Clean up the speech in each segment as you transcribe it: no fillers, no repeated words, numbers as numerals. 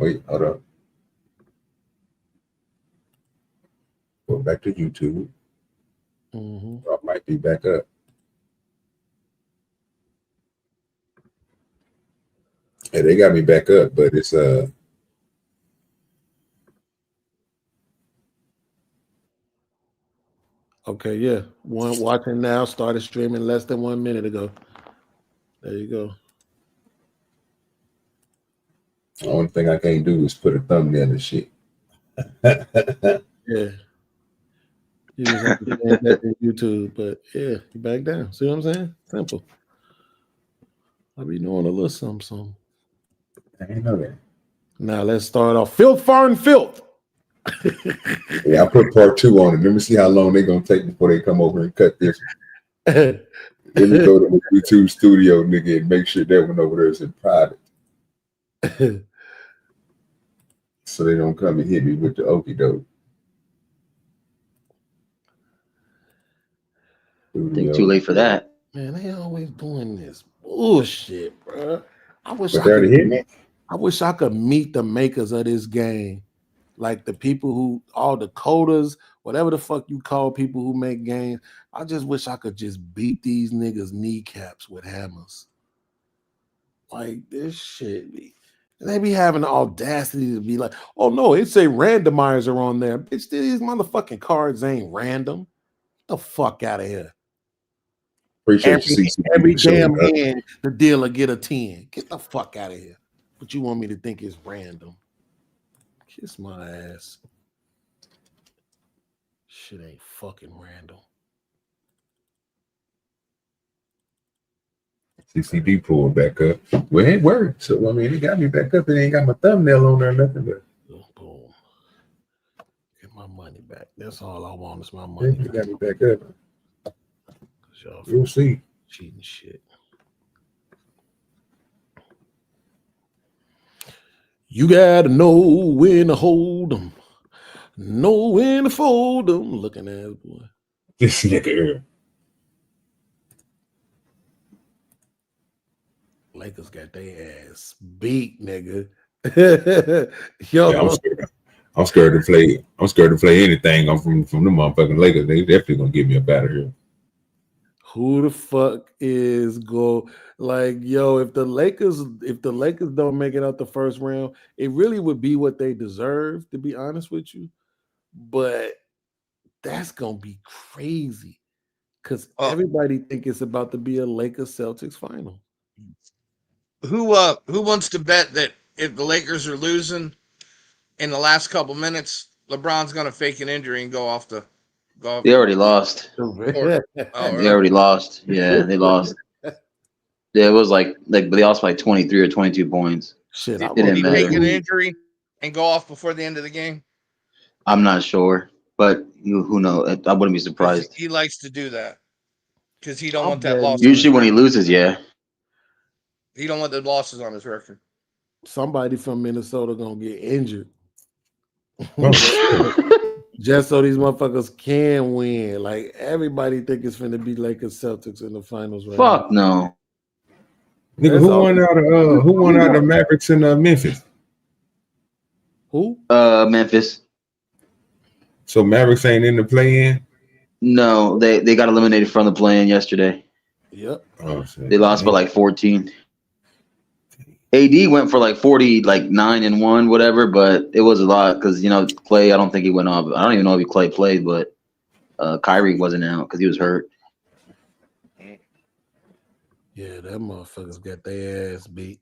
Wait, hold up. Go back to YouTube. I might be back up. Hey, they got me back up, but it's Okay, yeah. One watching now started streaming less than 1 minute ago. There you go. The only thing I can't do is put a thumbnail and shit. Yeah. You just understand that in YouTube, but yeah, you back down. See what I'm saying? Simple. I'll be doing a little something. I ain't know that. Now let's start off. Filth, foreign filth. Yeah, I put part 2 on it. Let me see how long they're gonna take before they come over and cut this one. Let me go to the YouTube studio, nigga, and make sure that one over there is in private. So they don't come and hit me with the okie doke. Think too late for that. Man, they always doing this bullshit, bro. I wish I could meet the makers of this game. Like the people who, all the coders, whatever the fuck you call people who make games. I just wish I could just beat these niggas' kneecaps with hammers. Like this shit. They be having the audacity to be like, oh no, it's a randomizer on there. Bitch, these motherfucking cards ain't random. Get the fuck out of here. Every damn hand, the dealer get a 10. Get the fuck out of here. But you want me to think it's random. Kiss my ass. Shit ain't fucking random. CCD pulled back up. Well, it worked. So, I mean, it got me back up. It ain't got my thumbnail on there or nothing. But boom. Get my money back. That's all I want is my money. It got me back up. You'll see. Cheating shit. You gotta know when to hold them, know when to fold them. Looking ass boy. This nigga. Lakers got their ass beat, nigga. Yo, yeah, I'm scared to play. I'm scared to play anything. I'm from the motherfucking Lakers. They definitely gonna get me up out of here. Who the fuck is like, yo, if the Lakers don't make it out the first round, it really would be what they deserve, to be honest with you. But that's gonna be crazy because everybody think it's about to be a Lakers Celtics final. Who wants to bet that if the Lakers are losing in the last couple minutes, LeBron's gonna fake an injury and go off? They already lost. Really? They already lost. Yeah, they lost. Yeah, it was like but they lost by 23 or 22 points. Shit, did he fake an injury and go off before the end of the game? I'm not sure, but who knows? I wouldn't be surprised. He likes to do that because he don't want that loss. Usually, when he loses, yeah, he don't want the losses on his record. Somebody from Minnesota gonna get injured. Just so these motherfuckers can win. Like everybody think it's finna be Lakers Celtics in the finals right Fuck now. No. Nigga, who won out of Mavericks in Memphis? Who? Memphis. So Mavericks ain't in the play-in? No, they got eliminated from the play-in yesterday. Yep. Oh, they lost by like 14. AD went for like 40, like 9-1, whatever, but it was a lot because Clay. I don't think he went off. I don't even know if Clay played, but Kyrie wasn't out because he was hurt. Yeah, that motherfuckers got their ass beat.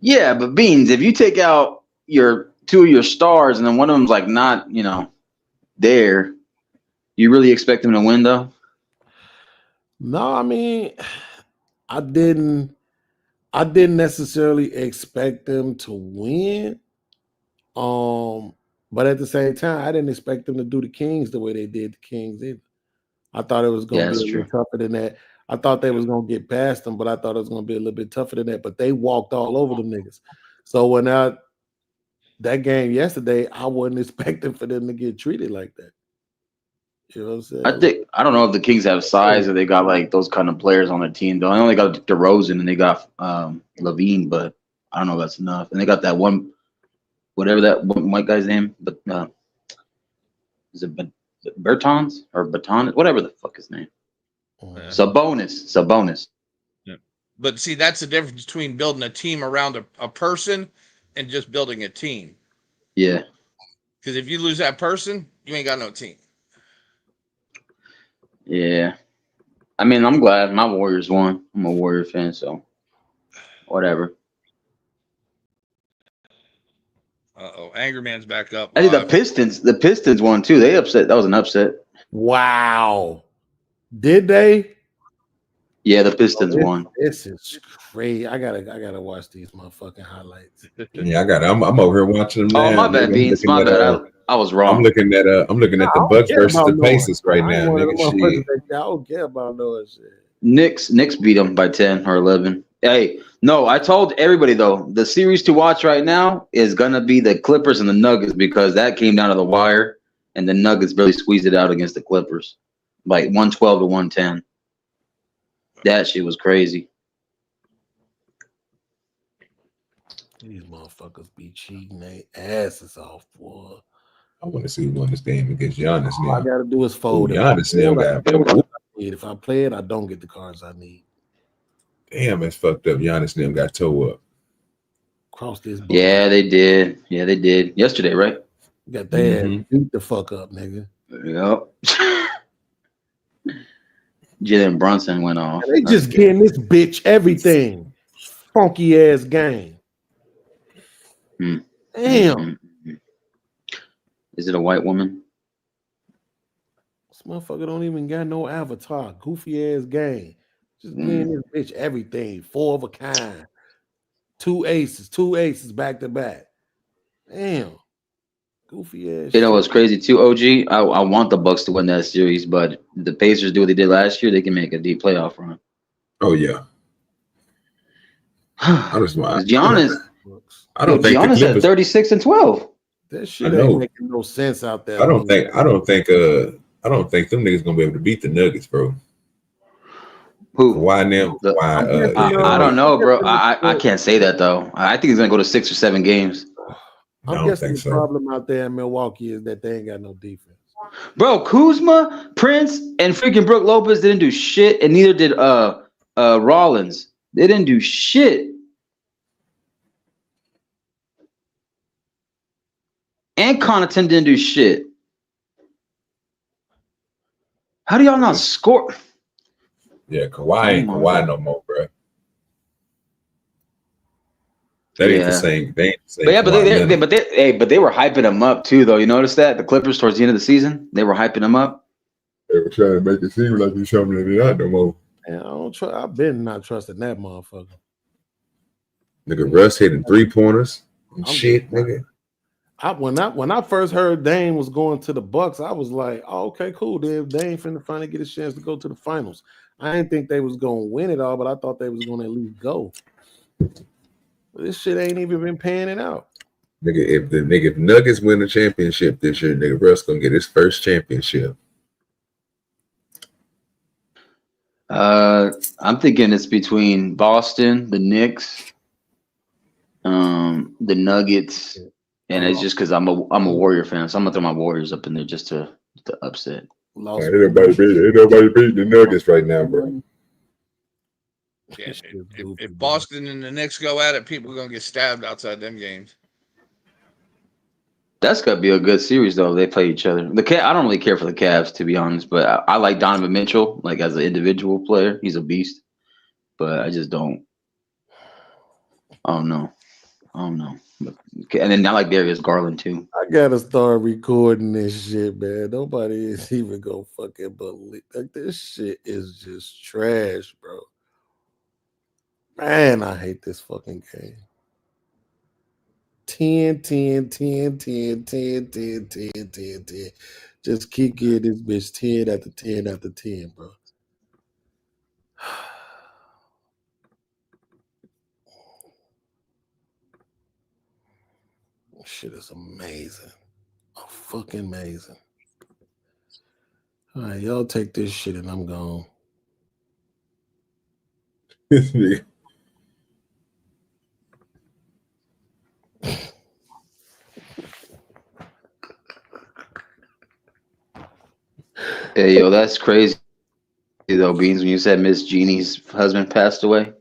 Yeah, but Beans, if you take out your two of your stars and then one of them's like not, there, you really expect them to win though? No, I mean, I didn't necessarily expect them to win. But at the same time, I didn't expect them to do the Kings the way they did the Kings either. I thought it was going to be a little tougher than that. I thought they was going to get past them, but I thought it was going to be a little bit tougher than that. But they walked all over them niggas. So when that game yesterday, I wasn't expecting for them to get treated like that. You know what I'm saying? I don't know if the Kings have size or they got like those kind of players on their team though. I know they got DeRozan and they got Levine, but I don't know if that's enough. And they got that one, whatever that one white guy's name, but is it Bertans or Baton? Whatever the fuck his name. Sabonis. Yeah. But see, that's the difference between building a team around a person and just building a team. Yeah. Because if you lose that person, you ain't got no team. Yeah. I mean, I'm glad my Warriors won. I'm a Warrior fan, so whatever. Angry Man's back up. I think the Pistons won too. They upset. That was an upset. Wow. Did they? Yeah, the Pistons won. This is crazy. I gotta watch these motherfucking highlights. Yeah, I'm over here watching them now. Oh, my bad, Beans. My bad. I was wrong. I'm looking at the Bucks versus the Pacers right now. Nigga, I don't care about no shit. Knicks beat them by 10 or 11. Hey, no, I told everybody though, the series to watch right now is gonna be the Clippers and the Nuggets because that came down to the wire, and the Nuggets barely squeezed it out against the Clippers, like 112 to 110. That shit was crazy. These motherfuckers be cheating their asses off, boy. I want to see who won this game against Giannis now. All I gotta do is fold it. Giannis now got. If I play it, I don't get the cards I need. Damn, it's fucked up. Giannis now got toe up. Cross this board. Yeah, they did. Yesterday, right? Got that beat the fuck up, nigga. Yep. Jalen Brunson went off. They just getting this bitch everything. Funky ass game. Damn. Is it a white woman? This motherfucker don't even got no avatar. Goofy ass game. Just getting this bitch everything. 4 of a kind. 2 aces back to back. Damn. Goofy ass. You know what's crazy too, OG? I want the Bucks to win that series, but the Pacers do what they did last year. They can make a deep playoff run. Oh yeah. I just want Giannis. I don't think Giannis had 36 and 12. That shit ain't making no sense out there. I don't think them niggas gonna be able to beat the Nuggets, bro. Who? Why now? Why? I don't know, bro. I can't say that though. I think he's gonna go to 6 or 7 games. I'm guessing the problem out there in Milwaukee is that they ain't got no defense. Bro, Kuzma, Prince, and freaking Brook Lopez didn't do shit, and neither did Rollins. They didn't do shit. And Connaughton didn't do shit. How do y'all not score? Yeah, Kawhi ain't Kawhi no more, bro. That ain't the same. They ain't the same. But they were hyping him up too, though. You notice that the Clippers towards the end of the season, they were hyping him up. They were trying to make it seem like he's something that he's not no more. And I don't trust. I've been not trusting that motherfucker. Nigga, Russ hitting 3-pointers and shit, nigga. When I first heard Dame was going to the Bucks, I was like, oh, okay, cool. Then Dame finna finally get a chance to go to the finals. I didn't think they was gonna win it all, but I thought they was gonna at least go. But this shit ain't even been panning out. Nigga, if Nuggets win the championship this year, nigga, Russ gonna get his first championship. I'm thinking it's between Boston, the Knicks, the Nuggets, and it's just because I'm a Warrior fan, so I'm gonna throw my Warriors up in there just to upset. Ain't nobody beating the Nuggets right now, bro. Yeah, if Boston and the Knicks go at it, people are gonna get stabbed outside them games. That's gonna be a good series, though. They play each other. I don't really care for the Cavs, to be honest, but I like Donovan Mitchell, like as an individual player. He's a beast, but I just don't. I don't know. And then I like Darius Garland too. I gotta start recording this shit, man. Nobody is even gonna fucking believe. Like, this shit is just trash, bro. Man, I hate this fucking game. 10. Just keep getting this bitch 10 after 10 after 10, bro. Shit is amazing. Oh, fucking amazing. All right, y'all take this shit and I'm gone. Hey, yo, that's crazy though, Beans. When you said Miss Jeannie's husband passed away,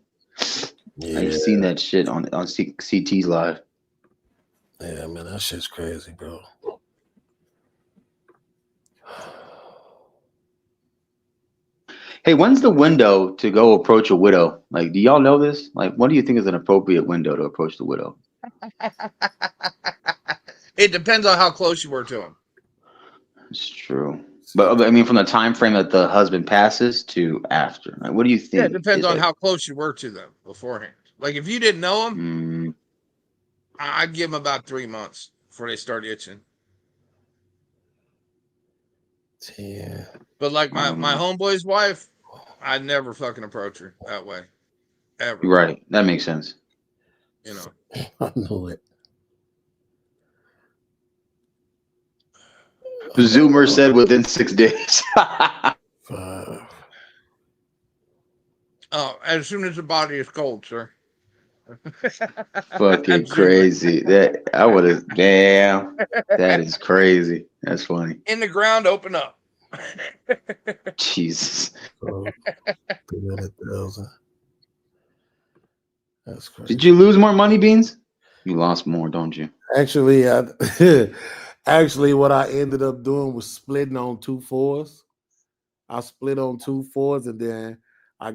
Yeah, I've seen that shit on CT's live. yeah, man, that shit's crazy, bro. Hey, when's the window to go approach a widow? Like, do y'all know this? Like, what do you think is an appropriate window to approach the widow? It depends on how close you were to him. It's true. But I mean, from the time frame that the husband passes to after, like, what do you think? Yeah, it depends on how close you were to them beforehand. Like, if you didn't know them, I'd give them about 3 months before they start itching. Yeah. But like my homeboy's wife, I'd never fucking approach her that way, ever. Right, that makes sense. You know, I know it. Zoomer said within 6 days. Oh, as soon as the body is cold, sir. Fucking crazy. That I would have. Damn, that is crazy. That's funny. In the ground, open up. Jesus. 300,000. That's crazy. Did you lose more money, Beans? You lost more, don't you? Actually, actually, what I ended up doing was splitting on 2 4s. I split on 2 4s, and then I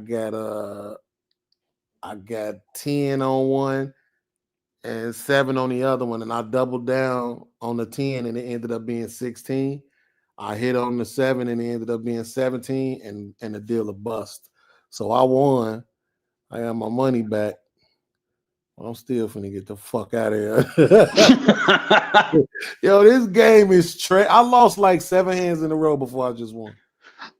got 10 on one and 7 on the other one, and I doubled down on the 10, and it ended up being 16. I hit on the 7, and it ended up being 17, and the deal a bust. So I won. I got my money back. I'm still finna get the fuck out of here. Yo, this game is I lost like 7 hands in a row before I just won.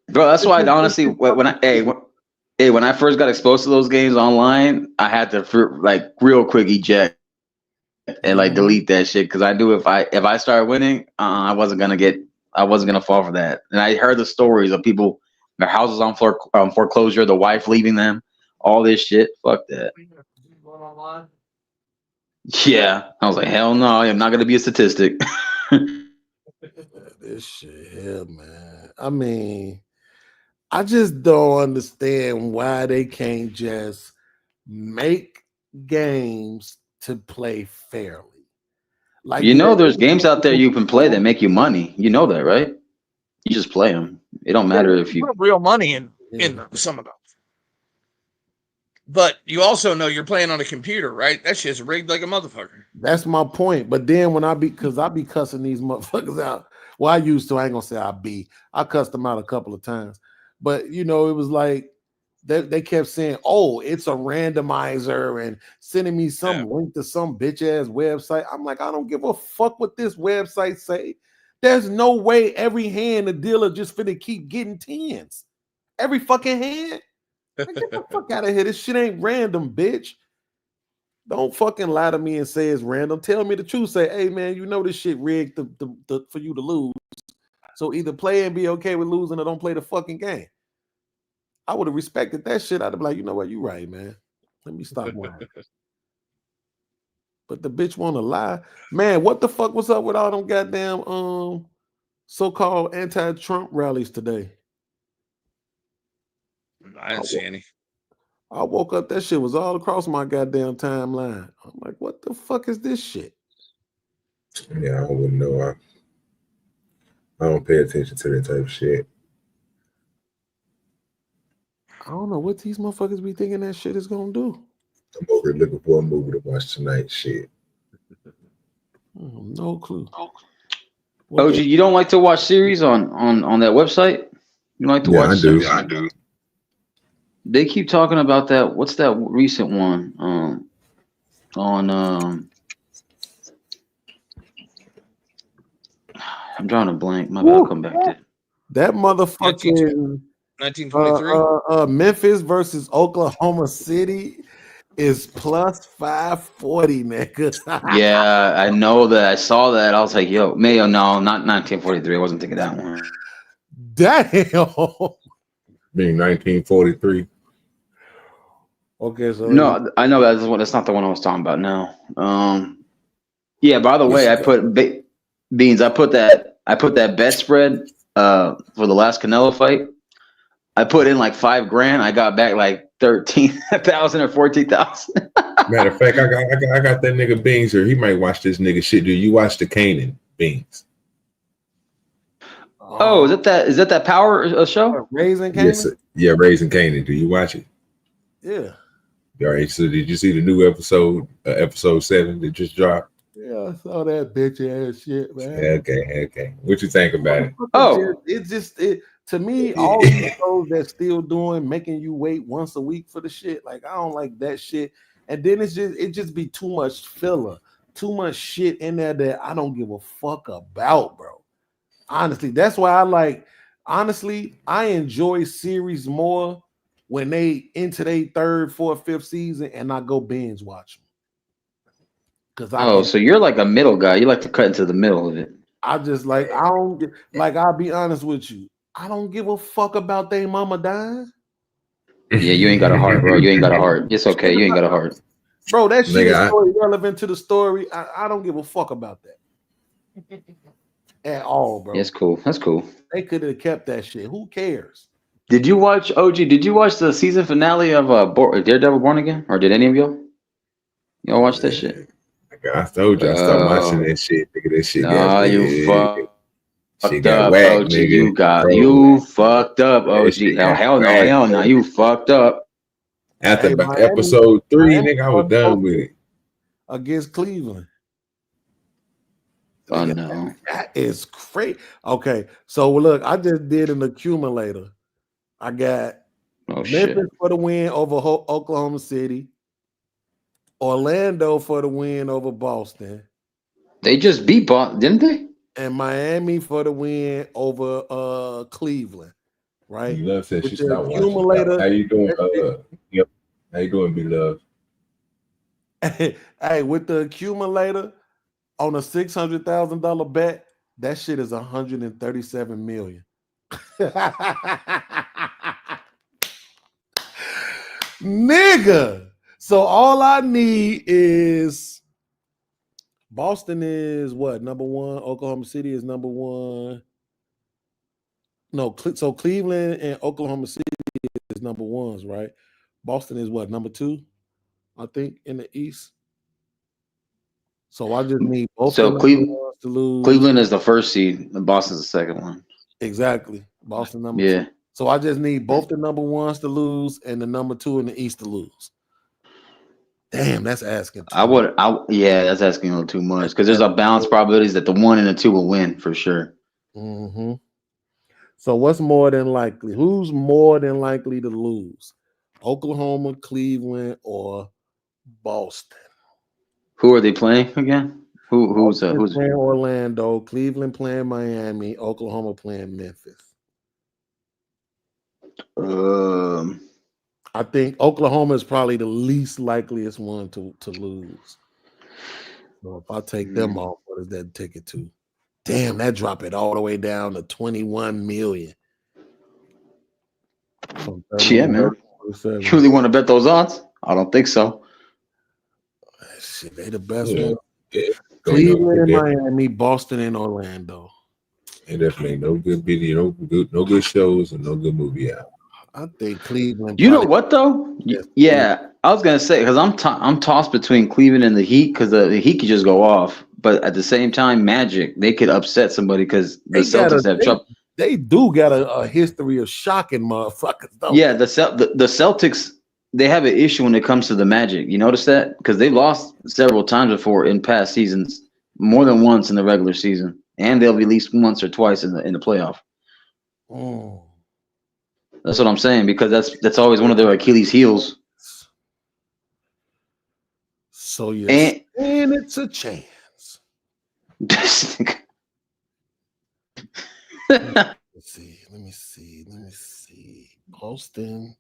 Bro, that's why honestly, when I first got exposed to those games online, I had to like real quick eject and like delete that shit because I knew if I started winning, I wasn't gonna fall for that. And I heard the stories of people, their houses on foreclosure, the wife leaving them, all this shit. Fuck that. Yeah, I was like, hell no, I'm not gonna be a statistic. This shit here, man. I mean, I just don't understand why they can't just make games to play fairly. Like, there's games out there you can play that make you money. You know that, right? You just play them. It don't matter if you put real money in some of them. But you also know you're playing on a computer, right? That shit's rigged like a motherfucker. That's my point. But then when I be cussing these motherfuckers out. Well, I used to. I ain't gonna say I cussed them out a couple of times. But it was like they kept saying, "Oh, it's a randomizer," and sending me some link to some bitch ass website. I'm like, I don't give a fuck what this website say. There's no way every hand the dealer just finna keep getting 10s. Every fucking hand. Like, get the fuck out of here. This shit ain't random, bitch. Don't fucking lie to me and say it's random. Tell me the truth. Say, hey, man, this shit rigged for you to lose. So either play and be okay with losing or don't play the fucking game. I would have respected that shit. I'd have been like, you know what? You right, man. Let me stop lying. But the bitch want to lie. Man, what the fuck was up with all them goddamn so-called anti-Trump rallies today? I didn't see any. I woke up, that shit was all across my goddamn timeline. I'm like, what the fuck is this shit? Yeah, I wouldn't know. I don't pay attention to that type of shit. I don't know what these motherfuckers be thinking that shit is gonna do. I'm over here looking for a movie to watch tonight. Shit. No clue. OG, you don't like to watch series on that website? You like to watch? I do. Series? I do. They keep talking about that. What's that recent one? I'm drawing a blank. My bad. I'll come back to it. That motherfucking 1923. Memphis versus Oklahoma City is plus 540, nigga. Yeah, I know that. I saw that. I was like, yo, Mayo, no, not 1943. I wasn't thinking that one. Damn. Being 1943. Okay, so no, I know that's not the one I was talking about. No. Yeah. By the way, I put Beans. I put that bet spread for the last Canelo fight. I put in like $5,000. I got back like 13,000 or 14,000. Matter of fact, I got that nigga Beans here. He might watch this nigga shit. Do you watch the Kanan Beans? Oh, is that that Power show? Raising Kanan? Yes, yeah, Raising Kanan. Do you watch it? Yeah. All right. So did you see the new episode, episode 7 that just dropped? Yeah, I saw that bitch ass shit, man. Okay. What you think about it? Oh, it to me, all these shows that still doing making you wait once a week for the shit. Like, I don't like that shit. And then it just be too much filler, too much shit in there that I don't give a fuck about, bro. Honestly, that's why I enjoy series more when they into their 3rd, 4th, 5th season and I go binge watch them. So you're like a middle guy. You like to cut into the middle of it. I just like, I don't like, I'll be honest with you. I don't give a fuck about they mama dying. Yeah, you ain't got a heart, bro. You ain't got a heart. It's okay. You ain't got a heart. Bro, that shit is so irrelevant to the story. I don't give a fuck about that. At all, bro. That's cool. That's cool. They could have kept that shit. Who cares? Did you watch OG? Did you watch the season finale of Daredevil Born Again? Or did any of y'all watch that shit? I told you I stopped watching that shit. Nigga, that shit got you fucked up, whack, OG. Nigga. You fucked up, OG. Hell no, you fucked up. After episode 3, nigga, I was done with it. Against Cleveland. Oh no, that is crazy. Okay, so look, I just did an accumulator. I got Memphis for the win over Oklahoma City, Orlando for the win over Boston. They just beat Boston, didn't they? And Miami for the win over Cleveland. Right? Love said she stopped watching. How you doing? Yep. How you doing, beloved? Hey, with the accumulator. On a $600,000 bet, that shit is $137 million. Nigga. So all I need is Boston is what? Number 1. Oklahoma City is number 1. No, so Cleveland and Oklahoma City is number 1s, right? Boston is what? Number 2, I think, in the East. So I just need both. So Cleveland to lose. Cleveland is the 1st seed, and Boston's the 2nd one. Exactly. Boston number 2. So I just need both the number 1s to lose and the number 2 in the East to lose. Damn, that's asking. That's asking a little too much because there's a balanced probabilities that the 1 and the 2 will win for sure. Mm-hmm. So what's more than likely? Who's more than likely to lose? Oklahoma, Cleveland, or Boston? Who are they playing again? Who's playing Orlando, Cleveland playing Miami, Oklahoma playing Memphis? I think Oklahoma is probably the least likeliest one to lose. So if I take them off, what does that take it to? Damn, that drop it all the way down to 21 million. Yeah, man. You really want to bet those odds? I don't think so. Shit, they the best one. Yeah. Cleveland and Miami, Boston and Orlando. And definitely no good video, no good shows, and no good movie out. I think Cleveland. You know what though? Yeah, I was gonna say because I'm tossed between Cleveland and the Heat because the Heat could just go off, but at the same time, Magic they could upset somebody because the Celtics have trouble. They do got a history of shocking motherfuckers. Yeah, the Celtics. They have an issue when it comes to the Magic. You notice that? Because they lost several times before in past seasons, more than once in the regular season, and they'll be at least once or twice in the playoff. Oh. That's what I'm saying because that's always one of their Achilles heels. So and it's a chance. Let me see. Boston.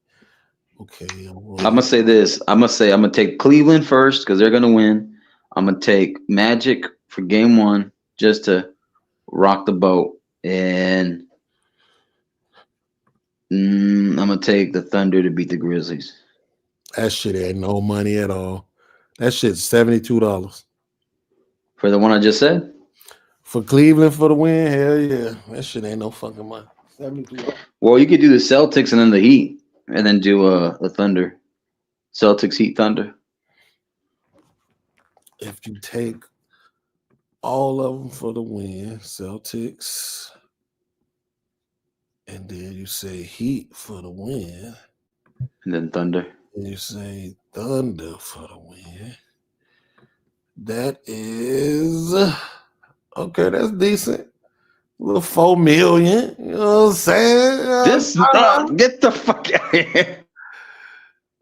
Okay. I'm gonna say this. I'm gonna take Cleveland first because they're gonna win. I'm gonna take Magic for game 1 just to rock the boat, and I'm gonna take the Thunder to beat the Grizzlies. That shit ain't no money at all. That shit's $72 for the one I just said. For Cleveland for the win, hell yeah. That shit ain't no fucking money. 72. Well, you could do the Celtics and then the Heat, and then do the Thunder. Celtics, Heat, Thunder. If you take all of them for the win, Celtics, and then you say Heat for the win, and then Thunder. And you say Thunder for the win. That is okay. That's decent. A little $4 million. You know what I'm saying? This get the fuck out of here.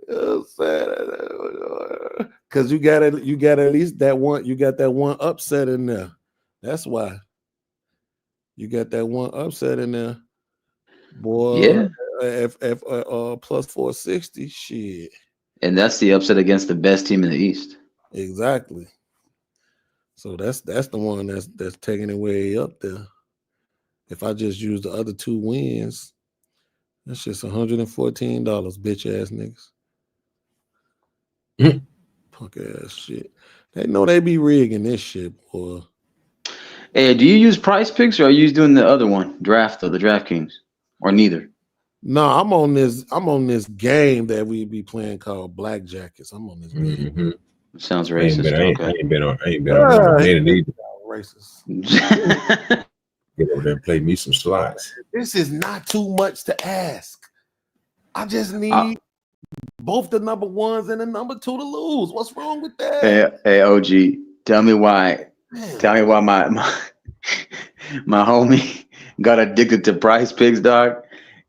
You know what I'm saying? Because you got at least that one. You got that one upset in there. That's why you got that one upset in there, boy. Yeah. If plus 460, shit. And that's the upset against the best team in the East. Exactly. So that's the one that's taking it way up there. If I just use the other two wins, that's just $114, bitch ass niggas. Punk ass shit. They know they be rigging this shit, boy. Hey, do you use Price Picks or are you doing the other one, the DraftKings, or neither? No, I'm on this game that we be playing called Black Jackets. I'm on this game. Sounds racist. I ain't been on racist. Get over there and play me some slots. This is not too much to ask. I just need both the number ones and the number two to lose. What's wrong with that? Hey, OG, tell me why. Man. Tell me why my homie got addicted to Price Picks, dog,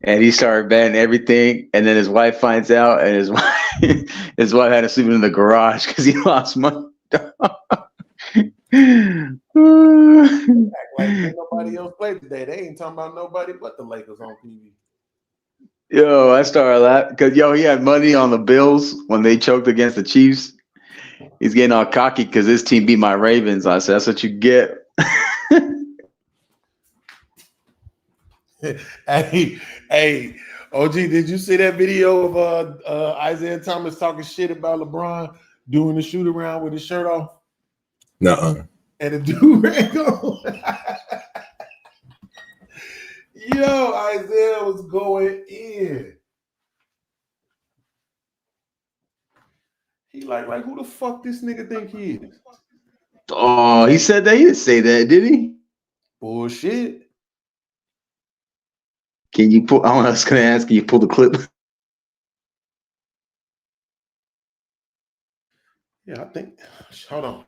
and he started betting everything. And then his wife finds out, and his wife had to sleep in the garage because he lost money. Like nobody else played today. They ain't talking about nobody but the Lakers on TV. Yo, I started laughing because he had money on the Bills when they choked against the Chiefs. He's getting all cocky because his team beat my Ravens. I said, "That's what you get." Hey, OG, did you see that video of Isaiah Thomas talking shit about LeBron doing the shoot around with his shirt off? Nuh-uh. And the dude ran on. Yo, Isaiah was going in. He like who the fuck this nigga think he is? Oh, he said that. He didn't say that, did he? Bullshit. Can you pull? I was gonna ask. Can you pull the clip? Yeah, I think. Hold on.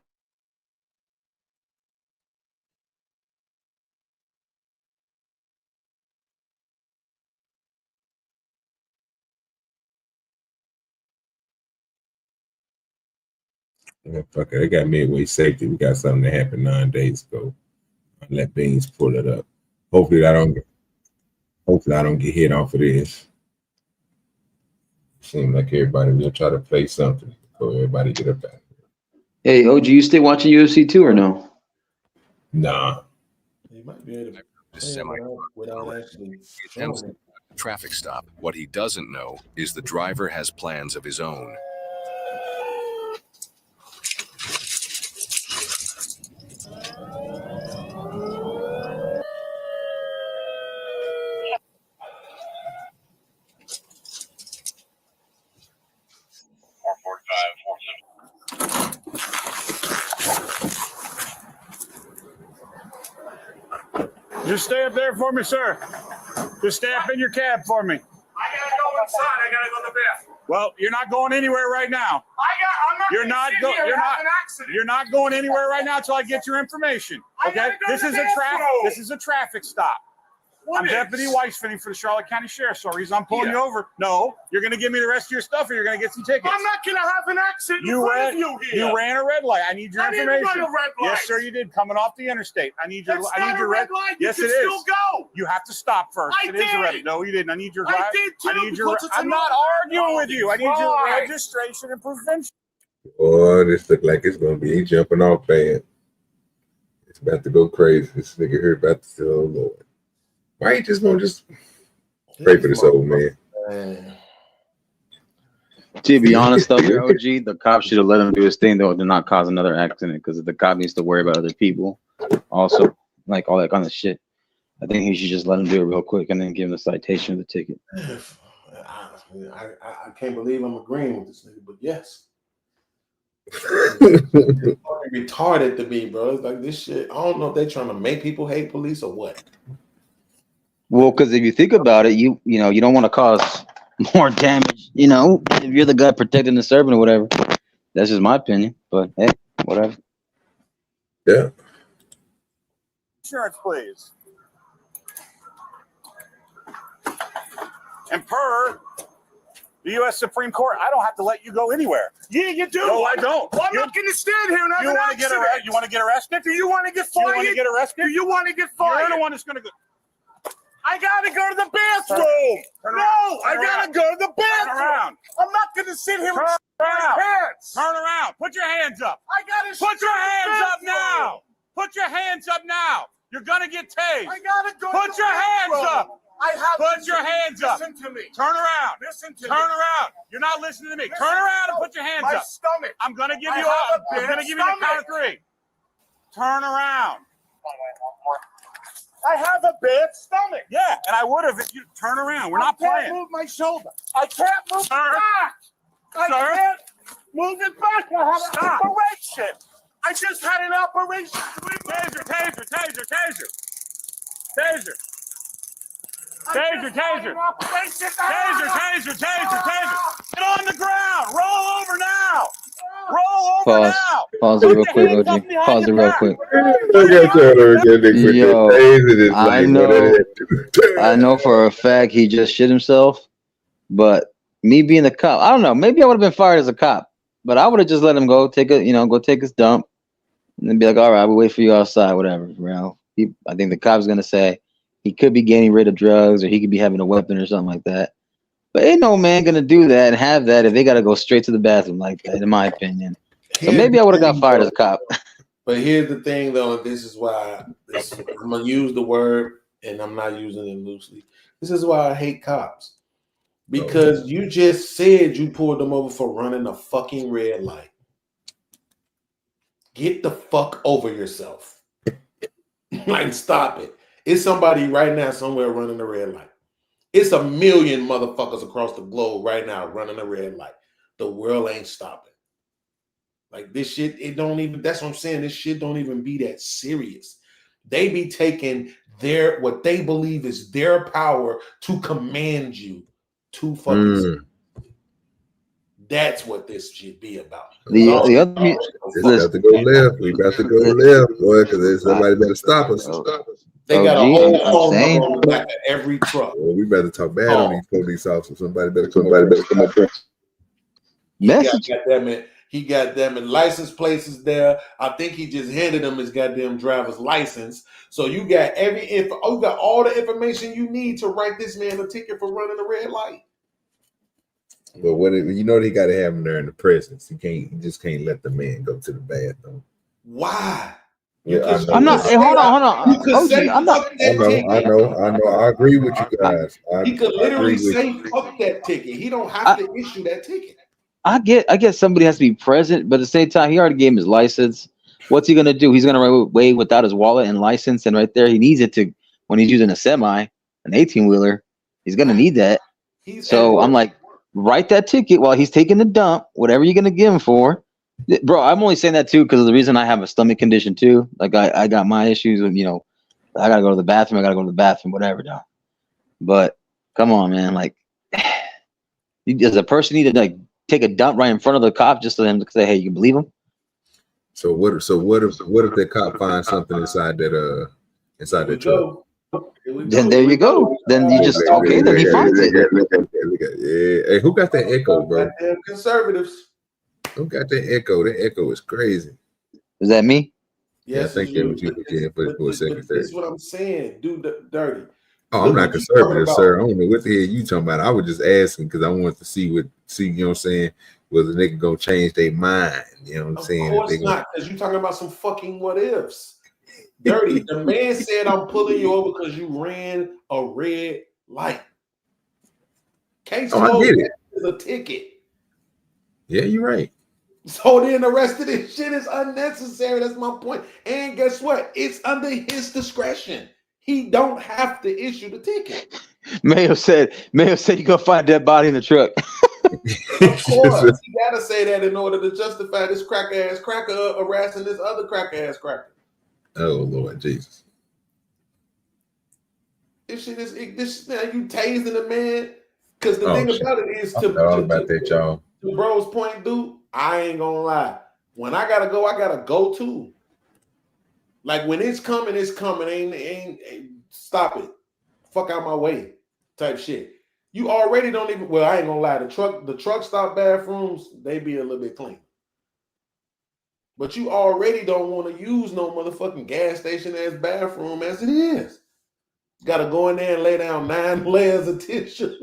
Yeah, fuck it. They got midway safety. We got something that happened 9 days ago. I'll let Beans pull it up. Hopefully I don't get hit off of this. Seems like everybody will try to play something. So everybody get up there. Hey, OG, you still watching UFC 2 or no? Nah. He might be able to without actually showing it. Traffic stop. What he doesn't know is the driver has plans of his own. Just stay up there for me, sir. Just stay up in your cab for me. I gotta go inside. I gotta go to the bathroom. Well, you're not going anywhere right now. You're not going anywhere right now until I get your information. Okay? This is a traffic stop. I'm Deputy Weisfinning for the Charlotte County Sheriff's Office. I'm pulling you over. No, you're going to give me the rest of your stuff or you're going to get some tickets. I'm not going to have an accident in front of you here. You ran a red light. I need your information. I didn't run a red light. Yes, sir, you did. Coming off the interstate. I need your red light. Yes, it is. Still go. You have to stop first. I did. Is a red. No, you didn't. I need your I did too. I'm not arguing with you. I need your registration and prevention. Oh, this look like it's gonna be jumping off bad. It's about to go crazy. This nigga here about to say, "Oh Lord." Why ain't just gonna just pray for this old man? To be honest though, your OG, the cop should have let him do his thing though, to not cause another accident, because the cop needs to worry about other people also. like all that kind of shit. I think he should just let him do it real quick and then give him the citation of the ticket. I can't believe I'm agreeing with this nigga, but yes. It's fucking retarded to me, bro. It's like this shit. I don't know if they're trying to make people hate police or what. Well, because if you think about it, you know, you don't want to cause more damage. You know, if you're the guy protecting the servant or whatever. That's just my opinion. But hey, whatever. Yeah. Insurance, please. And per the U.S. Supreme Court, I don't have to let you go anywhere. Yeah, you do. No, I don't. Well, I'm not going to stand here and have You an want to get accident. arrested? You want to get arrested? Do you want to get You fired? want to get arrested? Do you want to get fired? You're the one that's going to go. I gotta go to the bathroom. Turn No, around. I Turn gotta around. go to the Turn bathroom. around. I'm not gonna sit here Turn with my around. pants. Turn around. Put your hands up. I gotta Put your hands up bathroom. now. Put your hands up now. You're going to get tased. I gotta go. Put to the your hands bathroom. up. I have. Put your hands up. Listen to me. Turn around. Listen to Turn me. around. You're not listening to me. Listen, Turn around and no, put your hands my up. stomach. I'm going to give I you have I'm a going to big give you the count of stomach. 3. Turn around. I have a bad stomach. Yeah, and I would have if you turn around. We're not I can't playing. move my shoulder. I can't move it Sir. back. I Sir. can't move it back. I have Stop. an operation. I just had an operation. Taser, taser, taser, taser. Taser. Taser, taser. Taser, taser, taser, taser. Get on the ground. Roll over now. Roll over Pause. now. Pause it real quick, OG. Pause it real quick. Yo, I know for a fact he just shit himself, but me being a cop, I don't know. Maybe I would have been fired as a cop, but I would have just let him go take go take his dump, and then be like, all right, we'll wait for you outside, whatever. You know, I think the cop's gonna say he could be getting rid of drugs or he could be having a weapon or something like that. But ain't no man gonna do that and have that if they gotta go straight to the bathroom like that, in my opinion. So maybe I would have got fired as a cop. But here's the thing, though. This is why I'm gonna use the word, and I'm not using it loosely. This is why I hate cops, because you just said you pulled them over for running a fucking red light. Get the fuck over yourself. Like, stop it. It's somebody right now somewhere running a red light. It's a million motherfuckers across the globe right now running a red light. The world ain't stopping. Like, this shit, it don't even, that's what I'm saying. This shit don't even be that serious. They be taking what they believe is their power to command you to fucking. That's what this should be about. The other we about to go left. We about to go left, boy, because somebody better stop us. They got a whole phone saying. number on the back of every truck. Well, we better talk bad on these police officers. Somebody better come up here. Message. He got them in license plates there. I think he just handed them his goddamn driver's license. So you got you got all the information you need to write this man a ticket for running a red light. But what you know, they got to have him there in the presence. You just can't let the man go to the bathroom. Why? Yeah, I'm not. Hey, hold on. Okay, I'm not. I know. I agree with you guys. He could literally say, "Fuck that ticket." He don't have to issue that ticket. I get somebody has to be present, but at the same time, he already gave him his license. What's he gonna do? He's gonna run away without his wallet and license, and right there, he needs it to when he's using a semi, an 18-wheeler. He's gonna need that. So I'm like, write that ticket while he's taking the dump. Whatever you're gonna give him for, bro. I'm only saying that too because of the reason I have a stomach condition too. Like I got my issues with I gotta go to the bathroom. Whatever, though. But come on, man. Like, does a person need to take a dump right in front of the cop just for them to say, "Hey, you can believe him"? So what if the cop finds something inside that truck? Then there you go. Then you just then he finds it. Yeah. Hey, who got that echo, bro? Conservatives. Who got that echo? That echo is crazy. Is that me? Yes, I think that was you again for a second. That's what I'm saying. Do dirty. Oh, I'm not conservative, sir. I don't know what the hell you talking about. I was just asking because I wanted to see, you know what I'm saying, was the nigga gonna change their mind? You know what I'm saying? Of course not, because you're talking about some fucking what ifs. Dirty. The man said, "I'm pulling you over because you ran a red light." Case I get it. Is a ticket. Yeah, you're right. So then the rest of this shit is unnecessary. That's my point. And guess what? It's under his discretion. He don't have to issue the ticket. Mayo said you gonna find that body in the truck. Of course, you gotta say that in order to justify this cracker-ass cracker harassing this other cracker-ass cracker. Oh Lord Jesus! This shit is this. Now you tasing the man because the thing about it is y'all. To bro's point, dude. I ain't gonna lie. When I gotta go too. Like when it's coming, it's coming. Ain't stop it. Fuck out my way. Type shit. You already don't even. Well, I ain't gonna lie. The truck stop bathrooms, they be a little bit clean. But you already don't want to use no motherfucking gas station ass bathroom as it is. Got to go in there and lay down 9 layers of tissue.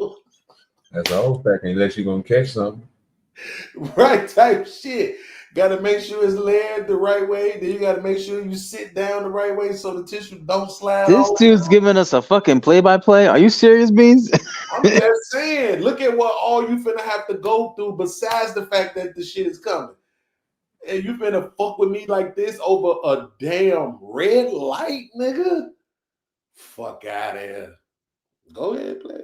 That's the whole fact, unless you're gonna catch something. Right, type shit. Got to make sure it's layered the right way. Then you got to make sure you sit down the right way so the tissue don't slide. This dude's giving us a fucking play-by-play. Are you serious, Beans? I'm just saying. Look at what all you finna have to go through besides the fact that the shit is coming. And you finna fuck with me like this over a damn red light, nigga? Fuck out of here. Go ahead, play.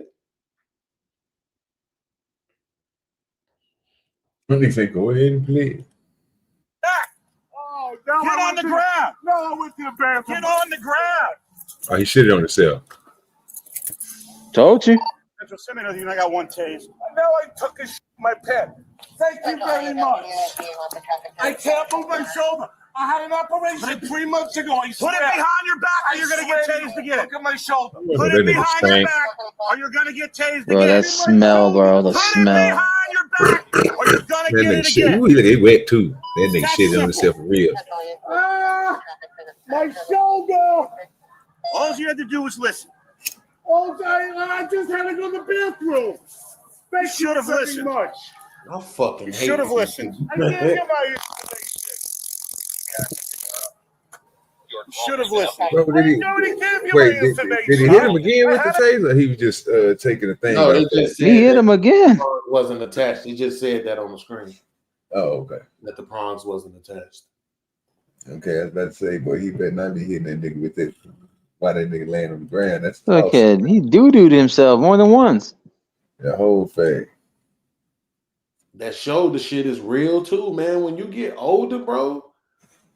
What do you say? Go ahead and play. Oh, Get on the ground. No, I went to the bathroom. Get on the ground. Oh, he shitted on himself. Told you. Central Seminary, you know I got one taste. Now I took a shit in my pen. Thank you very much. I can't move my shoulder. I had an operation 3 months ago. I Put swear. it behind your back or you're going to get tased again. Look at my shoulder. Put it behind your back or you're going to get tased Bro, again. that smell, bro. The Put smell. it behind your back or you're going to That get nigga it shit. again. Ooh, he look, he wet too. That nigga That's shitted on simple. himself for real. My shoulder. All you had to do was listen. Oh, I just had to go to the bathroom. Thank you should have very listened. much. I fucking You hate should have you. listened. I can't get my information. You should have listened. Bro, did he, I already gave you wait, my did information. he hit him again with the taser? He was just taking the thing No, out it there. just said He hit that him again. the prongs wasn't attached. He just said that on the screen. Oh, okay. That the prongs wasn't attached. Okay, I was about to say, boy, he better not be hitting that nigga with it. Why that nigga laying on the ground? That's Look awesome. at he doo-dooed himself more than once. The whole thing. That shoulder shit is real too, man. When you get older, bro,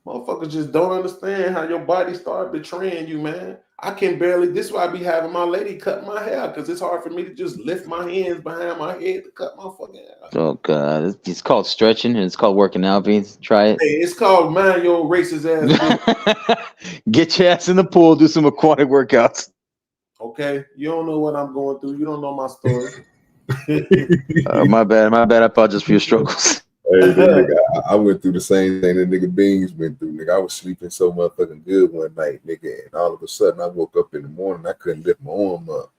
motherfuckers just don't understand how your body start betraying you, man. I can barely. This is why I be having my lady cut my hair because it's hard for me to just lift my hands behind my head to cut my fucking hair. Oh god, it's called stretching and it's called working out. Beans, try it. Hey, it's called mind your racist ass. Get your ass in the pool, do some aquatic workouts. Okay, you don't know what I'm going through. You don't know my story. My bad. I apologize for your struggles. Hey, nigga, I went through the same thing that nigga Beans went through. Nigga, I was sleeping so motherfucking good one night, nigga, and all of a sudden I woke up in the morning. I couldn't lift my arm up,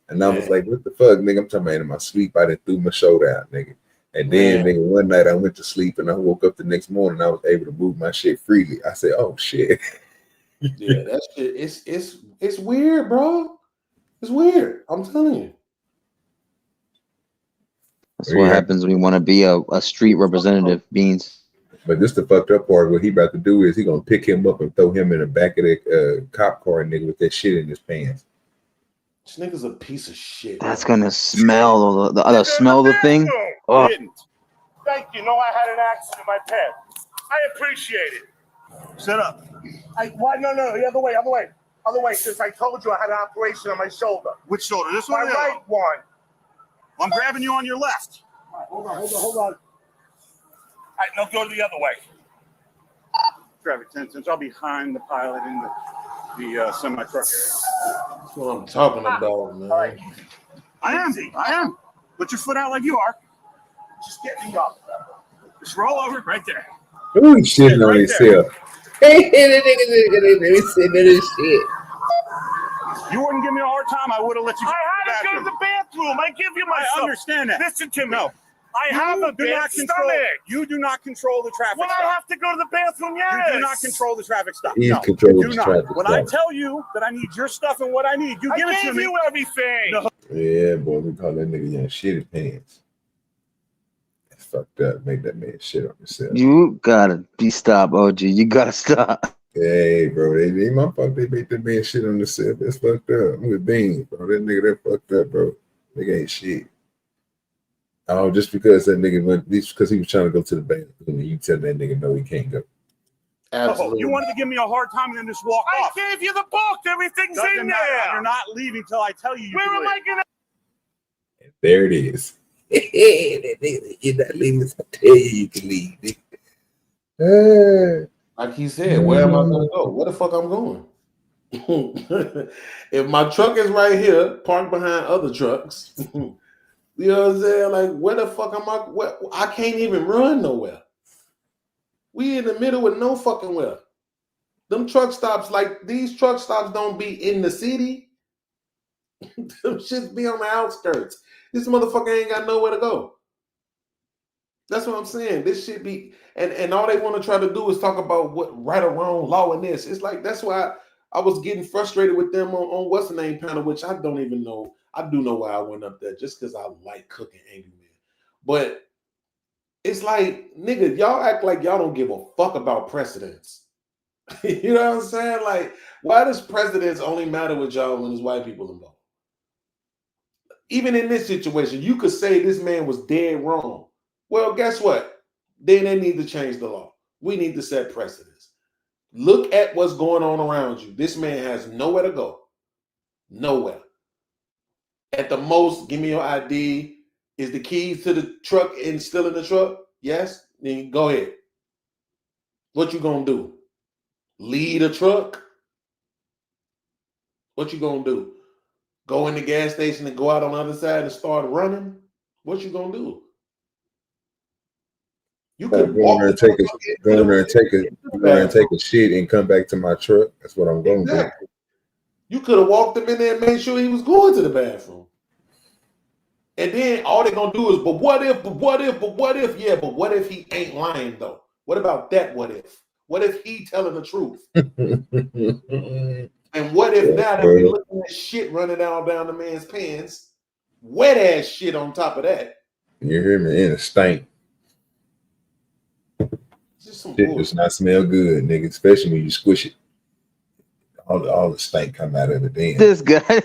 and I was like, "What the fuck, nigga?" I'm talking about in my sleep. I didn't threw my shoulder out, nigga. And then, nigga, one night I went to sleep and I woke up the next morning. I was able to move my shit freely. I said, "Oh shit." Yeah, that shit. It's weird, bro. It's weird. I'm telling you. That's what happens when you want to be a street representative, Beans. But this the fucked up part. What he about to do is he gonna pick him up and throw him in the back of the cop car, nigga, with that shit in his pants. This nigga's a piece of shit. That's gonna smell the smell of the thing. Oh. Thank you. No, I had an accident in my pen. I appreciate it. Sit up. Why? No, the other way. Since I told you I had an operation on my shoulder. Which shoulder? This My one or the other? right one. I'm grabbing you on your left. Hold on. All right, now go the other way. Traffic 10 since I'll be behind the pilot in the semi truck area. That's what I'm talking about, man. All right. I am. Put your foot out like you are. Just get me up. Just roll over right there. Ooh, he's shitting on Right himself. Hey, that nigga sitting in his shit. You wouldn't give me a hard time. I would have let you. I had to go to the bathroom. I give you my I understand that. Listen to me. No. I have a big stomach. You do not control the traffic When stop. I have to go to the bathroom, yes. You do not control the traffic stop. He's No, controlling you do the not. traffic When stop. I tell you that I need your stuff and what I need, you give it to gave me. you everything. No. Yeah, boy, we call that nigga young shitty pants. fucked up. Made that man shit on himself. You gotta stop, OG. You gotta stop. Hey, bro, they my fault. They made that man shit on himself. That's fucked up. I'm with Beans, bro. That nigga that fucked up, bro. Nigga ain't shit. Oh, just because that nigga went, because he was trying to go to the bathroom, and you tell that nigga no, he can't go. Absolutely. You wanted to give me a hard time and then just walk off. I gave you the book. Everything's in there. You're not leaving till I tell you. Where am I gonna? And there it is. You're not leaving. I tell you can leave. Like he said, where am I gonna go? Where the fuck I'm going? If my truck is right here, parked behind other trucks, you know what I'm saying? Like, where the fuck am I? I can't even run nowhere. We in the middle with no fucking where. Them truck stops, like these truck stops, don't be in the city. Them shits be on the outskirts. This motherfucker ain't got nowhere to go. That's what I'm saying. This shit be, and all they want to try to do is talk about what right or wrong law in this. It's like, that's why I was getting frustrated with them on what's the name panel, which I don't even know. I do know why I went up there, just because I like cooking Angry Man. But it's like, nigga, y'all act like y'all don't give a fuck about precedents. You know what I'm saying? Like, why does precedents only matter with y'all when there's white people involved? Even in this situation, you could say this man was dead wrong. Well, guess what? Then they need to change the law. We need to set precedents. Look at what's going on around you. This man has nowhere to go. Nowhere. At the most, give me your ID. Is the keys to the truck and still in the truck? Yes? Then go ahead. What you gonna do? Lead a truck? What you gonna do? Go in the gas station and go out on the other side and start running? What you gonna do? You could go in there and take a shit and come back to my truck. That's what I'm going to do. You could have walked him in there and made sure he was going to the bathroom. And then all they're gonna do is, but what if? Yeah, but what if he ain't lying though? What about that? What if? What if he telling the truth? And what if now that we looking at shit running down the man's pants, wet ass shit on top of that? You hear me? And it stank. Shit does not smell good, nigga. Especially when you squish it. All the stank come out of it. Then this guy,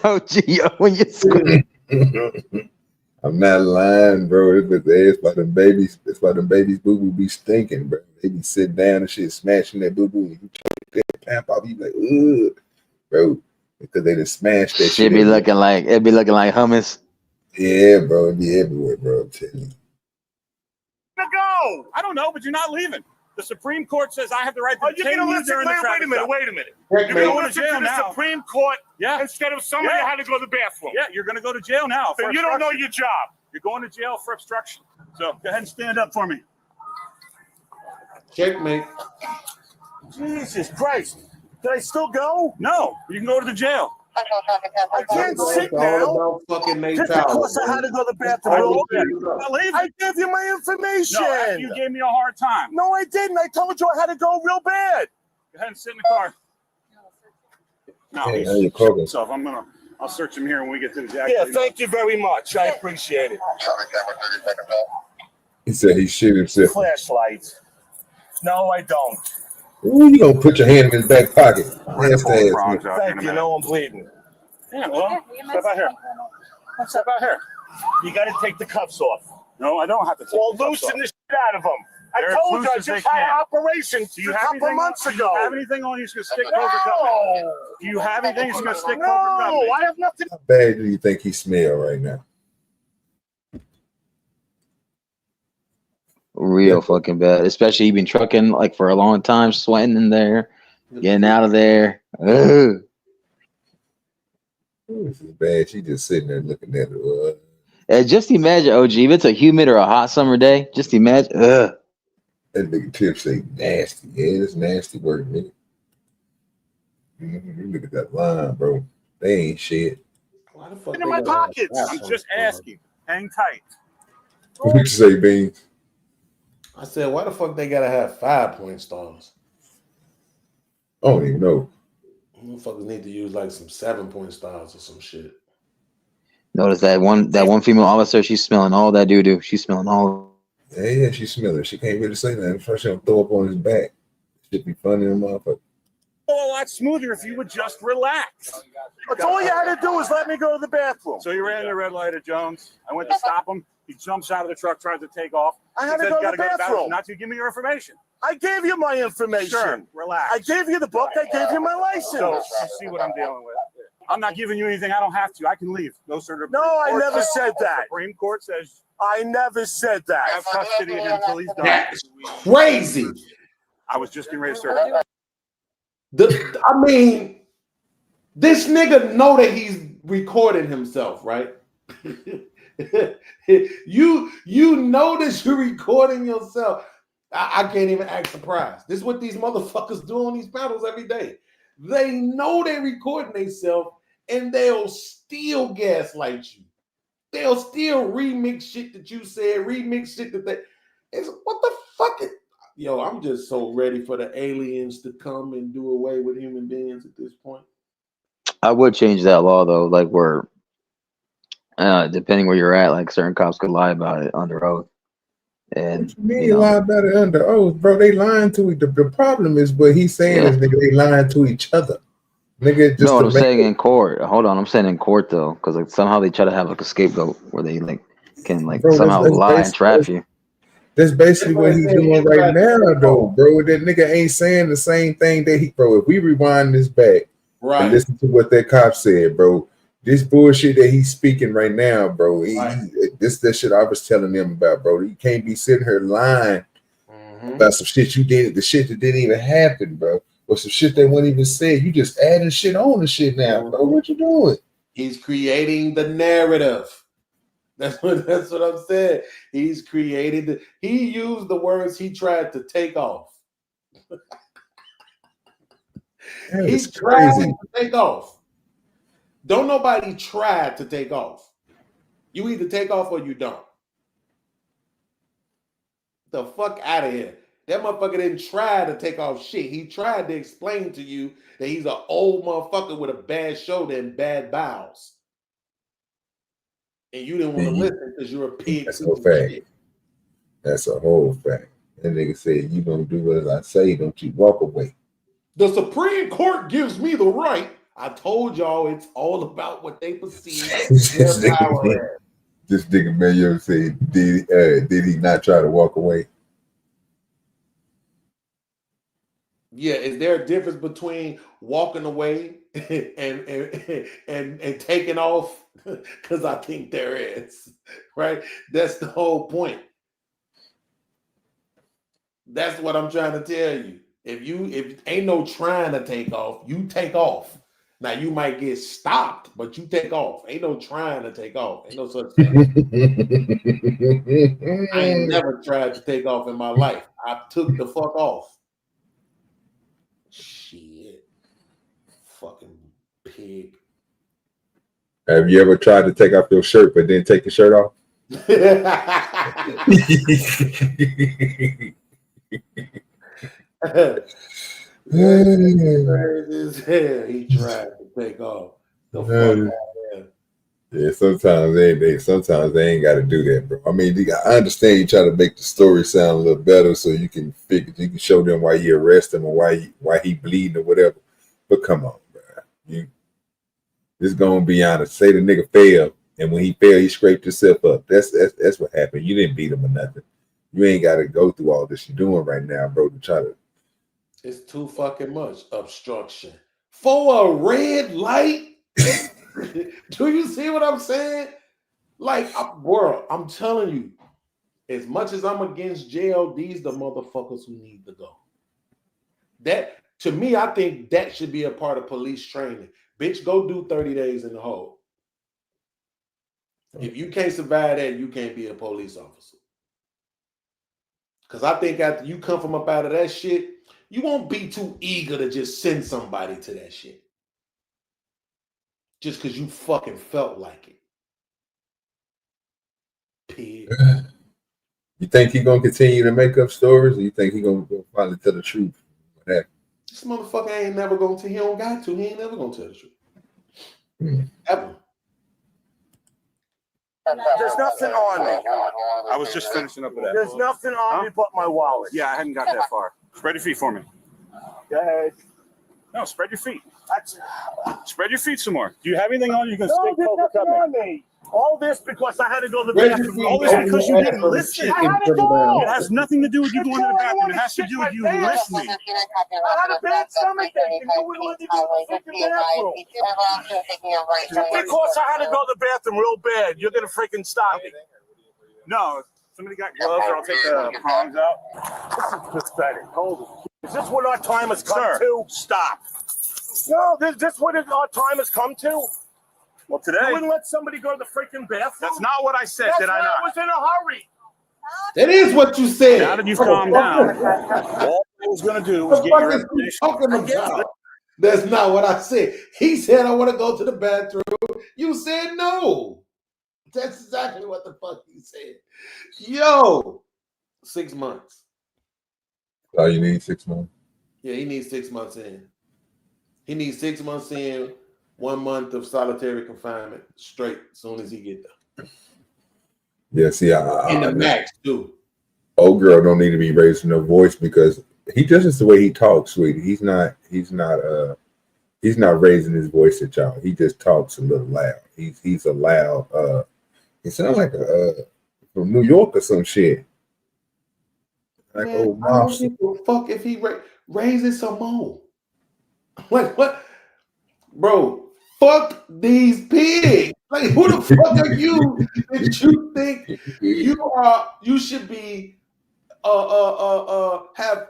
when you squish. I'm not lying, bro. It's why them babies. That's why them babies boo boo be stinking, bro. They be sitting down and shit, smashing that boo boo. And you take that pamp off, you be like, ugh, bro, because they just smashed that shit. It'd be looking like hummus. Yeah, bro, it'd be everywhere, bro. I'm telling you. Go. I don't know, but you're not leaving. The Supreme Court says I have the right to detain you during the traffic stop. Wait a minute. You're going to jail now. The Supreme Court instead of somebody that had to go to the bathroom. Yeah, you're going to go to jail now. So you don't know your job. You're going to jail for obstruction. So go ahead and stand up for me. Checkmate. Jesus Christ. Can I still go? No. You can go to the jail. I can't sit now just because I had to go to the bathroom. I gave you my information. No, you gave me a hard time. No, I didn't. I told you I had to go real bad. Go ahead and sit in the car. No, he's so I'll search him here when we get to the jacket. Yeah, thank you very much. I appreciate it. He said he shit himself. Flashlights. No, I don't. Ooh, you gonna put your hand in his back pocket? Thank you. No, I'm bleeding. Yeah, well, step out here. Step out here. You got to take the cuffs off. No, I don't have to take the cuffs off. Well, loosen the shit out of them. I told you I just had an operation a couple months ago. Do you have anything on you that's going to stick over cup? Do you have anything that's going to stick over cup? No, I have nothing. How bad do you think he smell right now? Real fucking bad. Especially he been trucking like for a long time, sweating in there, getting out of there. Ugh. This is bad. She just sitting there looking at it. And just imagine, OG, if it's a humid or a hot summer day, just imagine. Ugh. That nigga Tip say nasty. Yeah, it's nasty work, nigga. Look at that line, bro. They ain't shit. Why the fuck in my pockets? I'm just asking. Hang tight. What you say, Beans? I said, why the fuck they gotta have 5-point stars? I don't even know. Motherfuckers need to use like some 7-point stars or some shit. Notice that one female officer, she's smelling all that doo-doo. She's smelling all. Yeah, she smell it. She can't really say nothing. First, she'll throw up on his back. Should be funny, motherfucker. A lot smoother if you would just relax. That's all you had to do was let me go to the bathroom. So you ran the red light at Jones. I went to stop him. He jumps out of the truck, tries to take off. I had to go to the bathroom. Not to give me your information. I gave you my information. Sure, relax. I gave you the book. I gave you my license. So you see what I'm dealing with. I'm not giving you anything. I don't have to. I can leave. No, sir. No, I never said that. Supreme Court says. I never said that. I have custody of him until he's done. That's crazy. I was just getting ready to serve. I mean, this nigga know that he's recording himself, right? you know that you're recording yourself. I can't even act surprised. This is what these motherfuckers do on these panels every day. They know they're recording themselves and they'll still gaslight you. They'll still remix shit that you said, remix shit that they. It's what the fuck is. Yo, I'm just so ready for the aliens to come and do away with human beings at this point. I would change that law though, like where, depending where you're at, like certain cops could lie about it under oath. And what you mean lie about it under oath, bro? They lying to each. The problem is what he's saying is nigga, they lying to each other. Nigga, just no, I'm saying in court. Hold on, I'm saying in court though, because like somehow they try to have like a scapegoat where they like can like somehow lie and trap you. That's basically what he's doing right now, though, bro. That nigga ain't saying the same thing that he, bro. If we rewind this back and listen to what that cop said, bro, this bullshit that he's speaking right now, bro, this shit I was telling him about, bro. You can't be sitting here lying about some shit you did, the shit that didn't even happen, bro, or some shit that wasn't even said. You just adding shit on the shit now, bro. What you doing? He's creating the narrative. That's what I'm saying. He's created he used the words he tried to take off. He's trying to take off. Don't nobody try to take off. You either take off or you don't. The fuck out of here. That motherfucker didn't try to take off shit. He tried to explain to you that he's an old motherfucker with a bad shoulder and bad bowels. And you didn't want to listen because you're a pig. That's a fact. That's a whole fact. That nigga said, you gonna do what I say, don't you walk away. The Supreme Court gives me the right. I told y'all it's all about what they perceive their power as. This nigga Mayo said, did he not try to walk away? Yeah, is there a difference between walking away and taking off? Because I think there is, right? That's the whole point. That's what I'm trying to tell you. If ain't no trying to take off, you take off. Now you might get stopped, but you take off. Ain't no trying to take off. Ain't no such thing. I ain't never tried to take off in my life. I took the fuck off. Shit. Fucking pig. Have you ever tried to take off your shirt but then take the shirt off? He tried to take off. The fuck out there. Yeah, sometimes they ain't got to do that, bro. I mean, I understand you try to make the story sound a little better so you can show them why you arrest him or why he bleeding or whatever. But come on, bro. It's gonna be honest. Say the nigga failed, and when he failed, he scraped himself up. That's what happened. You didn't beat him or nothing. You ain't got to go through all this you're doing right now, bro. To try to. It's too fucking much obstruction for a red light. Do you see what I'm saying? Like, bro, I'm telling you, as much as I'm against jail, these the motherfuckers who need to go. That, to me, I think that should be a part of police training. Bitch, go do 30 days in the hole. If you can't survive that, you can't be a police officer. Because I think after you come from up out of that shit, you won't be too eager to just send somebody to that shit. Just because you fucking felt like it. Pig. You think he gonna continue to make up stories, or you think he gonna finally tell the truth? What happened? This motherfucker ain't never gonna tell. He don't got to. He ain't never gonna tell the truth. Ever. There's nothing on me. I was just finishing up with that. There's nothing on me but my wallet. Yeah, I hadn't got that far. Spread your feet for me. Go ahead. No, spread your feet. Spread your feet some more. Do you have anything on you? You can No, stick there's over nothing me. on me. All this because I had to go to the Where's your bathroom. feet? All this because you didn't listen. I had to go. It has nothing to do with you going to the bathroom. It has to do with you listening. I had a bad stomach ache and you wouldn't let me go to the freaking bathroom. Because I had to go to the bathroom real bad. You're going to freaking stop me. No, somebody got gloves or I'll take the prongs out. This is pathetic. Hold it. Is this what our time has come Sir, to? stop. No, this what our time has come to? Well, today, You wouldn't let somebody go to the freaking bathroom? that's not what I said, That's did I why not? I was in a hurry. That is what you said. Now that you've calmed down, all I was going to do was get your information. Talking about. That's not what I said. He said, I want to go to the bathroom. You said no. That's exactly what the fuck he said. Yo, 6 months. Oh, you need 6 months? Yeah, he needs 6 months in. He needs 6 months in, 1 month of solitary confinement straight as soon as he get there. Yeah, see, In the max, too. Old girl don't need to be raising her voice because he just the way he talks, sweetie. He's not raising his voice at y'all. He just talks a little loud. He's a loud he sounds like from New York or some shit. Like Man, old I don't mouse. give a fuck if he raises some more. Like what? Bro, fuck these pigs. Like who the fuck are you that you think you should be have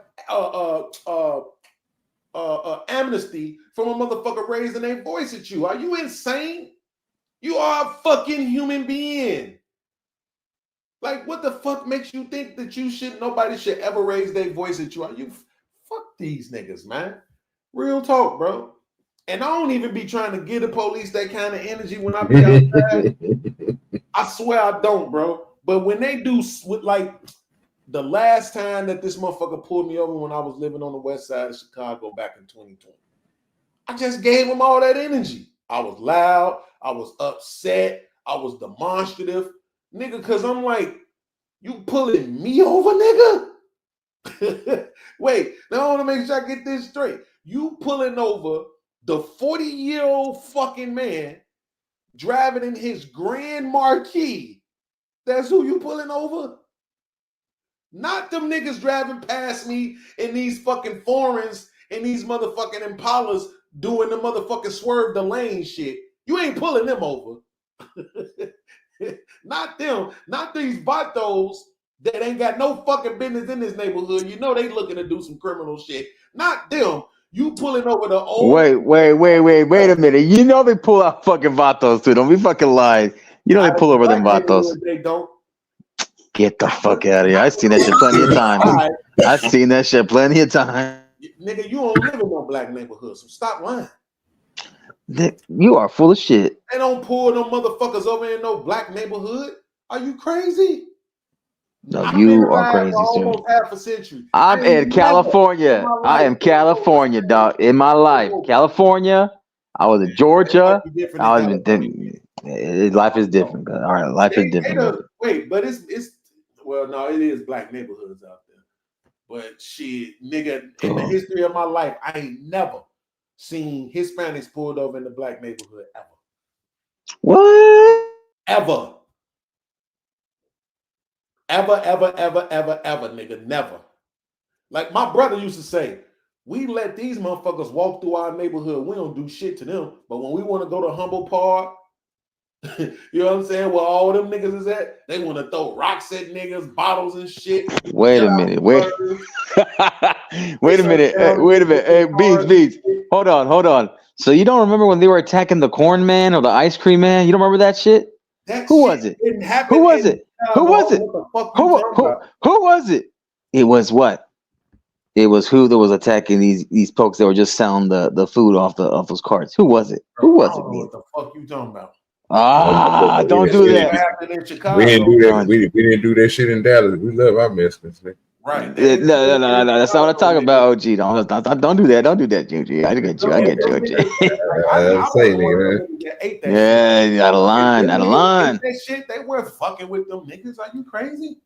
amnesty from a motherfucker raising their voice at you? Are you insane? You are a fucking human being. Like, what the fuck makes you think that nobody should ever raise their voice at you? Are you fuck these niggas, man? Real talk, bro. And I don't even be trying to give the police that kind of energy when I be outside. I swear I don't, bro. But when they do, like the last time that this motherfucker pulled me over when I was living on the west side of Chicago back in 2020, I just gave him all that energy. I was loud. I was upset. I was demonstrative. Nigga, because I'm like, you pulling me over, nigga? Wait, now I want to make sure I get this straight. You pulling over the 40-year-old fucking man driving in his Grand Marquis. That's who you pulling over? Not them niggas driving past me in these fucking foreigns and these motherfucking Impalas doing the motherfucking swerve the lane shit. You ain't pulling them over. Not them. Not these vatos that ain't got no fucking business in this neighborhood. You know they looking to do some criminal shit. Not them. You pulling over the old. Wait a minute. You know they pull out fucking vatos too. Don't be fucking lying. You know they pull over them vatos. They don't. Get the fuck out of here. I've seen that shit plenty of times. Right. I've seen that shit plenty of times. Nigga, you don't live in no black neighborhood, so stop lying. You are full of shit. They don't pull no motherfuckers over in no black neighborhood. Are you crazy? No, you are crazy, sir. Almost half a century. I'm in California. I am California, dog. In my life, California. I was in Georgia. I was in. Life is different. All right, life is different. Wait, but it's well, no, it is black neighborhoods out there. But shit, nigga, in the history of my life, I ain't never seen Hispanics pulled over in the black neighborhood ever. What? Ever, nigga, never. Like my brother used to say, we let these motherfuckers walk through our neighborhood. We don't do shit to them. But when we want to go to Humble Park, you know what I'm saying? Where all them niggas is at, they want to throw rocks at niggas, bottles and shit. Wait a minute. Wait a minute. Hey, Beats. Hold on. So you don't remember when they were attacking the corn man or the ice cream man? You don't remember that shit? Who was it? Who was it? Who was it? Who was it? It was what? It was who that was attacking these folks that were just selling the food off those carts. Who was it? Who was it? What the fuck you talking about? Don't do that. We didn't do that. We didn't do that shit in Dallas. We love our Mexicans, man. Right. No. That's not what I'm talking about, OG. Don't do that. Don't do that, GG. I get you, OG. I'm saying, nigga. Yeah, out of line. That shit, they weren't fucking with them niggas. Are you crazy?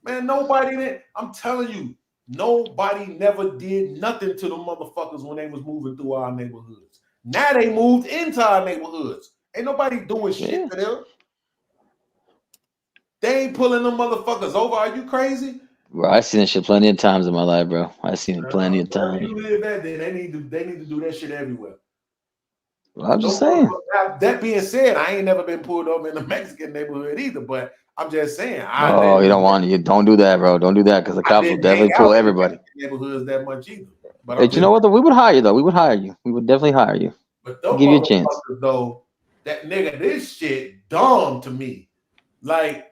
Man, nobody did. I'm telling you, nobody never did nothing to them motherfuckers when they was moving through our neighborhoods. Now they moved into our neighborhoods. Ain't nobody doing shit to them. They ain't pulling them motherfuckers over. Are you crazy? Bro, I seen that shit plenty of times in my life, bro. I seen it plenty of times. If you live that, then they need to do that shit everywhere. Well, I'm just saying. That being said, I ain't never been pulled over in the Mexican neighborhood either. But I'm just saying. You don't do that, bro. Don't do that because the cops will definitely pull everybody. Neighborhoods that much either. But you know what? Though? We would hire you though. We would hire you. We would definitely hire you. But those give you a chance. Though, that nigga, this shit dumb to me. Like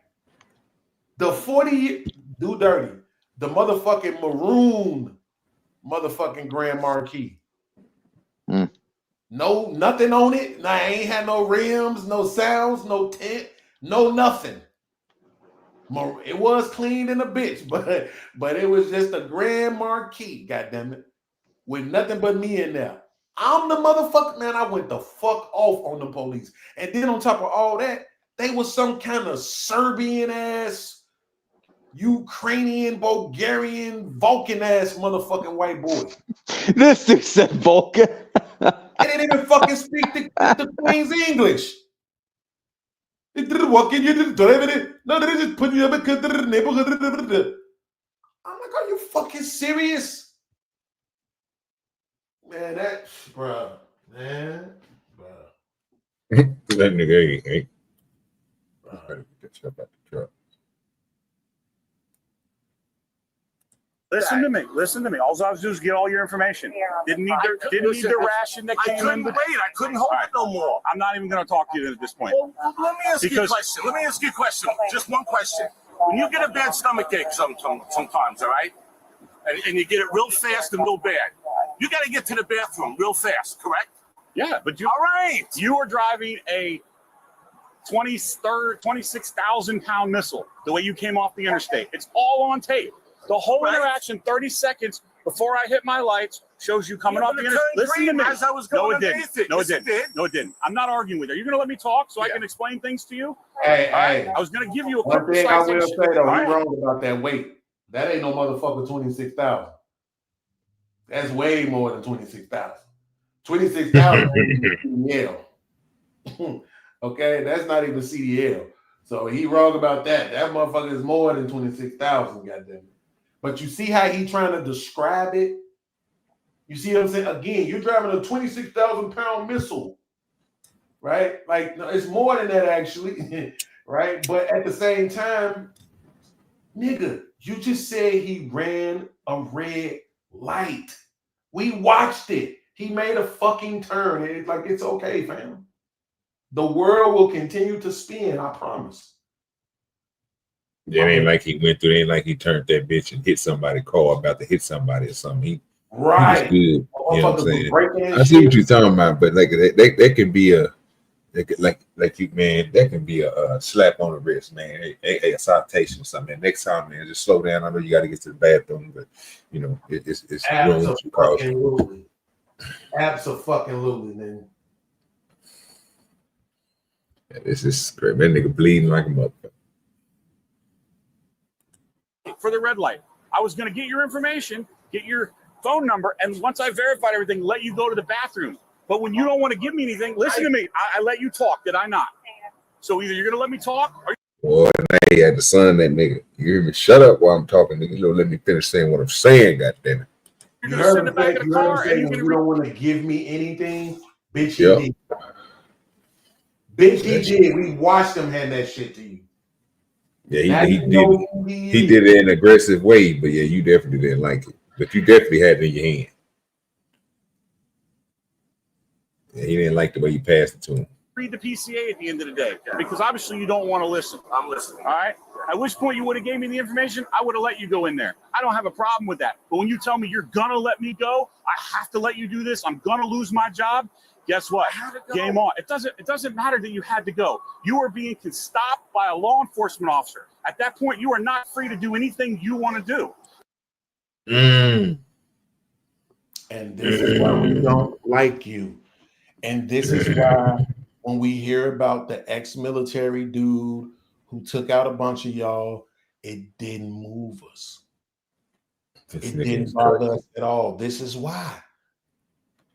the 40 do dirty, the motherfucking maroon, motherfucking Grand Marquis. No, nothing on it. Nah, I ain't had no rims, no sounds, no tint, no nothing. It was clean in a bitch, but it was just a Grand Marquis, goddammit, with nothing but me in there. I'm the motherfucker, man. I went the fuck off on the police. And then on top of all that, they was some kind of Serbian ass, Ukrainian, Bulgarian, Vulcan ass motherfucking white boy. This dude said Vulcan. They didn't even fucking speak the Queen's English. They didn't walk in, you didn't drive it. No, they just put you up in the neighborhood. I'm like, are you fucking serious? Man, bruh. That nigga ain't. Listen to me. All I was doing is get all your information. Didn't need the ration that came in. I couldn't wait. I couldn't hold it no more. I'm not even going to talk to you at this point. Well, let me ask you a question. Just one question. When you get a bad stomach ache sometimes, all right, and you get it real fast and real bad, you got to get to the bathroom real fast, correct? Yeah, but all right. You are driving a 26,000-pound missile the way you came off the interstate. It's all on tape. The whole interaction, 30 seconds before I hit my lights, shows you coming off the interstate. Listen to me. As I was going No, it didn't. I'm not arguing with you. Are you going to let me talk so I can explain things to you? Hey. I was going to give you a one quick thing I will say, though, you're wrong about that weight. That ain't no motherfucker 26,000. That's way more than 26,000. 26,000 ain't CDL. Okay, that's not even CDL. So he wrong about that. That motherfucker is more than 26,000, goddamn it. But you see how he trying to describe it? You see what I'm saying? Again, you're driving a 26,000-pound missile, right? Like, no, it's more than that, actually, right? But at the same time, nigga, you just said he ran a red light. We watched it. He made a fucking turn. And it's like, it's okay, fam. The world will continue to spin, I promise. It ain't like he went through. It ain't like he turned that bitch and hit somebody, about to hit somebody or something. He was good. You know what I'm saying? I see what you're talking about, but like that can be a like you, man. That can be a slap on the wrist, man. A citation or something. Next time, man, just slow down. I know you got to get to the bathroom, but you know it's absolutely, absolutely, man. Yeah, this is great. That nigga bleeding like a motherfucker. For the red light, I was going to get your information, get your phone number, and once I verified everything, let you go to the bathroom. But when you don't want to give me anything, listen to me. I let you talk, did I not? So either you're going to let me talk or boy, I had the son of that nigga. You hear me? Shut up while I'm talking, nigga. You don't let me finish saying what I'm saying, goddammit. You're going to sit in the back of the car and you're going to you don't want to give me anything, bitch, he did. Bitch, he did. We watched him hand that shit to you. Yeah, he did it in an aggressive way, but yeah, you definitely didn't like it. But you definitely had it in your hand. Yeah, he didn't like the way you passed it to him. Read the PCA at the end of the day, because obviously you don't want to listen. I'm listening. All right. At which point you would have gave me the information, I would have let you go in there. I don't have a problem with that. But when you tell me you're gonna let me go, I have to let you do this. I'm gonna lose my job. guess what? Game on. It doesn't matter that you had to go. You are being stopped by a law enforcement officer. At that point, you are not free to do anything you want to do. And this is why we don't like you. And this is why when we hear about the ex-military dude who took out a bunch of y'all, it didn't move us. It didn't bother us at all. This is why.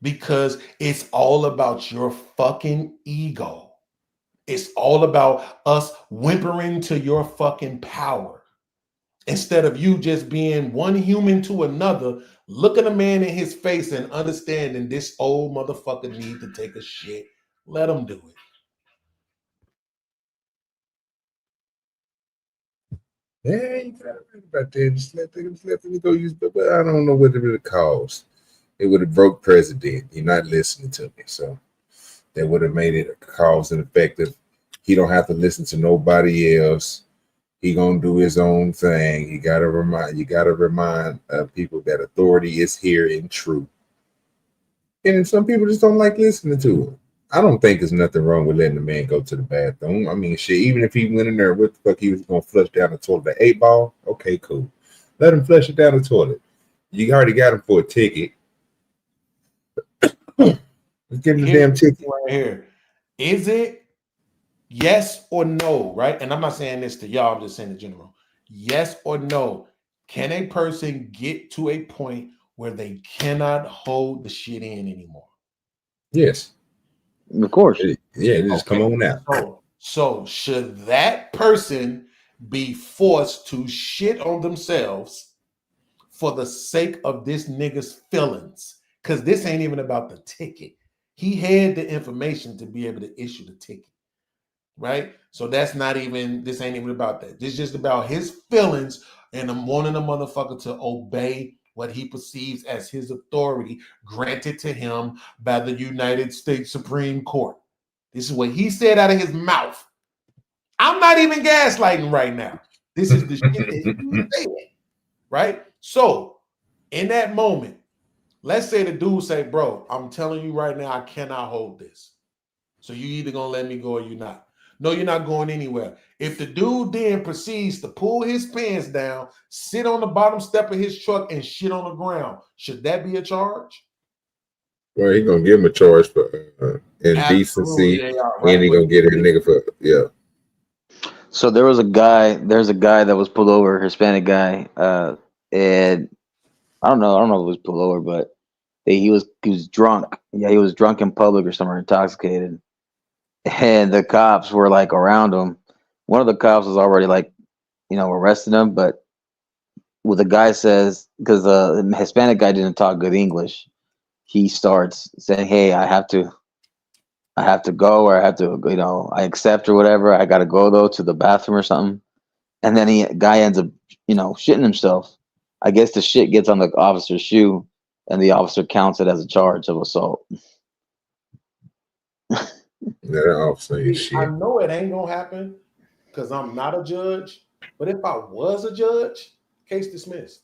Because it's all about your fucking ego. It's all about us whimpering to your fucking power. Instead of you just being one human to another, looking a man in his face and understanding this old motherfucker need to take a shit. Let him do it. Yeah, you got it right about that. Just let them go use, but I don't know what it really caused. It would have broke president. You're not listening to me, so that would have made it a cause and effect of he don't have to listen to nobody else. He gonna do his own thing. You gotta remind people that authority is here in truth. And then some people just don't like listening to him. I don't think there's nothing wrong with letting the man go to the bathroom. I mean, shit, even if he went in there, what the fuck he was gonna flush down the toilet? The 8-ball? Okay, cool. Let him flush it down the toilet. You already got him for a ticket. Let's give him the damn ticket right here. Is it yes or no, right? And I'm not saying this to y'all, I'm just saying in general. Yes or no, can a person get to a point where they cannot hold the shit in anymore? Yes. Of course. Yeah, just come on out. So should that person be forced to shit on themselves for the sake of this nigga's feelings? Because this ain't even about the ticket. He had the information to be able to issue the ticket, right? So this ain't even about that. This is just about his feelings and him wanting a motherfucker to obey what he perceives as his authority granted to him by the United States Supreme Court. This is what he said out of his mouth. I'm not even gaslighting right now. This is the shit that he said, right? So in that moment, let's say the dude say, bro, I'm telling you right now, I cannot hold this. So you either gonna let me go or you're not. No, you're not going anywhere. If the dude then proceeds to pull his pants down, sit on the bottom step of his truck and shit on the ground, should that be a charge? Well, he gonna give him a charge for indecency, right? And he gonna get a nigga for So there's a guy that was pulled over, Hispanic guy, and I don't know if it was pulled over, but he was drunk. Yeah, he was drunk in public or somewhere, intoxicated. And the cops were like around him. One of the cops was already like, arresting him. But what the guy says, because the Hispanic guy didn't talk good English, he starts saying, "Hey, I have to go, or I have to, I accept or whatever. I got to go though to the bathroom or something." And then guy ends up, shitting himself. I guess the shit gets on the officer's shoe, and the officer counts it as a charge of assault. I know it ain't gonna happen because I'm not a judge, but if I was a judge, case dismissed.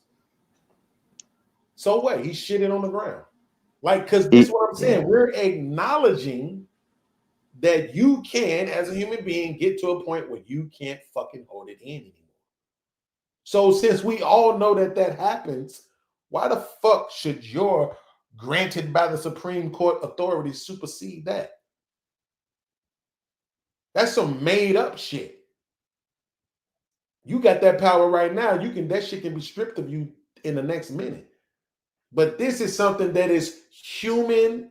So what? He shitted on the ground. Like, because this is what I'm saying. We're acknowledging that you can, as a human being, get to a point where you can't fucking hold it in anymore. So since we all know that happens, why the fuck should your granted by the Supreme Court authority supersede that? That's some made up shit. You got that power right now. That shit can be stripped of you in the next minute. But this is something that is human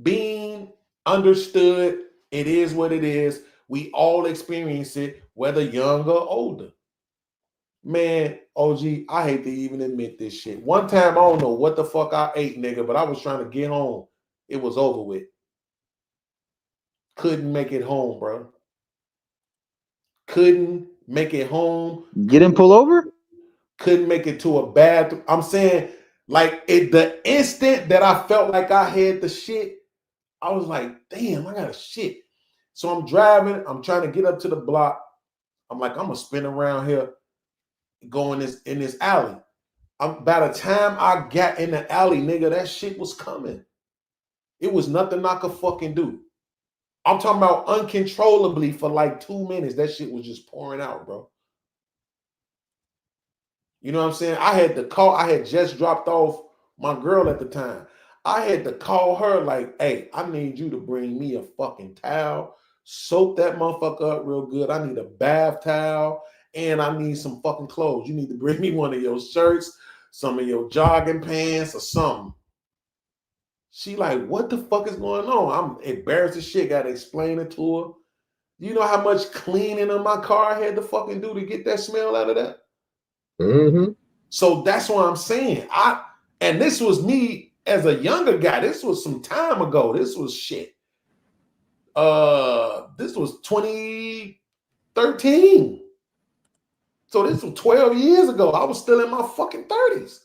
being understood. It is what it is. We all experience it, whether young or older. Man, OG, I hate to even admit this shit. One time, I don't know what the fuck I ate, nigga, but I was trying to get home. It was over with. Couldn't make it home, bro. Couldn't make it home. Get him pull over? Couldn't make it to a bathroom. I'm saying, like, the instant that I felt like I had the shit, I was like, damn, I got a shit. So I'm driving. I'm trying to get up to the block. I'm like, I'm going to spin around here, go in this alley. By the time I got in the alley, nigga, that shit was coming. It was nothing I could fucking do. I'm talking about uncontrollably for like 2 minutes. That shit was just pouring out, bro. You know what I'm saying? I had to call. I had just dropped off my girl at the time. I had to call her like, hey, I need you to bring me a fucking towel, soak that motherfucker up real good. I need a bath towel, and I need some fucking clothes. You need to bring me one of your shirts, some of your jogging pants, or something. She like, what the fuck is going on? I'm embarrassed as shit. Got to explain it to her. You know how much cleaning in my car I had to fucking do to get that smell out of that? Mm-hmm. So that's what I'm saying. And this was me as a younger guy. This was some time ago. This was shit. This was 2013. So this was 12 years ago. I was still in my fucking 30s.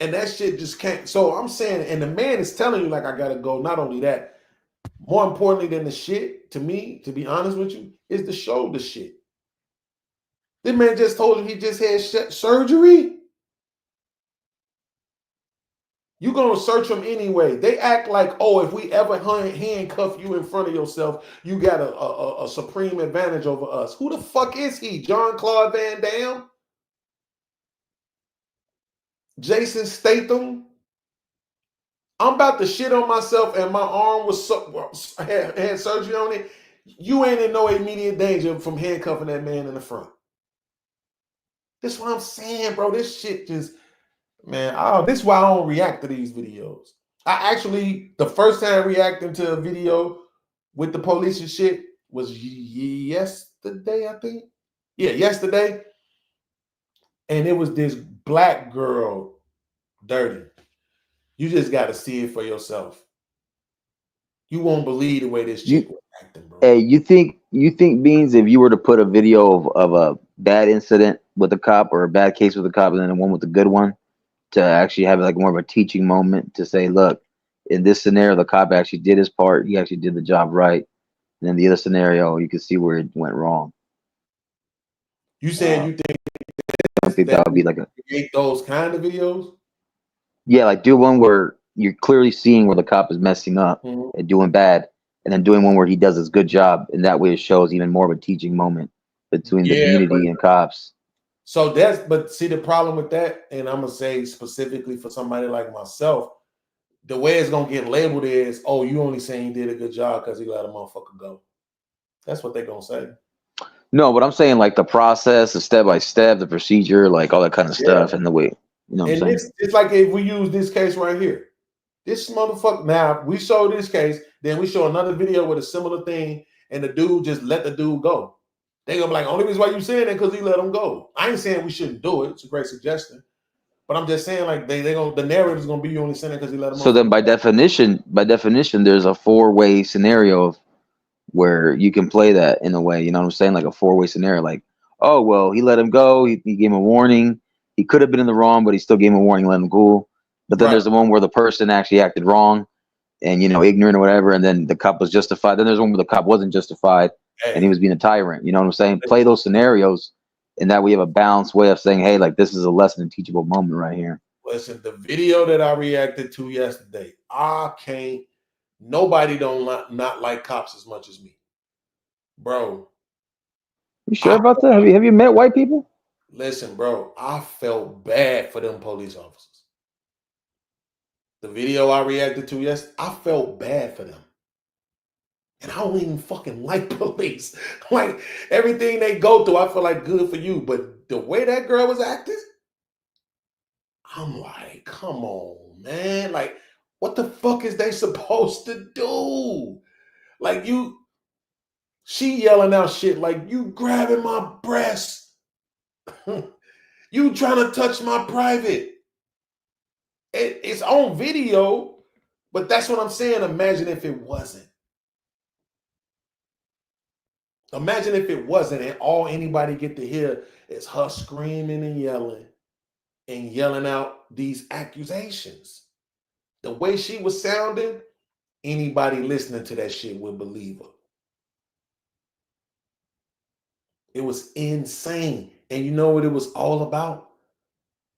And that shit just can't. So I'm saying, and the man is telling you like I gotta go. Not only that, more importantly than the shit, to me, to be honest with you, is the shoulder shit. This man just told you he just had surgery. You're going to search them anyway. They act like, oh, if we ever handcuff you in front of yourself, you got a supreme advantage over us. Who the fuck is he? Jean-Claude Van Damme? Jason Statham? I'm about to shit on myself and my arm had surgery on it. You ain't in no immediate danger from handcuffing that man in the front. That's what I'm saying, bro. This shit just... Man, this is why I don't react to these videos. I actually, the first time reacting to a video with the police and shit was yesterday, I think. Yeah, yesterday. And it was this black girl, Dirty. You just got to see it for yourself. You won't believe the way this chick was acting, bro. Hey, you think Beans, if you were to put a video of a bad incident with a cop or a bad case with a cop and then one with a good one, to actually have like more of a teaching moment to say, look, in this scenario, the cop actually did his part. He actually did the job right. And then the other scenario, you can see where it went wrong. You said you think I think that would be like create those kind of videos? Yeah, like do one where you're clearly seeing where the cop is messing up and doing bad, and then doing one where he does his good job, and that way it shows even more of a teaching moment between the community and cops. So but see the problem with that, and I'm gonna say specifically for somebody like myself, the way it's gonna get labeled is, oh, you only saying he did a good job because he let a motherfucker go. That's what they're gonna say. No, but I'm saying like the process, the step by step, the procedure, like all that kind of stuff, and the way, you know what I'm saying? It's like if we use this case right here. This motherfucker, now we show this case, then we show another video with a similar thing, and the dude just let the dude go. They gonna be like, only reason why you saying that because he let him go. I ain't saying we shouldn't do it. It's a great suggestion. But I'm just saying, like, the narrative is gonna be you only saying it because he let him go. So then by definition, there's a four-way scenario of where you can play that in a way, you know what I'm saying? Like a four-way scenario, like, oh, well, he let him go, he gave him a warning, he could have been in the wrong, but he still gave him a warning, let him go. But then there's the one where the person actually acted wrong and, you know, ignorant or whatever, and then the cop was justified. Then there's one where the cop wasn't justified and he was being a tyrant, you know what I'm saying? Play those scenarios, and that we have a balanced way of saying, hey, like, this is a lesson and teachable moment right here. Listen, the video that I reacted to yesterday, nobody don't not like cops as much as me. Bro. You sure about that? Have you met white people? Listen, bro, I felt bad for them police officers. The video I reacted to yesterday, I felt bad for them. And I don't even fucking like police. Like, everything they go through, I feel like good for you. But the way that girl was acting, I'm like, come on, man. Like, what the fuck is they supposed to do? Like, she yelling out shit like, you grabbing my breast. You trying to touch my private. It's on video, but that's what I'm saying. Imagine if it wasn't. Imagine if it wasn't, and all anybody get to hear is her screaming and yelling out these accusations. The way she was sounding, anybody listening to that shit would believe her. It was insane. And you know what it was all about?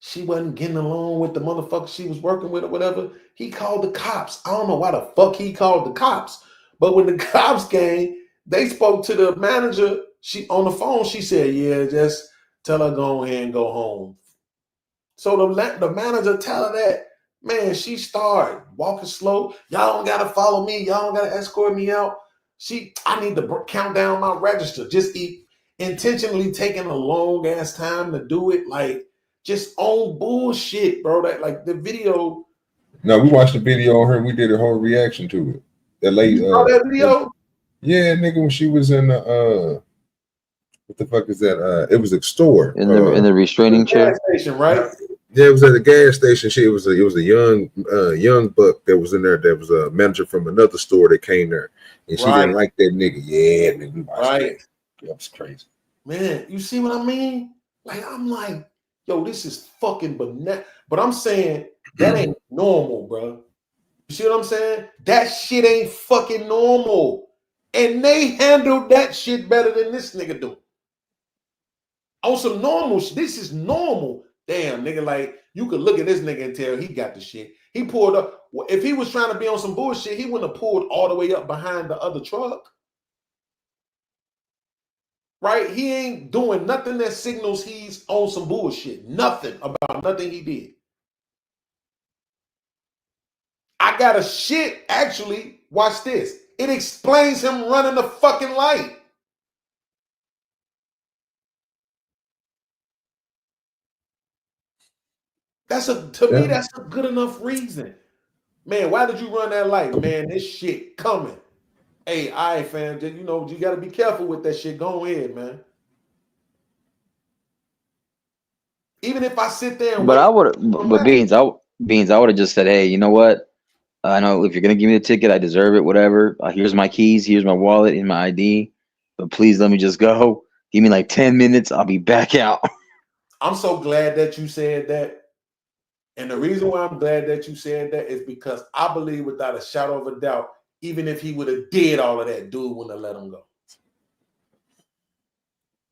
she wasn't getting along with the motherfucker she was working with or whatever. He called the cops. I don't know why the fuck he called the cops. But when the cops came, they spoke to the manager. She on the phone, she said, yeah, just tell her go ahead and go home. So the manager tell her that, man, she started walking slow. Y'all don't gotta follow me. Y'all don't gotta escort me out. I need to count down my register. Just intentionally taking a long ass time to do it, like just on bullshit, bro. That like the video. No, we watched the video on her. We did a whole reaction to it. That lady. You saw that video? Yeah, nigga, when she was in the what the fuck is that? It was a store in the restraining chair. Gas station, right? Yeah, it was at the gas station. It was a young buck that was in there. That was a manager from another store that came there, and she didn't like that nigga. Yeah, nigga, right. That was crazy. Man, you see what I mean? Like I'm like, yo, this is fucking bananas. But I'm saying that ain't normal, bro. You see what I'm saying? That shit ain't fucking normal. And they handled that shit better than this nigga do. On some normal shit. This is normal. Damn, nigga, like, you could look at this nigga and tell he got the shit. He pulled up. If he was trying to be on some bullshit, he wouldn't have pulled all the way up behind the other truck. Right? He ain't doing nothing that signals he's on some bullshit. Nothing about nothing he did. I got a shit, actually, watch this. It explains him running the fucking light. To me, that's a good enough reason. Man, why did you run that light? Man, this shit coming. Hey, all right, fam, you know, you got to be careful with that shit. Go ahead, man. Even if I sit there and but Beans, I would have just said, hey, you know what? I know if you're gonna give me the ticket, I deserve it. Whatever. Here's my keys. Here's my wallet and my ID. But please let me just go. Give me like 10 minutes. I'll be back out. I'm so glad that you said that. And the reason why I'm glad that you said that is because I believe without a shadow of a doubt, even if he would have did all of that, dude wouldn't have let him go.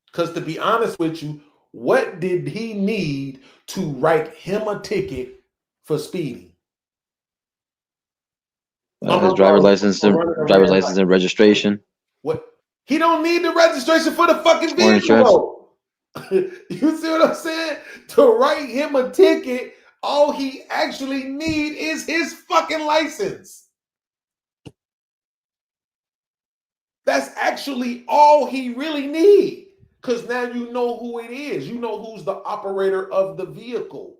Because to be honest with you, what did he need to write him a ticket for speeding? His driver's license and registration. What? He don't need the registration for the fucking vehicle. You see what I'm saying? To write him a ticket, all he actually need is his fucking license. That's actually all he really need. Because now you know who it is. You know who's the operator of the vehicle.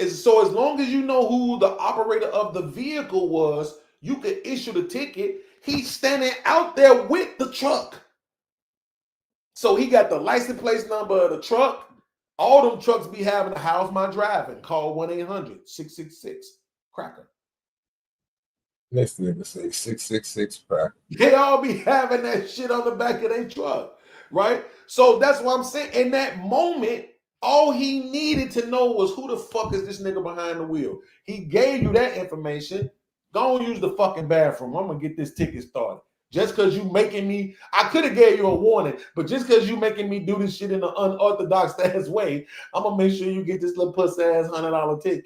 So as long as you know who the operator of the vehicle was, you could issue the ticket. He's standing out there with the truck. So he got the license plate number of the truck. All them trucks be having, how's my driving? Call 1-800-666-CRACKER. Next nigga say 666 cracker. They all be having that shit on the back of their truck, right? So that's what I'm saying. In that moment, all he needed to know was who the fuck is this nigga behind the wheel. He gave you that information. Go and use the fucking bathroom. I'm gonna get this ticket started. Just because you making me, I could have gave you a warning, but just because you making me do this shit in an unorthodox ass way, I'm gonna make sure you get this little pussy ass $100 ticket.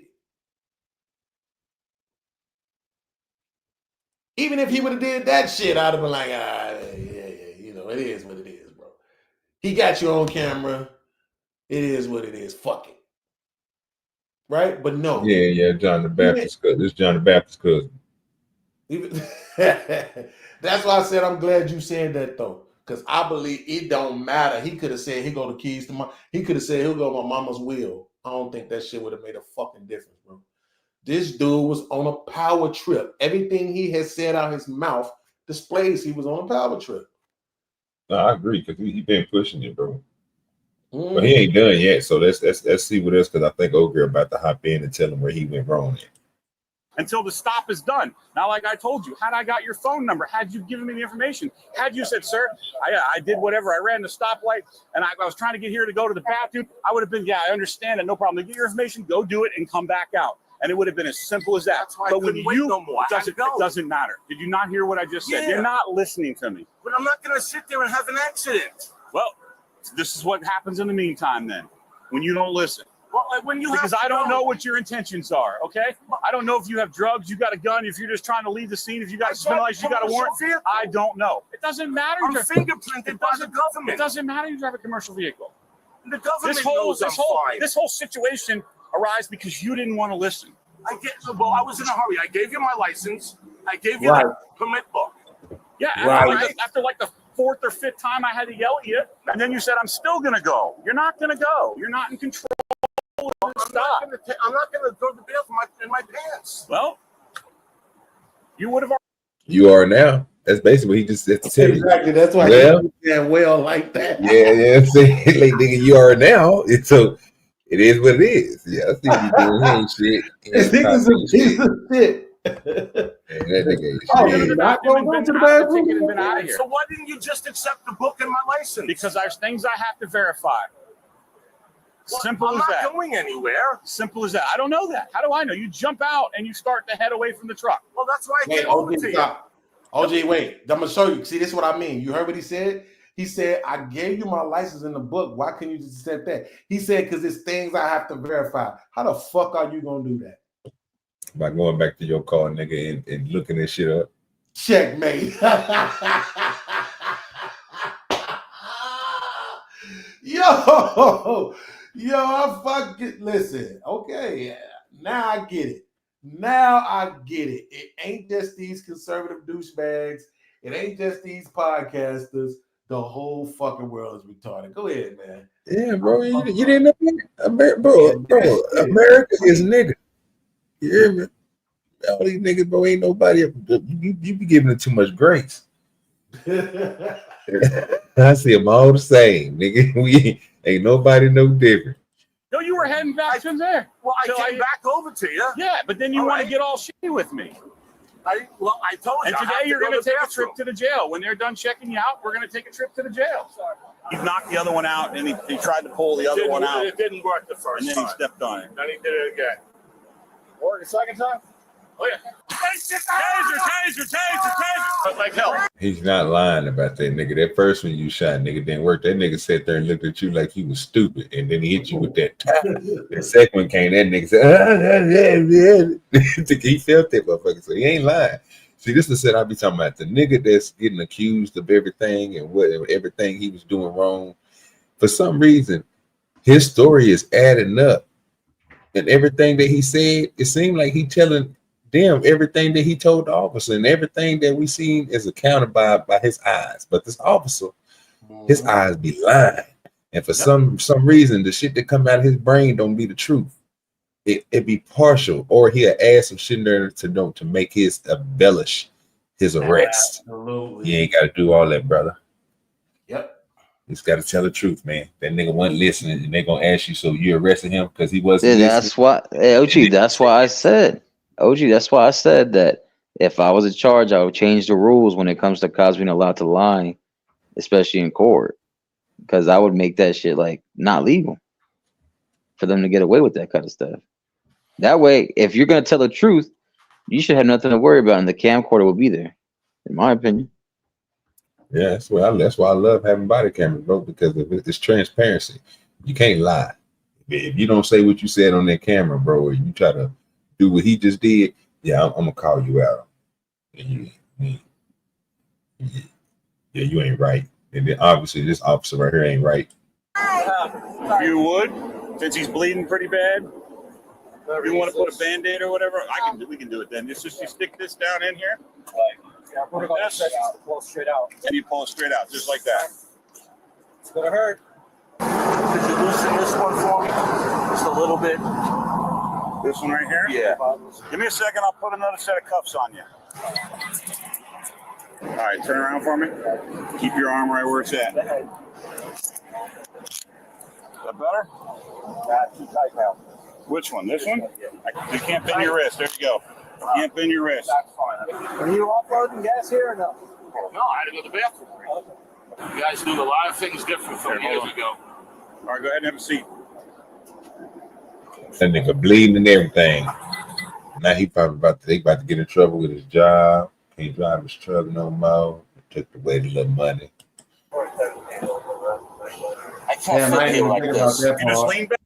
Even if he would have did that shit, I'd have been like, yeah, you know, it is what it is, bro. He got you on camera. It is what it is. Fuck it. Right? But no. Yeah, John the Baptist cousin. This is John the Baptist cousin. That's why I said I'm glad you said that though. Because I believe it don't matter. He could have said he go the keys to my, he could have said he'll go my mama's wheel. I don't think that shit would have made a fucking difference, bro. This dude was on a power trip. Everything he has said out his mouth displays he was on a power trip. No, I agree because he been pushing it, bro. But he ain't done yet. So let's see what else, because I think old girl about to hop in and tell him where he went wrong at. Until the stop is done. Now, like I told you, had I got your phone number, had you given me the information, had you said, sir, I did whatever, I ran the stoplight, and I was trying to get here to go to the bathroom, I would have been, yeah, I understand, and no problem. Get your information, go do it, and come back out. And it would have been as simple as that. That's why but when you, no more. It doesn't matter. Did you not hear what I just said? Yeah. You're not listening to me. But I'm not going to sit there and have an accident. Well, this is what happens in the meantime then, when you don't listen. Well, when you Because I don't know what your intentions are, okay? I don't know if you have drugs, you got a gun, if you're just trying to leave the scene, if you got a spin license, you got a warrant. I don't know. It doesn't matter. I'm fingerprinted by the government. It doesn't matter you drive a commercial vehicle. The government knows I'm fine. This whole situation arose because you didn't want to listen. I was in a hurry. I gave you my license. I gave you the permit book. Yeah, after like the 4th or 5th time I had to yell at you, and then you said, I'm still going to go. You're not going to go. You're not in control. I'm not going to go to bail in my pants. Well, you would have. You are now. That's basically what he just said to tell you. Exactly. That's why well like that. Yeah. I'm saying, like, nigga, you are now. So it is what it is. Yeah, I see what you're doing. He ain't shit. This nigga's a piece of shit. That nigga ain't Oh, shit. not going to go to the bathroom. So why didn't you just accept the book and my license? Because there's things I have to verify. Simple I'm as that. not going anywhere. Simple as that. I don't know that. How do I know? You jump out and you start to head away from the truck. Well, that's why I came over to you. OG, wait. I'm going to show you. See, this is what I mean. You heard what he said? He said, I gave you my license in the book. Why couldn't you just accept that? He said, because it's things I have to verify. How the fuck are you going to do that? By going back to your car, nigga, and looking this shit up. Checkmate. Yo, I fucking listen. Okay, now I get it. It ain't just these conservative douchebags. It ain't just these podcasters. The whole fucking world is retarded. Go ahead, man. Yeah, bro. You didn't know that? Bro, America is nigga. You hear me? All these niggas, bro, ain't nobody. You be giving it too much grace. I see them all the same, nigga. We ain't nobody no different. No, you were heading back to there. Well, I came back over to you. Yeah, but then you want to get all shitty with me. I told you. And today you're going to take a trip to the jail. When they're done checking you out, we're going to take a trip to the jail. He knocked the other one out, and he tried to pull the other one out. It didn't work the first time. And then he stepped on it. Then he did it again. Work a second time? Oh, yeah. Taser. But like hell. He's not lying about that, nigga. That first one you shot, nigga, didn't work. That nigga sat there and looked at you like he was stupid, and then he hit you with that tap. The second one came, that nigga said, he felt that motherfucker, so he ain't lying. See, this is what I be talking about. The nigga that's getting accused of everything and everything he was doing wrong, for some reason, his story is adding up. And everything that he said, it seemed like he telling them everything that he told the officer, and everything that we seen is accounted by his eyes. But this officer, his eyes be lying. And for some reason, the shit that come out of his brain don't be the truth. It be partial, or he'll add some shit in there to make his embellish his arrest. Absolutely. You ain't got to do all that, brother. Yep. He's got to tell the truth, man. That nigga wasn't listening, and they're gonna ask you, so you arrested him because he wasn't listening. That's why, OG. That's why I said, That's why I said that if I was in charge, I would change the rules when it comes to cops being allowed to lie, especially in court, because I would make that shit like not legal for them to get away with that kind of stuff. That way, if you're gonna tell the truth, you should have nothing to worry about, and the camcorder will be there, in my opinion. Yeah, that's why I love having body cameras, bro, because it's transparency. You can't lie. If you don't say what you said on that camera, bro, or you try to do what he just did, yeah, I'm gonna call you out. And you ain't right. And then obviously this officer right here ain't right. You would, since he's bleeding pretty bad. You want to put a Band-Aid or whatever? We can do it then. It's just you stick this down in here. Pull it straight out. And you pull it straight out, just like that. It's gonna hurt. Could you loosen this one for me? Just a little bit. This one right here? Yeah. Give me a second, I'll put another set of cuffs on you. All right, turn around for me. Keep your arm right where it's at. Is that better? Too tight now. Which one? This one? You can't bend your wrist. There you go. You can't bend your wrist. That's fine. Are you offloading gas here or no? No, I had to go to the bathroom. You guys do a lot of things different from years ago. All right, go ahead and have a seat. That nigga bleeding and everything. Now he probably about to get in trouble with his job. Can't drive his truck no more. Took away the little money. Damn, I ain't even thinking about that You just part. lean back.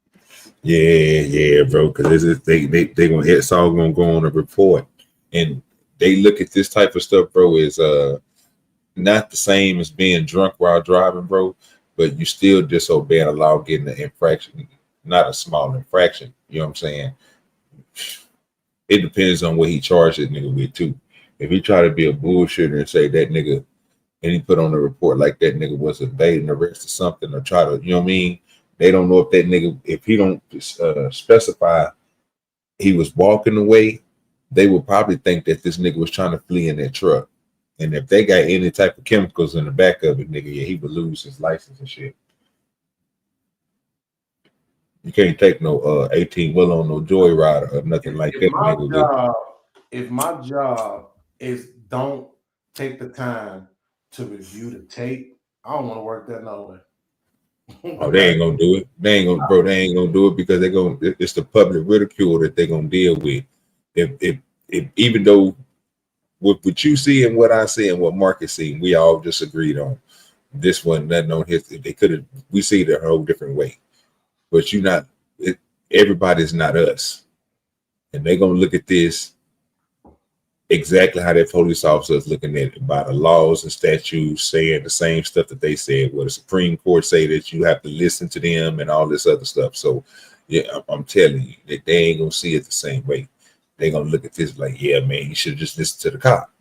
Yeah, bro. Because they gonna hit. It's all gonna go on a report, and they look at this type of stuff, bro. Is not the same as being drunk while driving, bro. But you still disobeying a law, getting an infraction, not a small infraction. You know what I'm saying? It depends on what he charged that nigga with too. If he try to be a bullshitter and say that nigga, and he put on a report like that nigga was evading arrest or something, or try to, you know what I mean? They don't know if that nigga, if he don't specify he was walking away, they would probably think that this nigga was trying to flee in that truck. And if they got any type of chemicals in the back of it, nigga, yeah, he would lose his license and shit. You can't take no 18 wheel on no joyride or nothing like that. If my job is don't take the time to review the tape, I don't want to work that no way. Oh, they ain't gonna do it. They ain't gonna, bro. They ain't gonna do it because it's the public ridicule that they're gonna deal with. If even though with what you see and what I see and what Mark is seeing, we all just agreed on. This one, nothing on his. They could have. We see it a whole different way. But you not. Everybody's not us, and they're gonna look at this exactly how that police officer is looking at it, by the laws and statutes saying the same stuff that they said. Well, the Supreme Court say that you have to listen to them and all this other stuff. So, yeah, I'm telling you that they ain't gonna see it the same way. They're gonna look at this like, yeah, man, you should just listen to the cop.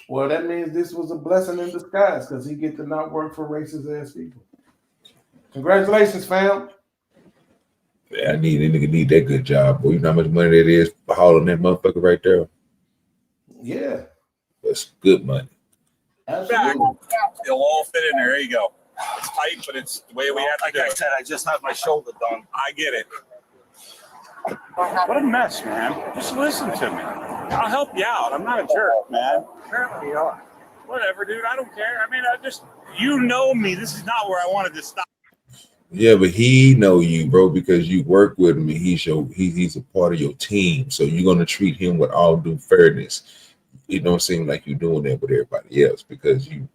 Well, that means this was a blessing in disguise because he get to not work for racist ass people. Congratulations, fam. Yeah, that nigga need that good job, boy. You know how much money that is for hauling that motherfucker right there? Yeah. That's good money. Absolutely. It'll all fit in there. There you go. It's tight, but it's the way we have to do it. Like I said, I just had my shoulder done. I get it. What a mess, man. Just listen to me. I'll help you out. I'm not a jerk, man. Apparently you are. Whatever, dude. I don't care. I mean, you know me. This is not where I wanted to stop. Yeah, but he know you, bro, because you work with him and he's a part of your team. So you're gonna treat him with all due fairness. It don't seem like you're doing that with everybody else, because you,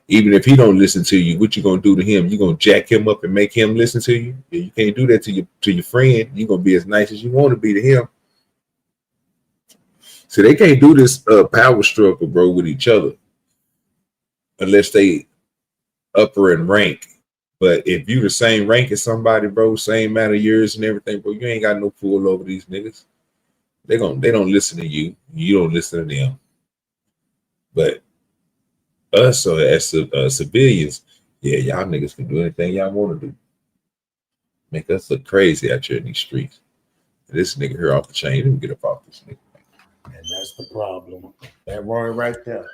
even if he don't listen to you, what you gonna do to him? You gonna jack him up and make him listen to you? You can't do that to your friend. You gonna be as nice as you want to be to him. So they can't do this power struggle, bro, with each other unless they upper in rank. But if you the same rank as somebody, bro, same amount of years and everything, bro, you ain't got no pull over these niggas. They don't listen to you. You don't listen to them. But us, as civilians, yeah, y'all niggas can do anything y'all want to do. Make us look crazy out here in these streets. This nigga here off the chain. Let me get up off this nigga. And that's the problem. That word right there.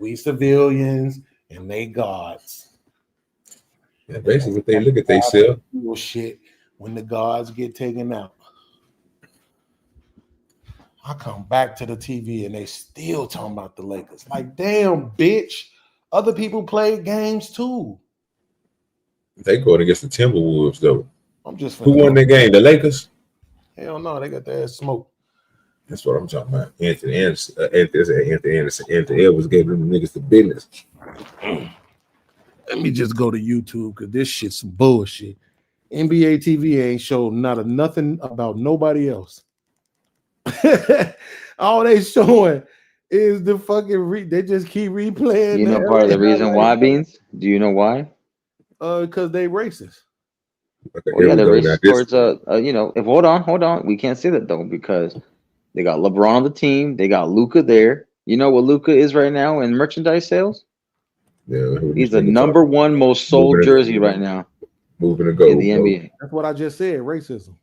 We civilians and they gods. Yeah, basically what they look at themselves. Shit when the gods get taken out. I come back to the TV and they still talking about the Lakers. Like, damn, bitch. Other people played games too. They going against the Timberwolves though. Who won that game? The Lakers? Hell no, they got their ass smoked. That's what I'm talking about. Anthony Edwards gave them niggas the business. Let me just go to YouTube because this shit's some bullshit. NBA TV ain't showed nothing about nobody else. All they showing is the fucking they just keep replaying. You know part of the reason why, Beans? Do you know why? Because they racist. Okay, well, yeah, they're racist towards if hold on. We can't say that though, because they got LeBron on the team, they got Luka there. You know what Luka is right now in merchandise sales? Yeah, he's the number one most sold jersey right now. Moving to go in the NBA. That's what I just said. Racism.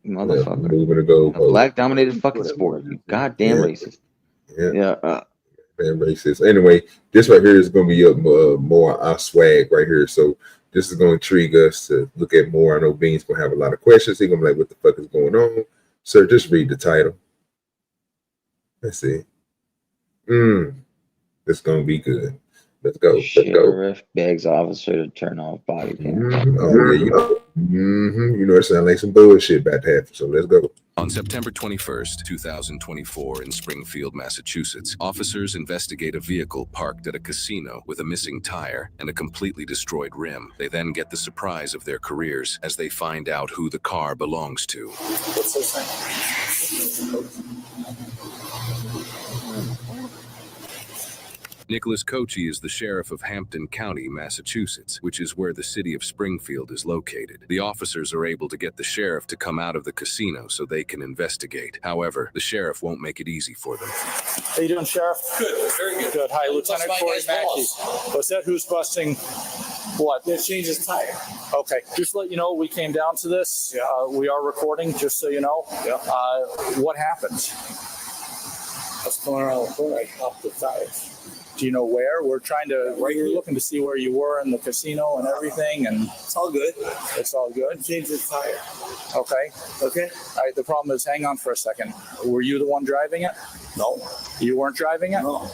Motherfucker. Yeah, moving to go. Black dominated fucking sport. You goddamn racist. Yeah. Man, racist. Anyway, this right here is going to be more our swag right here. So this is going to intrigue us to look at more. I know Bean's going to have a lot of questions. He's going to be like, what the fuck is going on? Sir, just read the title. Let's see. It's going to be good. Let's go. Sheriff begs officer to turn off body cam. Oh, yeah, you know it sounds like some bullshit about to happen. So let's go. On September 21st, 2024, in Springfield, Massachusetts, officers investigate a vehicle parked at a casino with a missing tire and a completely destroyed rim. They then get the surprise of their careers as they find out who the car belongs to. What's this thing? Nicholas Kochi is the sheriff of Hampton County, Massachusetts, which is where the city of Springfield is located. The officers are able to get the sheriff to come out of the casino so they can investigate. However, the sheriff won't make it easy for them. How you doing, Sheriff? Good, very good. Good. Hi, Lieutenant Corey Mackey. What's that? Who's busting what? They changed his tire. Okay. Just to let you know, we came down to this. Yeah. We are recording, just so you know. Yeah. What happened? I was going around the corner, I popped the tires. Do you know where? We're looking to see where you were in the casino and everything, and It's all good. it's all good. Changed his tire. Okay. Okay? All right. The problem is, hang on for a second. Were you the one driving it? No. You weren't driving it? No.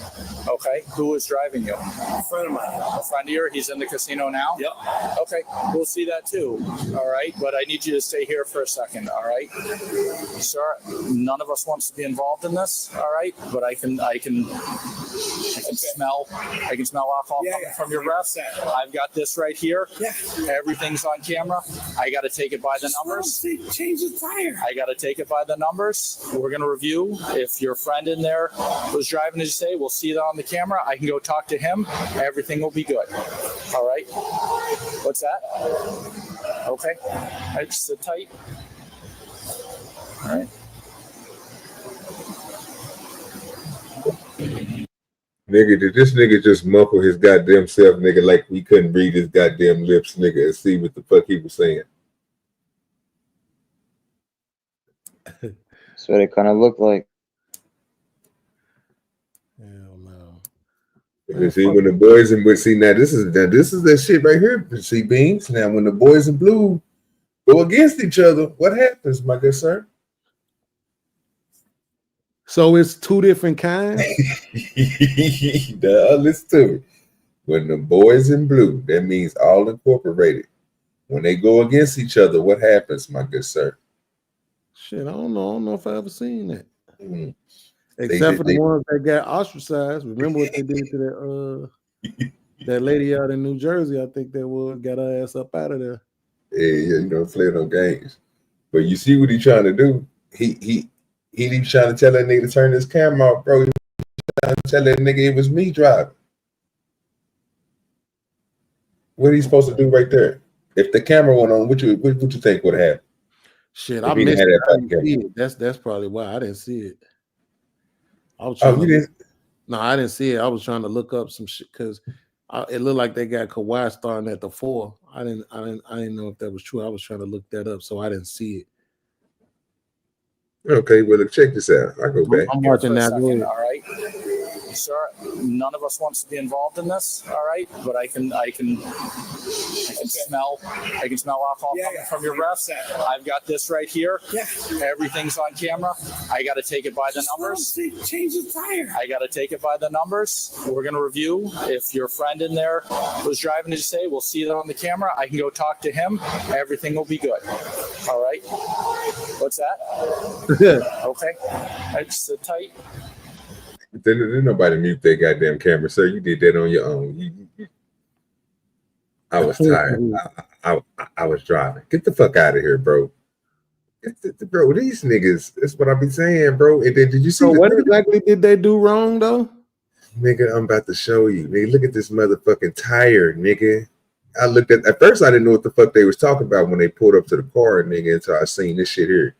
Okay. Who was driving you? A friend of mine. A friend of yours? He's in the casino now? Yep. Okay, we'll see that too. All right, but I need you to stay here for a second. All right, sir. None of us wants to be involved in this. All right, but I can smell alcohol coming from your breath. I've got this right here. Yeah. Everything's on camera. I got to take it by the numbers. They changed the tire. I got to take it by the numbers. We're going to review. If your friend in there was driving, as you say, we'll see that on the camera. I can go talk to him. Everything will be good. All right. What's that? Okay. All right, sit tight. All right. Nigga, did this nigga just muffle his goddamn self, nigga, like we couldn't read his goddamn lips, nigga, and see what the fuck he was saying? That's what it kind of looked like. Hell no. Because see, when the boys in see now this is that shit right here. See, Beans. Now when the boys in blue go against each other, what happens, my good sir? So it's two different kinds. Listen to me. When the boys in blue, that means all incorporated. When they go against each other, what happens, my good sir? Shit, I don't know if I ever seen that. Mm-hmm. Except for the ones that got ostracized. Remember what they did to that lady out in New Jersey? I think they got her ass up out of there. Yeah, you know, play no games. But you see what he trying to do? He trying to tell that nigga to turn his camera off, bro. He trying to tell that nigga it was me driving. What are you supposed to do right there? If the camera went on, what you think would happen? Shit, I missed it. I didn't see it. That's probably why I didn't see it. I was trying No, I didn't see it. I was trying to look up some shit because it looked like they got Kawhi starting at the 4. I didn't know if that was true. I was trying to look that up, so I didn't see it. Okay, well, check this out. I go back. I'm watching that. All right, sir. None of us wants to be involved in this. All right, but I can smell alcohol coming from your breath. I've got this right here. Yeah. Everything's on camera. I got to take it by the numbers. They changed the tire. I got to take it by the numbers. We're going to review. If your friend in there was driving, as you say, we'll see that on the camera. I can go talk to him. Everything will be good. All right. What's that? Okay. I just sit tight. Didn't nobody mute that goddamn camera, sir. You did that on your own. I was tired. I was driving. Get the fuck out of here, bro. Bro, these niggas. That's what I be saying, bro. And then, did you see? So what exactly did they do wrong, though? Nigga, I'm about to show you. Nigga, look at this motherfucking tire, nigga. I looked at first. I didn't know what the fuck they was talking about when they pulled up to the car, nigga. Until I seen this shit here.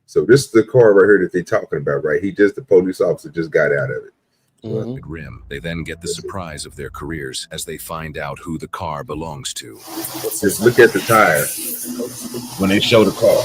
So this is the car right here that they talking about, right? The police officer just got out of it. Mm-hmm. Rim. They then get the surprise of their careers as they find out who the car belongs to. Just look at the tire when they show the car.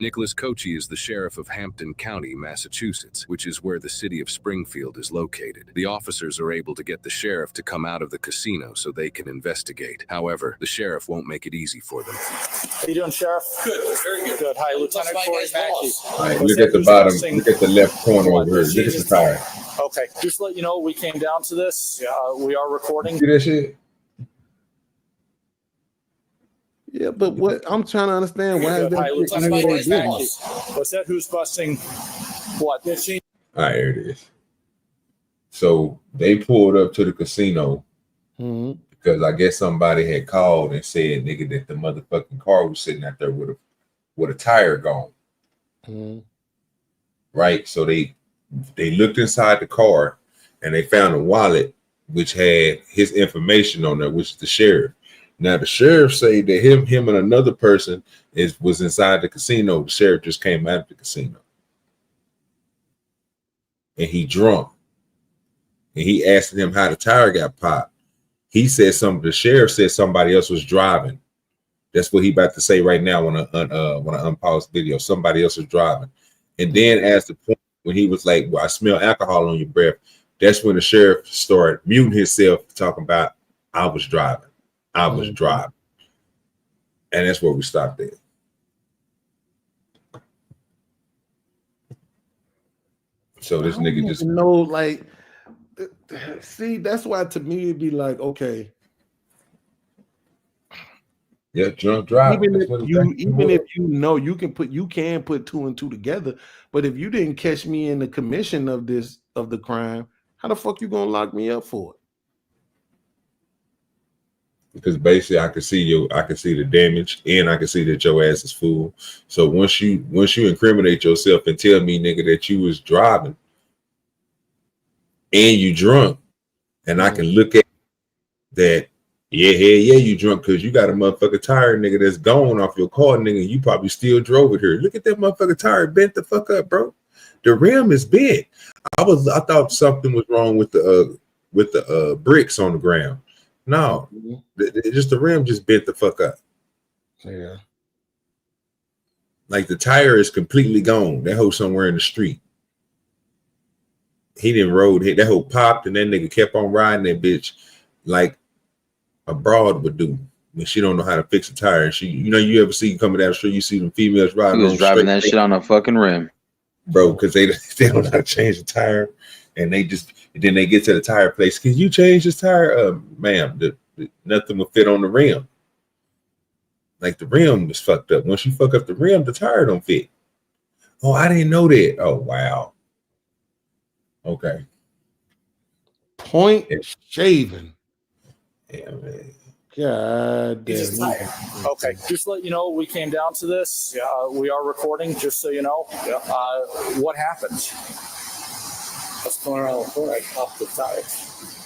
Nicholas Kochi is the sheriff of Hampton County, Massachusetts, which is where the city of Springfield is located. The officers are able to get the sheriff to come out of the casino so they can investigate. However, the sheriff won't make it easy for them. How you doing, Sheriff? Good, very good. Good. Hi, Lieutenant Corey Mackey. All right, look at the bottom. Look at the left corner over here. Look at the tire. Okay, just to let you know, we came down to this. We are recording. See that shit? Yeah, but what I'm trying to understand, why is All right, let's that talk any about of their business? what's that? Who's busting what? All right, here it is. So they pulled up to the casino because I guess somebody had called and said, nigga, that the motherfucking car was sitting out there with a tire gone. Right? So they looked inside the car and they found a wallet which had his information on there, which is the sheriff. Now the sheriff say that him and another person was inside the casino. The sheriff just came out of the casino. And he drunk. And he asked him how the tire got popped. He said the sheriff said somebody else was driving. That's what he about to say right now when I unpause video. Somebody else was driving. And then at the point when he was like, well, I smell alcohol on your breath, that's when the sheriff started muting himself, talking about, I was driving. And that's where we stopped at. So this nigga just like, see, that's why to me it'd be like, okay. Yeah, drunk driving. Even if you know, you can put two and two together. But if you didn't catch me in the commission of the crime, how the fuck you gonna lock me up for it? Because basically I can see the damage and I can see that your ass is full. So once you incriminate yourself and tell me, nigga, that you was driving and you drunk, and I can look at that, yeah, you drunk because you got a motherfucking tire, nigga, that's gone off your car, nigga. You probably still drove it here. Look at that motherfucking tire bent the fuck up, bro. The rim is bent. I thought something was wrong with the bricks on the ground. No, just the rim just bent the fuck up. Yeah. Like the tire is completely gone. That hoe somewhere in the street. He didn't roll. That hoe popped and that nigga kept on riding that bitch like a broad would do when she don't know how to fix a tire. And she, you ever see coming down the street, you see them females riding. He was driving that shit on a fucking rim, bro, because they don't know how to change the tire, and then they get to the tire place. Can you change this tire, ma'am? Nothing will fit on the rim. Like the rim was fucked up. Once you fuck up the rim, the tire don't fit. Oh, I didn't know that. Oh, wow. Okay. Point shaving. Yeah, man. God damn. Okay, just to let you know, we came down to this. We are recording, just so you know. What happened? I was going around the corner. I popped the tire.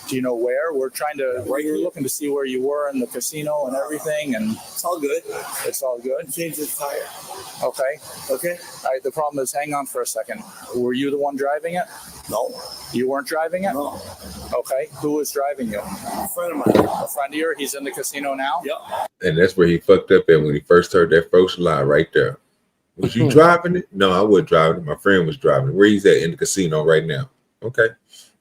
Do you know where? We're trying to. We're looking to see where you were in the casino and everything, and it's all good. It's all good. Change the tire. Okay. Okay. All right. The problem is, hang on for a second. Were you the one driving it? No. You weren't driving it? No. Okay. Who was driving you? A friend of mine. A friend of yours? He's in the casino now? Yep. And that's where he fucked up at when he first heard that first lie right there. Was you driving it? No, I wasn't driving it. My friend was driving it. Where he's at in the casino right now. Okay.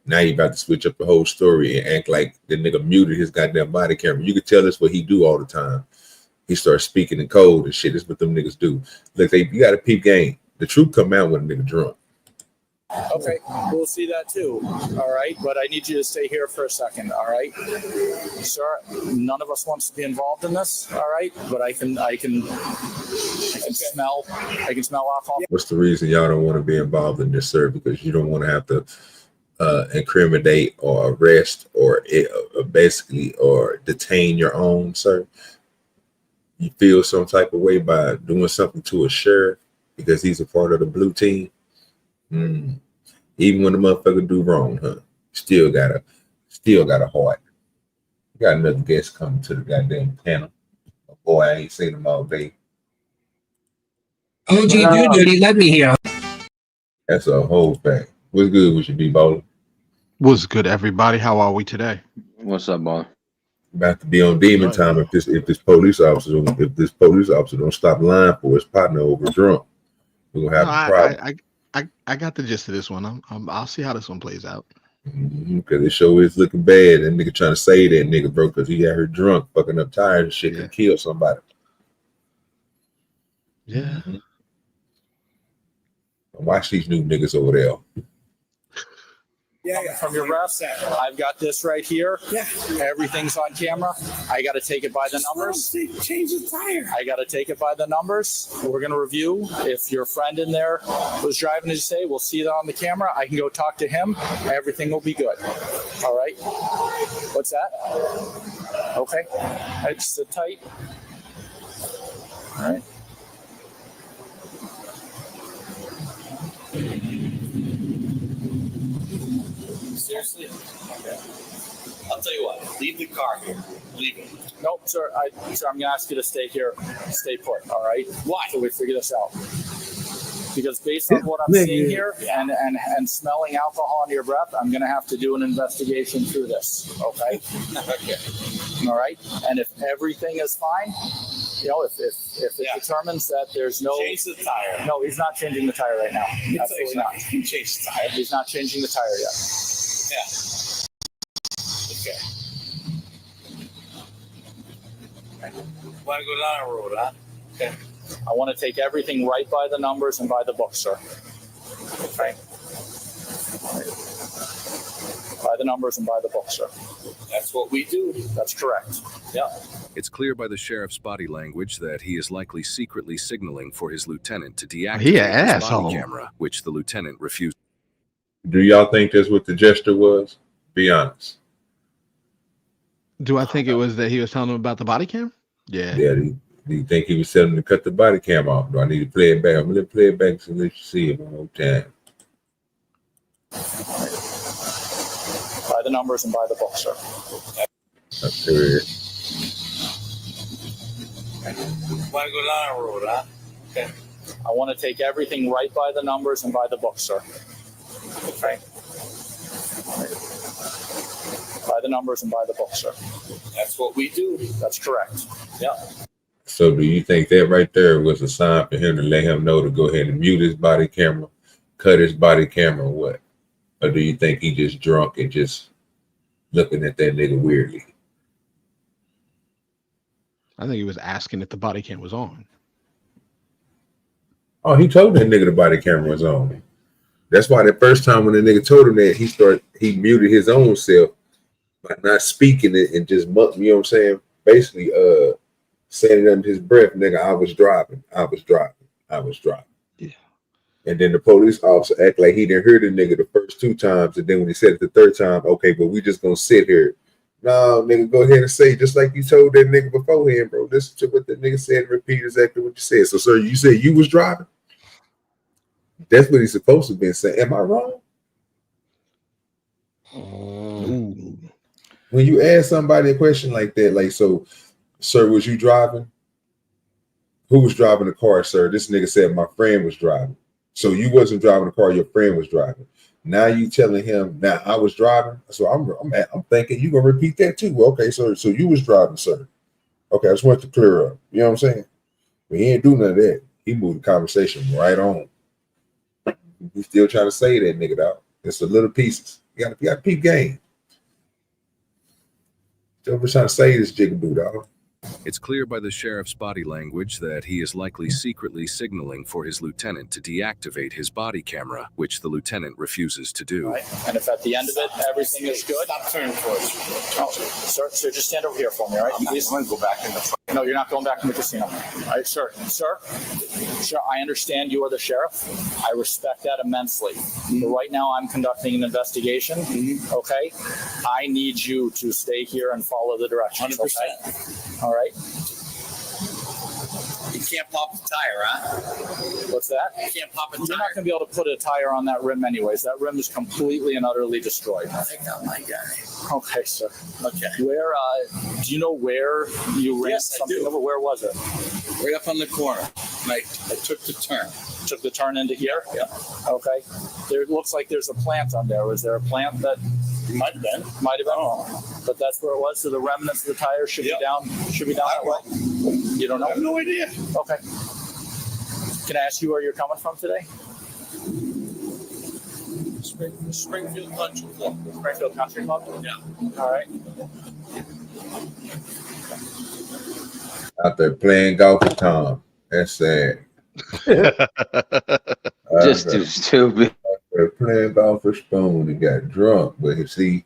Now you about to switch up the whole story and act like the nigga muted his goddamn body camera. You could tell that's what he do all the time. He starts speaking in code and shit. That's what them niggas do. Look, you got a peep game. The truth come out when a nigga drunk. Okay, we'll see that too. All right, but I need you to stay here for a second. All right, sir. None of us wants to be involved in this. All right, but I can smell alcohol. What's the reason y'all don't want to be involved in this, sir? Because you don't want to have to incriminate or arrest or basically or detain your own, sir. You feel some type of way by doing something to a sheriff because he's a part of the blue team. Even when the motherfucker do wrong, huh? Still got a heart. You got another guest coming to the goddamn panel. Oh, boy, I ain't seen him all day. OG Duty, let me hear. That's a whole thing. What's good with you, B-Bowler? What's good, everybody? How are we today? What's up, boy? About to be on demon time if this police officer don't stop lying for his partner over drunk. We're gonna have a problem. I got the gist of this one. I'll see how this one plays out. Because it sure is looking bad. That nigga trying to save that nigga, bro, because he got her drunk, fucking up tires and shit, could kill somebody. Yeah. Watch these new niggas over there. from your breath. I've got this right here. Yeah. Everything's on camera. I got to take it by the numbers. Change the tire. I got to take it by the numbers. We're going to review. If your friend in there was driving, as you say, we'll see that on the camera. I can go talk to him. Everything will be good. All right. What's that? Okay. It's sit tight. All right. Seriously? Okay. I'll tell you what. Leave the car here. Leave it. Nope, sir. Sir, I'm going to ask you to stay here. Stay put. All right. Why? So we figure this out. Because based on what I'm seeing here and smelling alcohol in your breath, I'm going to have to do an investigation through this. Okay. Okay. All right. And if everything is fine, you know, if it determines that there's no change the tire. No, he's not changing the tire right now. Absolutely not. Change the tire. He's not changing the tire yet. Yeah. Okay. Want to go down the road, huh? Okay. I want to take everything right by the numbers and by the book, sir. Okay. By the numbers and by the book, sir. That's what we do. That's correct. Yeah. It's clear by the sheriff's body language that he is likely secretly signaling for his lieutenant to deactivate his body camera, which the lieutenant refused. Do y'all think that's what the gesture was? Be honest. Do I think it was that he was telling him about the body cam? Yeah. Yeah. Do you think he was telling him to cut the body cam off? Do I need to play it back? I'm going to play it back so let you see it one more time. By the numbers and by the book, sir. That's good. Want to go down the road, huh? Okay. I want to take everything right by the numbers and by the book, sir. Okay. By the numbers and by the book, sir. That's what we do. That's correct. Yeah. So do you think that right there was a sign for him to let him know to go ahead and mute his body camera, cut his body camera, or what? Or do you think he just drunk and just looking at that nigga weirdly? I think he was asking if the body cam was on. Oh, he told that nigga the body camera was on. That's why the first time when the nigga told him that, he muted his own self by not speaking it and just, you know what I'm saying? Basically, saying it under his breath, nigga, I was driving. Yeah. And then the police officer act like he didn't hear the nigga the first two times. And then when he said it the third time, okay, but we just gonna sit here. No, nigga, go ahead and say just like you told that nigga beforehand, bro. Listen to what the nigga said and repeat exactly what you said. So, sir, you said you was driving? That's what he's supposed to be saying. Am I wrong? When you ask somebody a question like that, like, so, sir, was you driving? Who was driving the car, sir? This nigga said my friend was driving. So you wasn't driving the car, your friend was driving. Now you telling him, now I was driving. So I'm thinking you gonna repeat that too. Okay, sir. So you was driving, sir. Okay, I just want to clear up. You know what I'm saying? But he ain't do none of that. He moved the conversation right on. He's still trying to say that nigga dog. It's the little pieces. You gotta peep game. Still trying to say this jigaboo dog. It's clear by the sheriff's body language that he is likely secretly signaling for his lieutenant to deactivate his body camera, which the lieutenant refuses to do. Right. And if at the end of it, everything is good. Stop turning towards you. Oh, sir, just stand over here for me, all right? I'm going to go back in the... No, you're not going back in the casino. All right, sir. Sir, I understand you are the sheriff. I respect that immensely. But right now, I'm conducting an investigation, okay? I need you to stay here and follow the directions, 100%. Okay? All right? You can't pop the tire, huh? What's that? You can't pop a tire. You're not going to be able to put a tire on that rim anyways. That rim is completely and utterly destroyed. I think I'm my guy. Okay, sir. Okay. Where, do you know where you ran something over? Where was it? Right up on the corner. I took the turn. Took the turn into here? Yeah. Okay. There looks like there's a plant on there. Was there a plant that might have been? Might have been. Oh. But that's where it was. So the remnants of the tire should be down. Should be down that way. You don't know? I have no idea. Okay. Can I ask you where you're coming from today? Springfield Country Club. Springfield Country Club? Yeah. All right. Out there playing golf with Tom. That's sad. Just too stupid. playing golf for Spoon and got drunk, but see,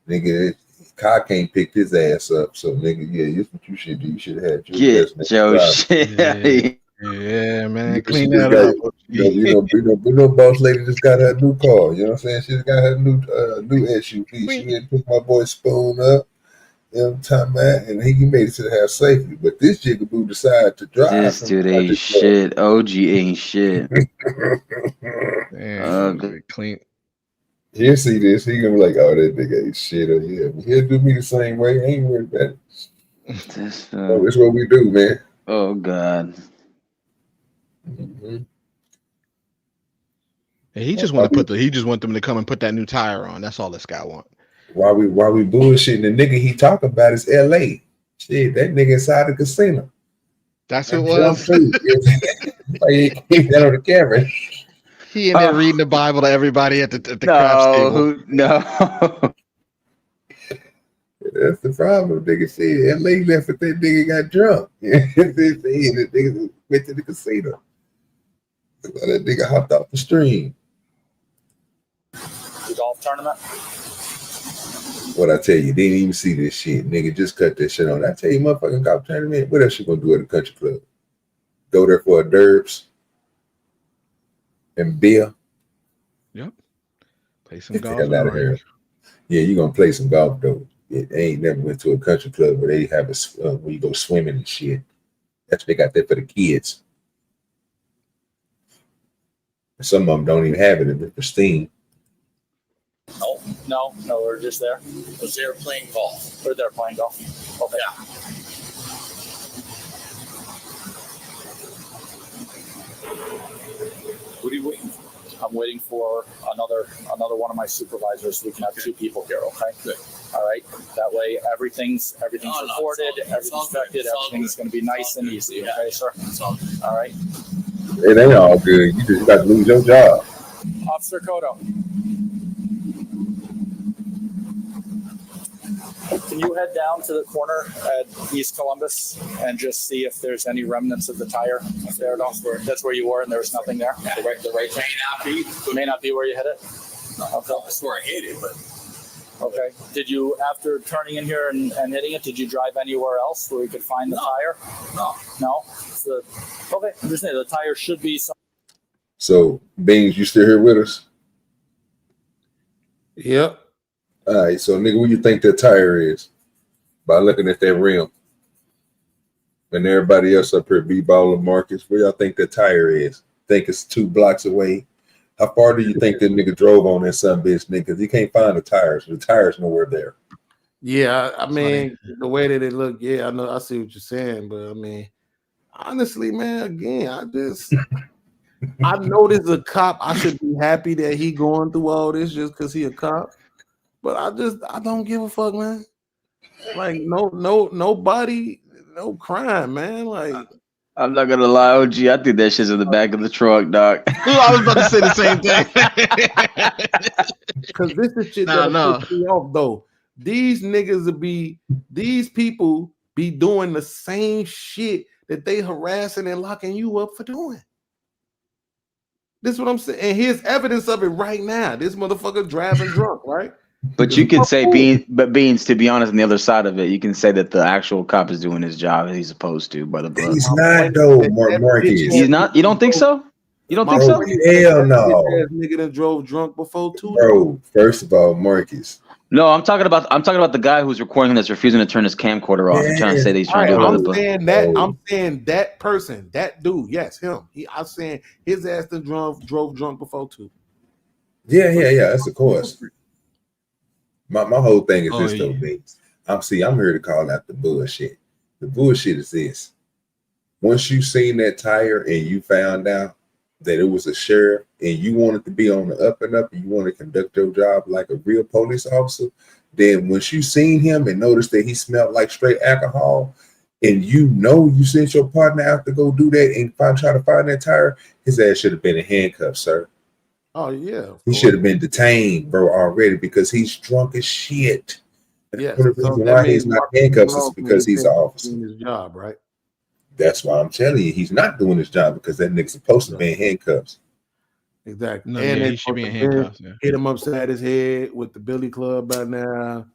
nigga, Kai can't pick his ass up. So nigga, yeah, here's what you should do. You should have had your Get your shit. Yeah, man. You Clean just that got, up. you know, boss lady just got her new car. You know what I'm saying? She just got her new SUV. She didn't pick my boy Spoon up. You know what I'm talking about? And he made it to the house safely. But this jigaboo decided to drive. This dude ain't shit. OG ain't shit. Damn, clean. He'll see this. He gonna be like, "Oh, that nigga ain't shit." Or yeah, he'll do me the same way. I ain't worried about it. That's what we do, man. Oh God. Mm-hmm. And he just want them to come and put that new tire on. That's all this guy want. While we bullshitting, the nigga he talk about is L.A. Shit, that nigga inside the casino. That's who it was. He came down on the camera. He in there reading the Bible to everybody at the craps table. No. That's the problem, nigga. See, L.A. left if that nigga got drunk. The nigga went to the casino. That nigga hopped off the stream. The golf tournament. What I tell you, didn't even see this shit. Nigga, just cut that shit on. I tell you, motherfucking golf tournament, what else you gonna do at a country club? Go there for a derbs and beer? Yep. Play some golf. Out of here. Yeah, you gonna play some golf, though. It ain't never went to a country club where they have where you go swimming and shit. That's what they got there for the kids. Some of them don't even have it in the pristine. No, we're just there. Was there playing golf? We're there playing golf. Okay. Yeah. What are you waiting for? I'm waiting for another one of my supervisors so we can have two people here, okay? Good. All right. That way everything's recorded, it's everything's vetted, everything's gonna be nice and easy, okay, sir? All right. It ain't all good. You just got to lose your job. Officer Cotto. Can you head down to the corner at East Columbus and just see if there's any remnants of the tire there at all? That's where you were and there was nothing there? Yeah, the right may not be where you hit it? No, okay. That's where I hit it, but... Okay. Did you, after turning in here and hitting it, did you drive anywhere else where we could find the tire? No? Okay. I'm just saying the tire should be... So, Beans, you still here with us? Yep. All right, so nigga, what you think that tire is? By looking at that rim. And everybody else up here, B-Ball and Marcus, where y'all think that tire is? Think it's 2 blocks away? How far do you think that nigga drove on that son bitch, nigga? Because he can't find the tires. The tire's nowhere there. Yeah, I mean, the way that it looked, yeah, I know, I see what you're saying, but I mean, honestly, man, again, I know this is a cop. I should be happy that he going through all this just because he a cop. But I don't give a fuck, man. Like nobody, no crime, man. Like I'm not gonna lie, OG. I think that shit's in the back of the truck, dog. I was about to say the same thing. Because this is shit that piss me off, though. These people be doing the same shit that they harassing and locking you up for doing. This is what I'm saying. And here's evidence of it right now. This motherfucker driving drunk, right? But you could say Beans, to be honest, on the other side of it, you can say that the actual cop is doing his job as he's supposed to by the book. He's not though, Marcus. He's not. You don't think so? You don't think so? Hell no. Nigga that drove drunk before too. Bro, first of all, Marcus. No, I'm talking about the guy who's recording that's refusing to turn his camcorder off and trying to say that he's trying to do it. I'm saying that person, that dude, yes, him. I'm saying his ass drove drunk before too. Yeah, that's of course. My whole thing is this though, Beans. I'm here to call out the bullshit. The bullshit is this. Once you seen that tire and you found out that it was a sheriff and you wanted to be on the up and up and you want to conduct your job like a real police officer, then once you seen him and noticed that he smelled like straight alcohol and you sent your partner out to go do that and try to find that tire, his ass should have been in handcuffs, sir. Oh yeah, he should have been detained, bro, already because he's drunk as shit. Yeah, the reason why he's not handcuffed is because he's an officer. His job, right? That's why I'm telling you, he's not doing his job because that nigga's supposed to be in handcuffs. Exactly. No, and yeah, they he should be in handcuffs. Yeah. hit him upside his head with the billy club by now.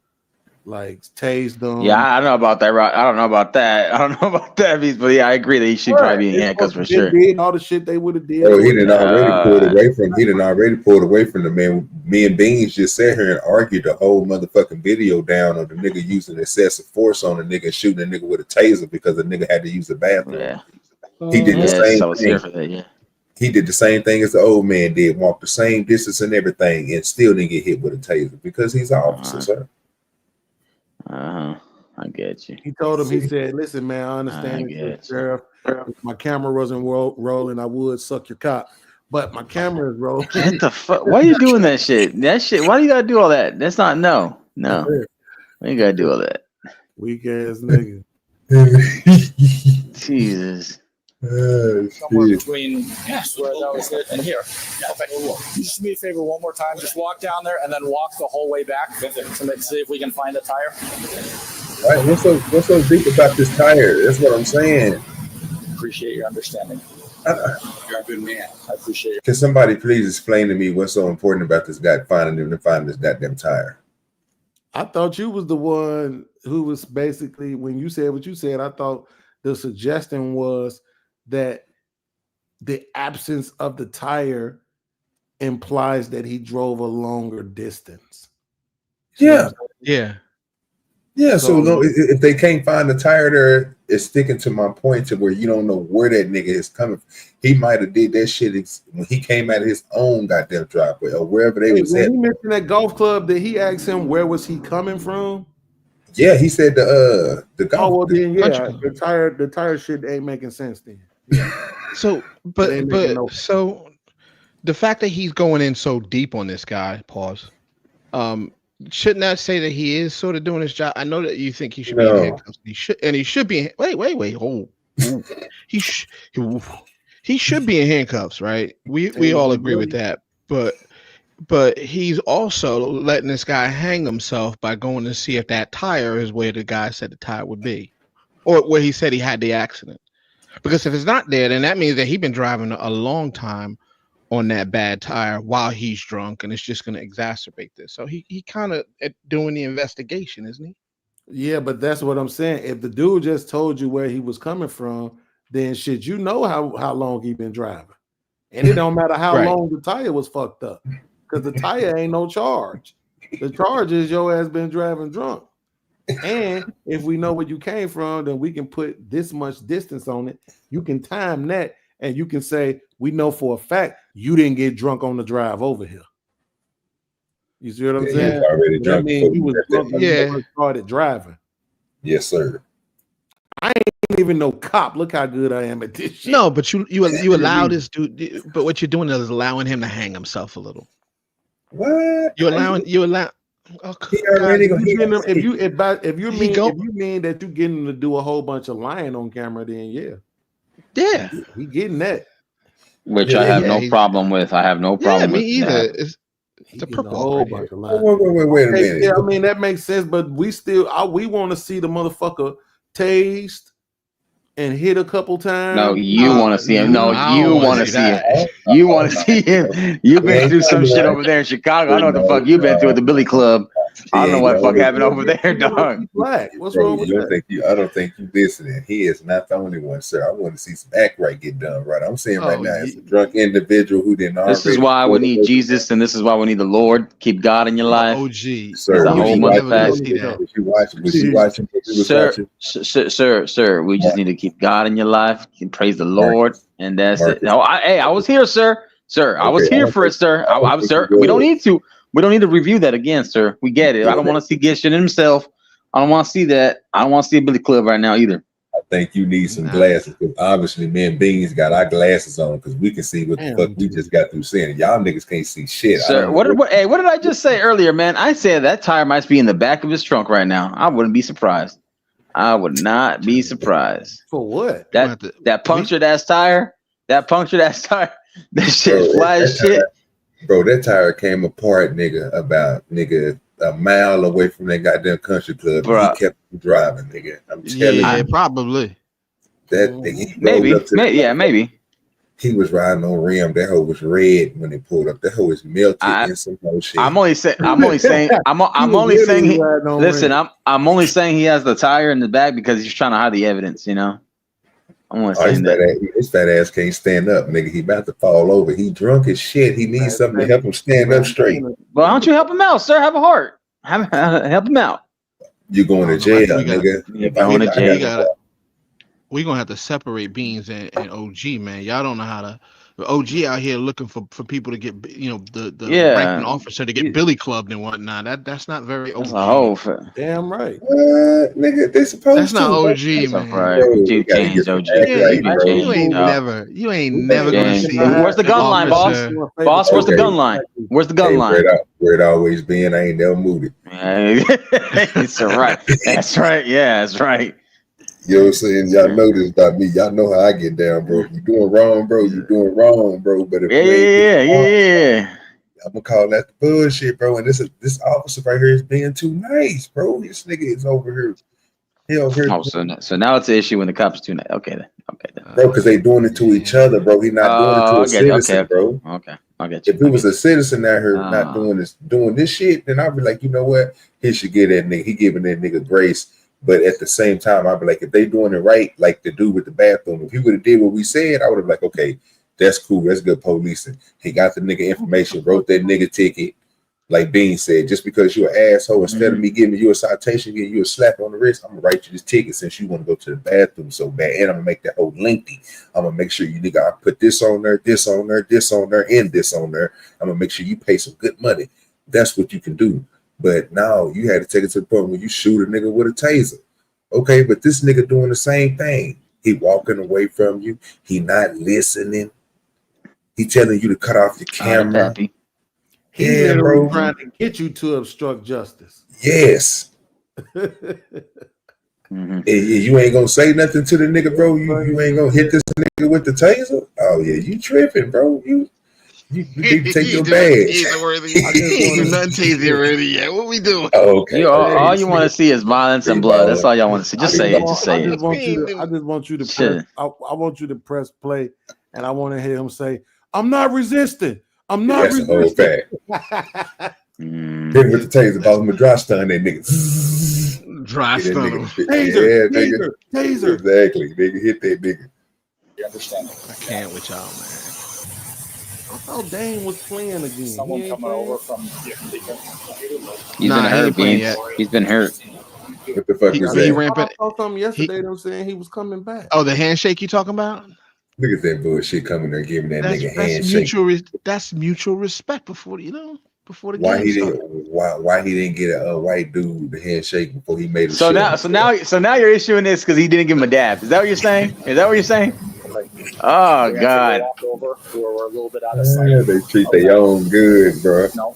Like tased them. Yeah, I don't know about that. I don't know about that. I don't know about that, but yeah, I agree that he should probably be in handcuffs for sure. Did all the shit they would have did. Oh, he didn't already pulled away from. He didn't already pulled away from the man. Me and Beans just sat here and argued the whole motherfucking video down of the nigga using excessive force on the nigga and shooting the nigga with a taser because the nigga had to use the bathroom. Yeah, he did the same I was here for that. Yeah, he did the same thing as the old man did. Walked the same distance and everything, and still didn't get hit with a taser because he's an officer, sir. I get you. He told him, he said, listen, man, I understand, Sheriff. If my camera wasn't rolling, I would suck your cock. But my camera is rolling. What the fuck? Why are you doing that shit? That shit, why do you gotta do all that? That's not no. Why you gotta do all that? Weak ass nigga. Jesus. Somewhere between where that was it and here. Okay. You just do me a favor one more time. Just walk down there and then walk the whole way back to see if we can find a tire. All right, what's so deep about this tire? That's what I'm saying. Appreciate your understanding. You're a good man. I appreciate it. Can somebody please explain to me what's so important about this guy finding this goddamn tire? I thought you was the one who was basically, when you said what you said, I thought the suggestion was that the absence of the tire implies that he drove a longer distance. Yeah. Yeah. So no, if they can't find the tire there, it's sticking to my point to where you don't know where that nigga is coming from. He might have did that shit when he came out of his own goddamn driveway or wherever they was at. When he mentioned that golf club, did he ask him where was he coming from? Yeah, he said the golf. Oh, well then, yeah, the tire shit ain't making sense then. Yeah. So the fact that he's going in so deep on this guy, shouldn't that say that he is sort of doing his job? I know that you think he should be in handcuffs. He should be. Wait. He should be in handcuffs, right? We all agree with that. But he's also letting this guy hang himself by going to see if that tire is where the guy said the tire would be, or where he said he had the accident. Because if it's not there, then that means that he's been driving a long time on that bad tire while he's drunk, and it's just going to exacerbate this. So he kind of doing the investigation, isn't he? Yeah, but that's what I'm saying. If the dude just told you where he was coming from, then shit, you know how long he been driving, and it don't matter how long the tire was fucked up, because the tire ain't no charge. The charge is your ass been driving drunk. And if we know where you came from, then we can put this much distance on it. You can time that, and you can say, we know for a fact you didn't get drunk on the drive over here. You see what I'm saying? He was already drunk. That means you was drunk when you first started driving. Yes, sir. I ain't even no cop. Look how good I am at this shit. No, but you allow this dude. But what you're doing is allowing him to hang himself a little. What? You allow. Oh, if you mean that you getting him to do a whole bunch of lying on camera, then yeah, he getting that. Which I have no problem with. I have no problem with. Me either. That. It's a purple. Whole bunch of lying. Wait a minute. Yeah, I mean that makes sense, but we want to see the motherfucker tased and hit a couple times. No, you want to see him. No, you want to see him. You want to see him. You've been through some shit over there in Chicago. I know what the fuck you've been through at the Billy Club. I don't know what the fuck happened over there, dog. What's wrong with that? I don't think you listening. He is not the only one, sir. I want to see some act right get done right. I'm saying right now, it's a drunk individual who didn't. This is why we need Jesus, and this is why we need the Lord. Keep God in your life. Oh, gee, sir. Sir. We just need to keep God in your life. Praise the Lord, and that's it. No, I was here, sir. I was here for it, sir. I was, sir. We don't need to. We don't need to review that again, sir. We get it. I don't want to see get shit in himself. I don't want to see that. I don't want to see a Billy Club right now either. I think you need some glasses, because obviously me and Beans got our glasses on because we can see what the fuck we just got through saying. Y'all niggas can't see shit. Sir, what did I just say earlier, man? I said that tire might be in the back of his trunk right now. I wouldn't be surprised. I would not be surprised. For what? That punctured ass tire. That punctured ass tire. That shit fly as shit. Bro, that tire came apart, about a mile away from that goddamn country club. Bro. He kept driving, nigga. I'm telling you. Probably. That thing. Maybe. He was riding on rim. That hoe was red when they pulled up. That hoe was melted in some whole shit. I'm only saying. Listen, I'm only saying he has the tire in the back because he's trying to hide the evidence. You know. I'm only saying that his fat ass can't stand up, nigga. He about to fall over. He drunk as shit. He needs something to help him stand up straight. Well, why don't you help him out, sir? Have a heart. Help him out. You're going to jail, nigga. You're going to jail. We're gonna have to separate Beans and OG, man. Y'all don't know how to. OG out here looking for people to get, you know, the ranking officer to get Billy clubbed and whatnot. That's not very OG. Damn right. Nigga, they supposed that's to. Not OG, man. Right. You changed OG. You ain't never gonna see. Where's the gun line, boss? Boss, where's the gun line? Where's the gun line? Where it always been. I ain't never moved it. It's right. That's right. Yeah, that's right. You know what I'm saying? Y'all know this about me. Y'all know how I get down, bro. You doing wrong, bro. You doing wrong, bro. But if I'm gonna call that the bullshit, bro. And this officer right here is being too nice, bro. This nigga is over here. He over here. Oh, so now it's an issue when the cops too nice. Okay then. Bro, because they doing it to each other, bro. He not doing it to a citizen, bro. Okay. I get you. If it was a citizen out here not doing this shit, then I'd be like, you know what? He should give that nigga. He giving that nigga grace. But at the same time, I'd be like, if they doing it right, like the dude with the bathroom, if he would have did what we said, I would have like, okay, that's cool. That's good policing. He got the nigga information, wrote that nigga ticket. Like Bean said, just because you're an asshole, instead of me giving you a citation, giving you a slap on the wrist, I'm gonna write you this ticket since you want to go to the bathroom so bad, and I'm gonna make that whole lengthy. I'm gonna make sure you nigga, I put this on there, this on there, this on there, and this on there. I'm gonna make sure you pay some good money. That's what you can do. But now you had to take it to the point where you shoot a nigga with a taser. Okay, but this nigga doing the same thing. He walking away from you. He not listening. He telling you to cut off your camera. He's literally trying to get you to obstruct justice. Yes. And you ain't gonna say nothing to the nigga, bro. You ain't gonna hit this nigga with the taser. Oh yeah, you tripping, bro. You need to take your badge. Nothing tasty worthy yet. What we doing? Oh, okay. All you want to see is violence and blood. That's all y'all want to see. Just say it. Just say it. I just want you to press. I want you to press play, and I want to hear him say, "I'm not resisting. I'm not resisting." Hit him with the taser. About him a dry stun that nigga. Dry stun. Taser. Exactly. Nigga, hit that nigga. You understand? I can't with y'all, man. I thought Dane was playing again. Someone coming over from. He's been hurt, Beans. He's been hurt. What the fuck is that? I saw something yesterday. Them saying he was coming back. Oh, the handshake you talking about? Look at that bullshit coming there, giving that nigga handshake. That's mutual respect before the why game he didn't why he didn't get a white dude the handshake before he made a so now you're issuing this because he didn't give him a dab. Is that what you're saying? Is that what you're saying? Oh God! Yeah, they treat their own good, bro. No,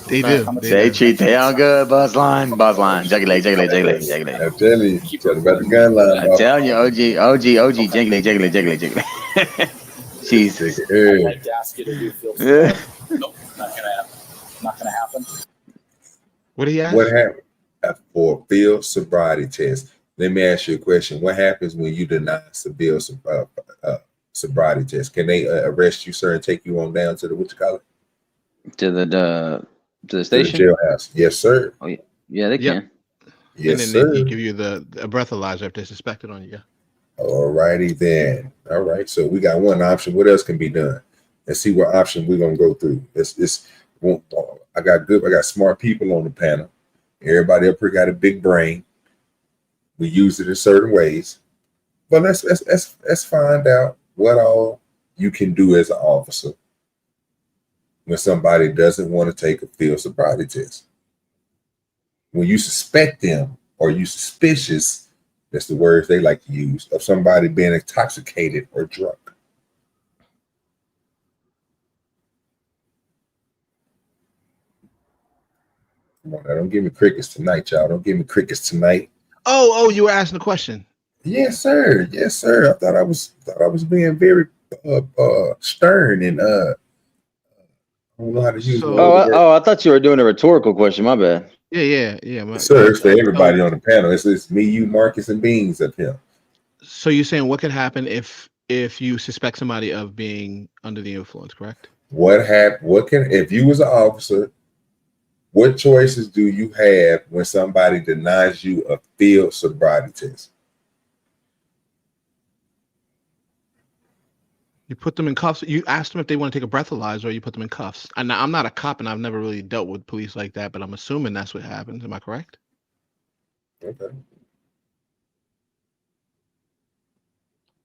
they do. They treat their own good. Buzz line, juggy leg. I'm telling you, tell about the gun line. I'm telling you, OG, jiggle. Jesus. I'd like to ask you to do field support. Nope, not gonna happen. What do you ask? What happened for a field sobriety test? Let me ask you a question. What happens when you deny severe sobriety test? Can they arrest you, sir, and take you on down to the what you call it? To the station? To the jailhouse. Yes, sir. Oh yeah, they can. Yes, and then sir. they give you a breathalyzer if they suspect it on you. All righty then. All right. So we got one option. What else can be done? Let's see what option we're gonna go through. I got smart people on the panel. Everybody up here got a big brain. We use it in certain ways. But let's find out what all you can do as an officer when somebody doesn't want to take a field sobriety test. When you suspect them or you suspicious, that's the words they like to use, of somebody being intoxicated or drunk. Come on, now, don't give me crickets tonight, y'all. Don't give me crickets tonight. Oh, you were asking a question. Yes, sir. Yes, sir. I thought I was being very stern and I don't know how to use. I thought you were doing a rhetorical question. My bad. Yeah. Sir, it's for everybody on the panel. It's me, you, Marcus, and Beans up here. So you're saying what could happen if if you suspect somebody of being under the influence, correct? What if you was an officer, what choices do you have when somebody denies you a field sobriety test? You put them in cuffs. You ask them if they want to take a breathalyzer, or you put them in cuffs. And I'm not a cop, and I've never really dealt with police like that, but I'm assuming that's what happens. Am I correct? Okay.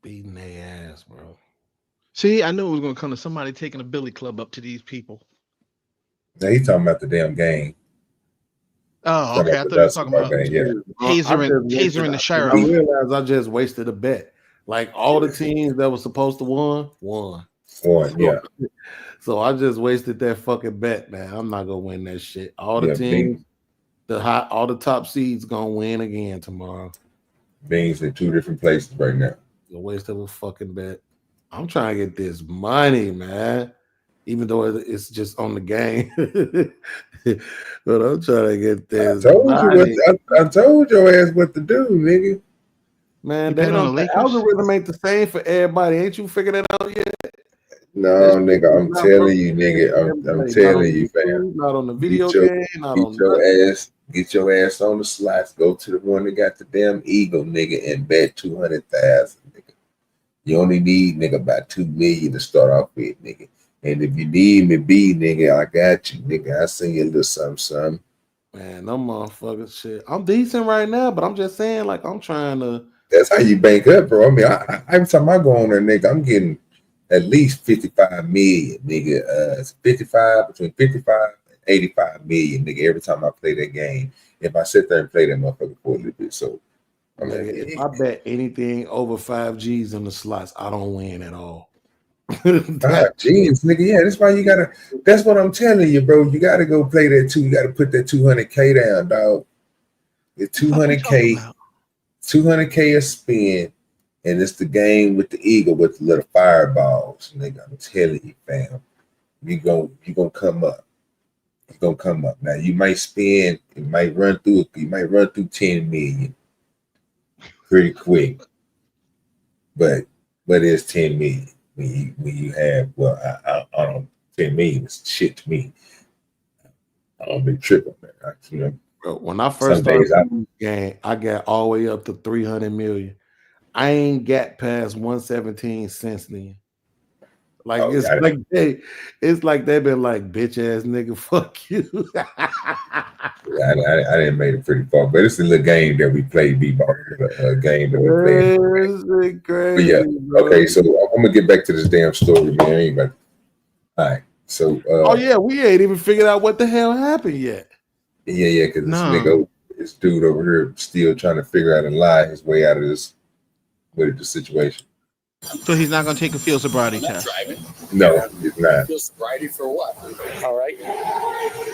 Beating their ass, bro. See, I knew it was going to come to somebody taking a billy club up to these people. Now he's talking about the damn game. Oh, okay. I thought he was talking about tasering the sheriff. I realized I just wasted a bet. Like all the teams that were supposed to won. Yeah. So I just wasted that fucking bet, man. I'm not gonna win that shit. All the teams, all the top seeds gonna win again tomorrow. Beans in two different places right now. A waste of a fucking bet. I'm trying to get this money, man. Even though it's just on the game. But I'm trying to get this. I told your ass what to do, nigga. Man, the algorithm ain't the same for everybody. Ain't you figured that out yet? No, nigga, I'm telling you, nigga. I'm telling you, fam. Not on the video game. Get your ass on the slots. Go to the one that got the damn eagle, nigga, and bet 200,000, nigga. You only need, nigga, about 2 million to start off with, nigga. And if you need me, nigga, I got you, nigga. I send you a little something. Man, them motherfuckers shit. I'm decent right now, but I'm just saying, like, I'm trying to. That's how you bank up, bro. I mean, every time I go on there, nigga, I'm getting at least 55 million, nigga. It's between 55 and 85 million, nigga, every time I play that game. If I sit there and play that motherfucker for a little bit. So, I mean, if I bet anything over 5 G's in the slots, I don't win at all. 5 G's, nigga. Yeah, that's why you gotta. That's what I'm telling you, bro. You gotta go play that too. You gotta put that 200K down, dog. The 200K. 200K a spin, and it's the game with the eagle with the little fireballs, nigga. I'm telling you, fam, you gonna come up. You're gonna come up. Now you might spin, you might run through 10 million pretty quick, but it's 10 million when you have I don't 10 million is shit to me. I don't be tripping, man. You know. Bro, when I first started playing this game, I got all the way up to 300 million. I ain't got past 117 since then. Like it's like they've been like, bitch ass nigga, fuck you. I didn't make it pretty far, but it's a little game that we played, a game that we played. Crazy, but yeah, okay, so I'm gonna get back to this damn story, man. All right, so we ain't even figured out what the hell happened yet. Yeah, because this dude over here still trying to figure out and lie his way out of this situation. So he's not going to take a field sobriety test? Driving. No, he's not. Field sobriety for what? All right.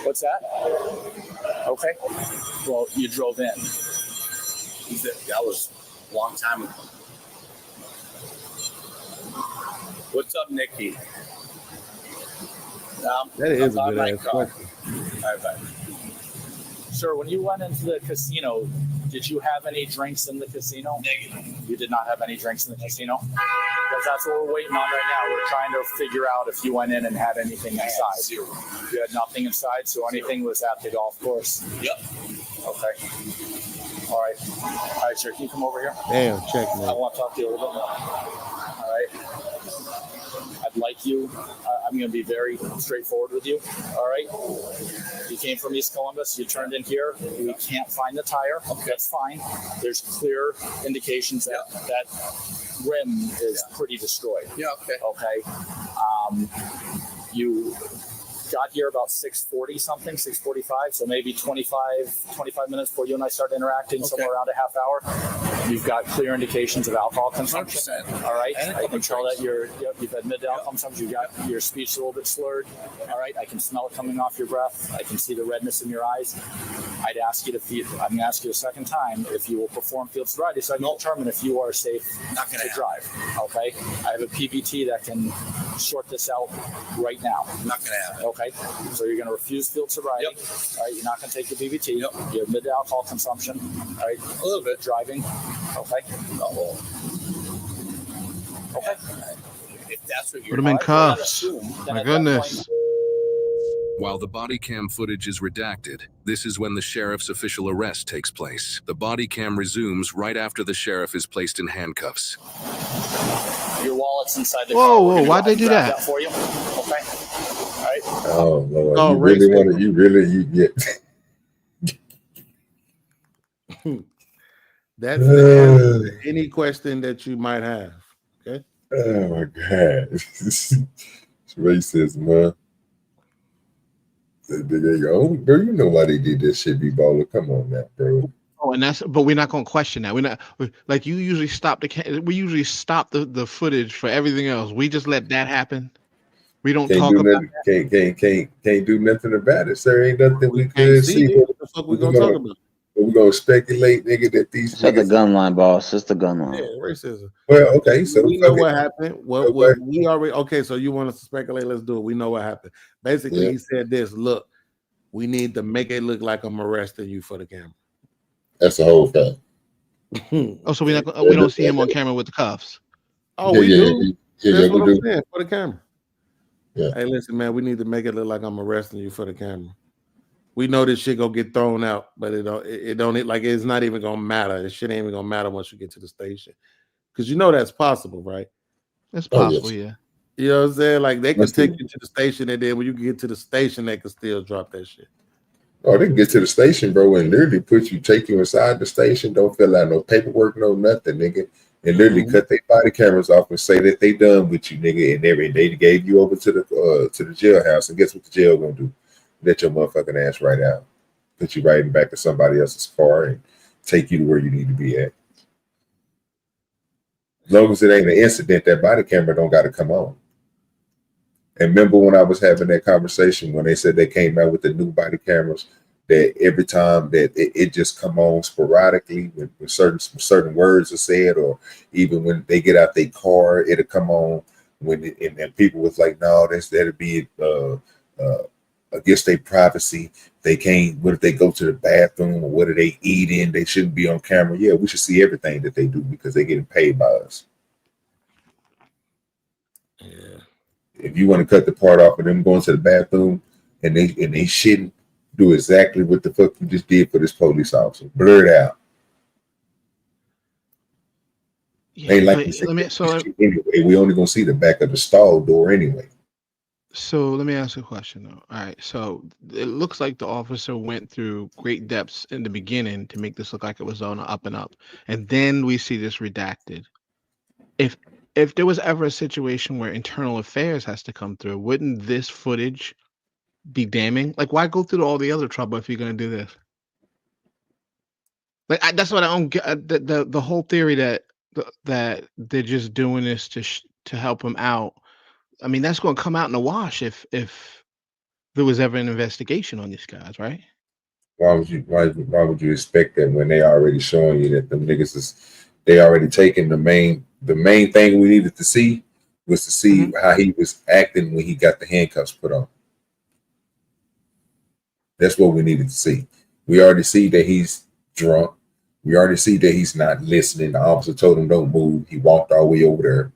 What's that? Okay. Well, you drove in. That was a long time ago. What's up, Nikki? That is a good ass question. All right, bye. Sir, when you went into the casino, did you have any drinks in the casino? Negative. You did not have any drinks in the casino? Because that's what we're waiting on right now. We're trying to figure out if you went in and had anything inside. Zero. You had nothing inside, so anything was at the golf course? Yep. Okay. All right. All right, sir, can you come over here? Damn, check, man. I want to talk to you a little bit more. All right. I'd like you. I'm going to be very straightforward with you. All right. You came from East Columbus. You turned in here. We can't find the tire. Okay. That's fine. There's clear indications that that rim is pretty destroyed. Yeah. Okay. Okay. You got here about 6:45, so maybe 25 minutes before you and I start interacting, somewhere around a half hour. You've got clear indications of alcohol consumption. 100%. All right. I can tell that you've admitted alcohol consumption. You got your speech a little bit slurred. All right. I can smell it coming off your breath. I can see the redness in your eyes. I'm going to ask you a second time if you will perform field sobriety so I can determine if you are safe to drive. Okay. I have a PBT that can sort this out right now. Not going to happen. Okay. So you're going to refuse field sobriety. Yep. All right. You're not going to take the BBT. Yep. You admit alcohol consumption. All right. A little bit. Driving. Okay. No. Okay. If that's what Put you're him in gonna cuffs. assume, then My at that point, goodness. While the body cam footage is redacted, this is when the sheriff's official arrest takes place. The body cam resumes right after the sheriff is placed in handcuffs. your wallet's inside the Whoa, car. We're whoa, gonna go why'd ahead they and do grab that? for you. Okay. All right. Oh Lord, Oh, you really racism. want to? You get? That's the answer to any question that you might have. Okay. Oh my God, it's racism, man. There you go, bro. You know why they did this shit, B-Baller. Come on, now, bro. Oh, and but we're not gonna question that. We're not like you usually stop we usually stop the footage for everything else. We just let that happen. We don't Can't talk do about nothing. Can't do nothing about it, sir. Ain't nothing we Can't could see see. it. What the fuck we gonna talk about? We're gonna speculate, nigga, that these It's at the niggas. gun line, boss. It's the gun line. Yeah, racism. Well, okay, so we know fuck what it. happened. What we already okay. So you want us to speculate? Let's do it. We know what happened. Basically, Yeah. he said this. Look, we need to make it look like I'm arresting you for the camera. That's the whole fact. Oh, so we don't see him on camera with the cuffs. Oh, we do. That's what we I'm do. saying for the camera. Yeah. Hey, listen, man. We need to make it look like I'm arresting you for the camera. We know this shit gonna get thrown out, but it don't like it's not even gonna matter. This shit ain't even gonna matter once you get to the station, because you know that's possible, right? That's possible, yeah. You know what I'm saying? Like they can Let's take do you to the station, and then when you get to the station, they can still drop that shit. Oh, they can get to the station, bro, and literally take you inside the station. Don't fill out no paperwork, no nothing, nigga. And literally cut their body cameras off and say that they done with you, nigga. And they gave you over to the jailhouse. And guess what the jail gonna do? Let your motherfucking ass right out. Put you right in the back of somebody else's car and take you to where you need to be at. As long as it ain't an incident, that body camera don't got to come on. And remember when I was having that conversation when they said they came out with the new body cameras, that every time that it just come on sporadically when certain words are said, or even when they get out their car, it'll come on. And people was like, no, that'll be against their privacy. They can't. What if they go to the bathroom, or what do they eat in? They shouldn't be on camera. Yeah, we should see everything that they do because they're getting paid by us. Yeah. If you want to cut the part off of them going to the bathroom and they shouldn't do exactly what the fuck you just did for this police officer, blur it out. Yeah, Ain't like but you said, anyway, we only gonna see the back of the stall door anyway. So let me ask you a question though. All right, so it looks like the officer went through great depths in the beginning to make this look like it was on up and up, and then we see this redacted. If there was ever a situation where internal affairs has to come through, wouldn't this footage be damning? Like, why go through all the other trouble if you're gonna do this? Like, that's what I don't get. The whole theory that they're just doing this to help him out. I mean, that's going to come out in the wash if there was ever an investigation on these guys, right? Why would you expect that when they already showing you that them niggas they already taken the main thing we needed to see was to see how he was acting when he got the handcuffs put on. That's what we needed to see. We already see that he's drunk. We already see that he's not listening. The officer told him don't move. He walked all the way over there.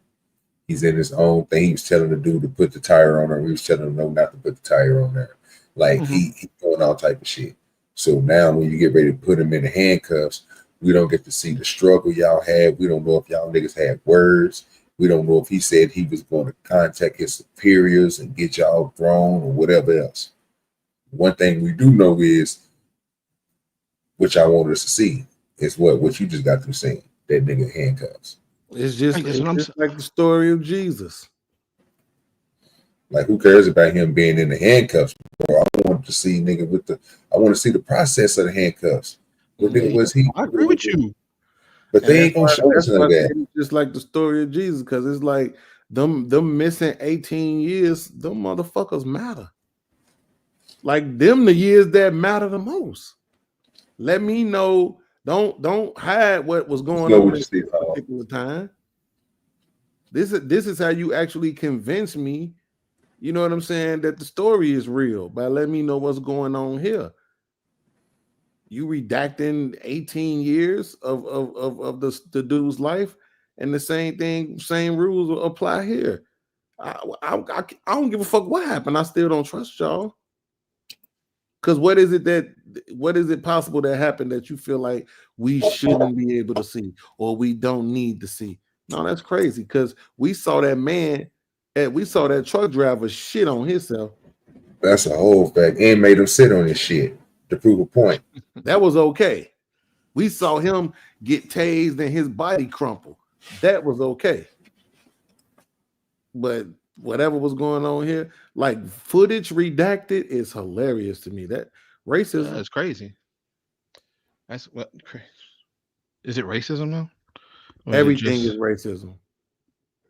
He's in his own thing. He was telling the dude to put the tire on there. He was telling him no, not to put the tire on there. Like he doing all type of shit. So now when you get ready to put him in the handcuffs, we don't get to see the struggle y'all had. We don't know if y'all niggas had words. We don't know if he said he was going to contact his superiors and get y'all thrown or whatever else. One thing we do know is, which I wanted us to see, is what you just got through saying, that nigga handcuffs. It's just like the story of Jesus. Like, who cares about him being in the handcuffs, bro? I want to see nigga I want to see the process of the handcuffs. What nigga was he? I agree with you. But they ain't gonna show us none of that. It's just like the story of Jesus, because it's like them missing 18 years, them motherfuckers matter. Like them the years that matter the most. Let me know. Don't hide what was going on at this particular time. This is how you actually convince me, you know what I'm saying, that the story is real, by letting me know what's going on here. You redacting 18 years of the dude's life. and the same rules will apply here. I don't give a fuck what happened. I still don't trust y'all. Because what is it possible that happened that you feel like we shouldn't be able to see or we don't need to see? No, that's crazy. Because we saw that truck driver shit on himself. That's a whole fact. And made him sit on his shit to prove a point. That was okay. We saw him get tased and his body crumple. That was okay. But whatever was going on here, like footage redacted, is hilarious to me. That racism. That's crazy. That's what. Is it racism now? Everything is racism.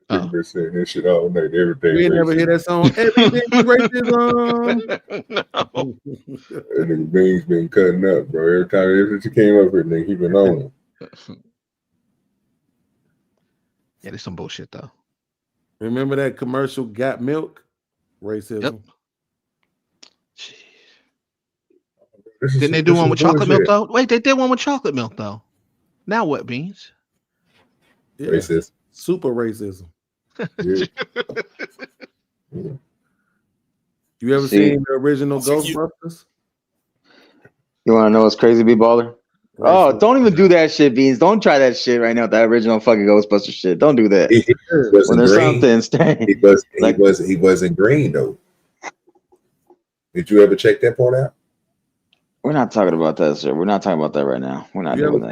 They've been saying this shit all night. Everything. We never hear that song. Everything is racism. No. That nigga Beans been cutting up, bro. Every time he came up here, nigga, he been on. Yeah, there's some bullshit though. Remember that commercial Got Milk? Racism. Yep. Didn't they do one with chocolate milk though? Wait, they did one with chocolate milk though. Now what, Beans? Yeah. Racist. Super racism. Yeah. You ever seen the original Ghostbusters? You want to know what's crazy, B-Baller? Oh, don't even do that shit, Beans. Don't try that shit right now. That original fucking Ghostbuster shit. Don't do that. He when there's something staying. He wasn't green though. Did you ever check that part out? We're not talking about that, sir. We're not talking about that right now. We're not doing that.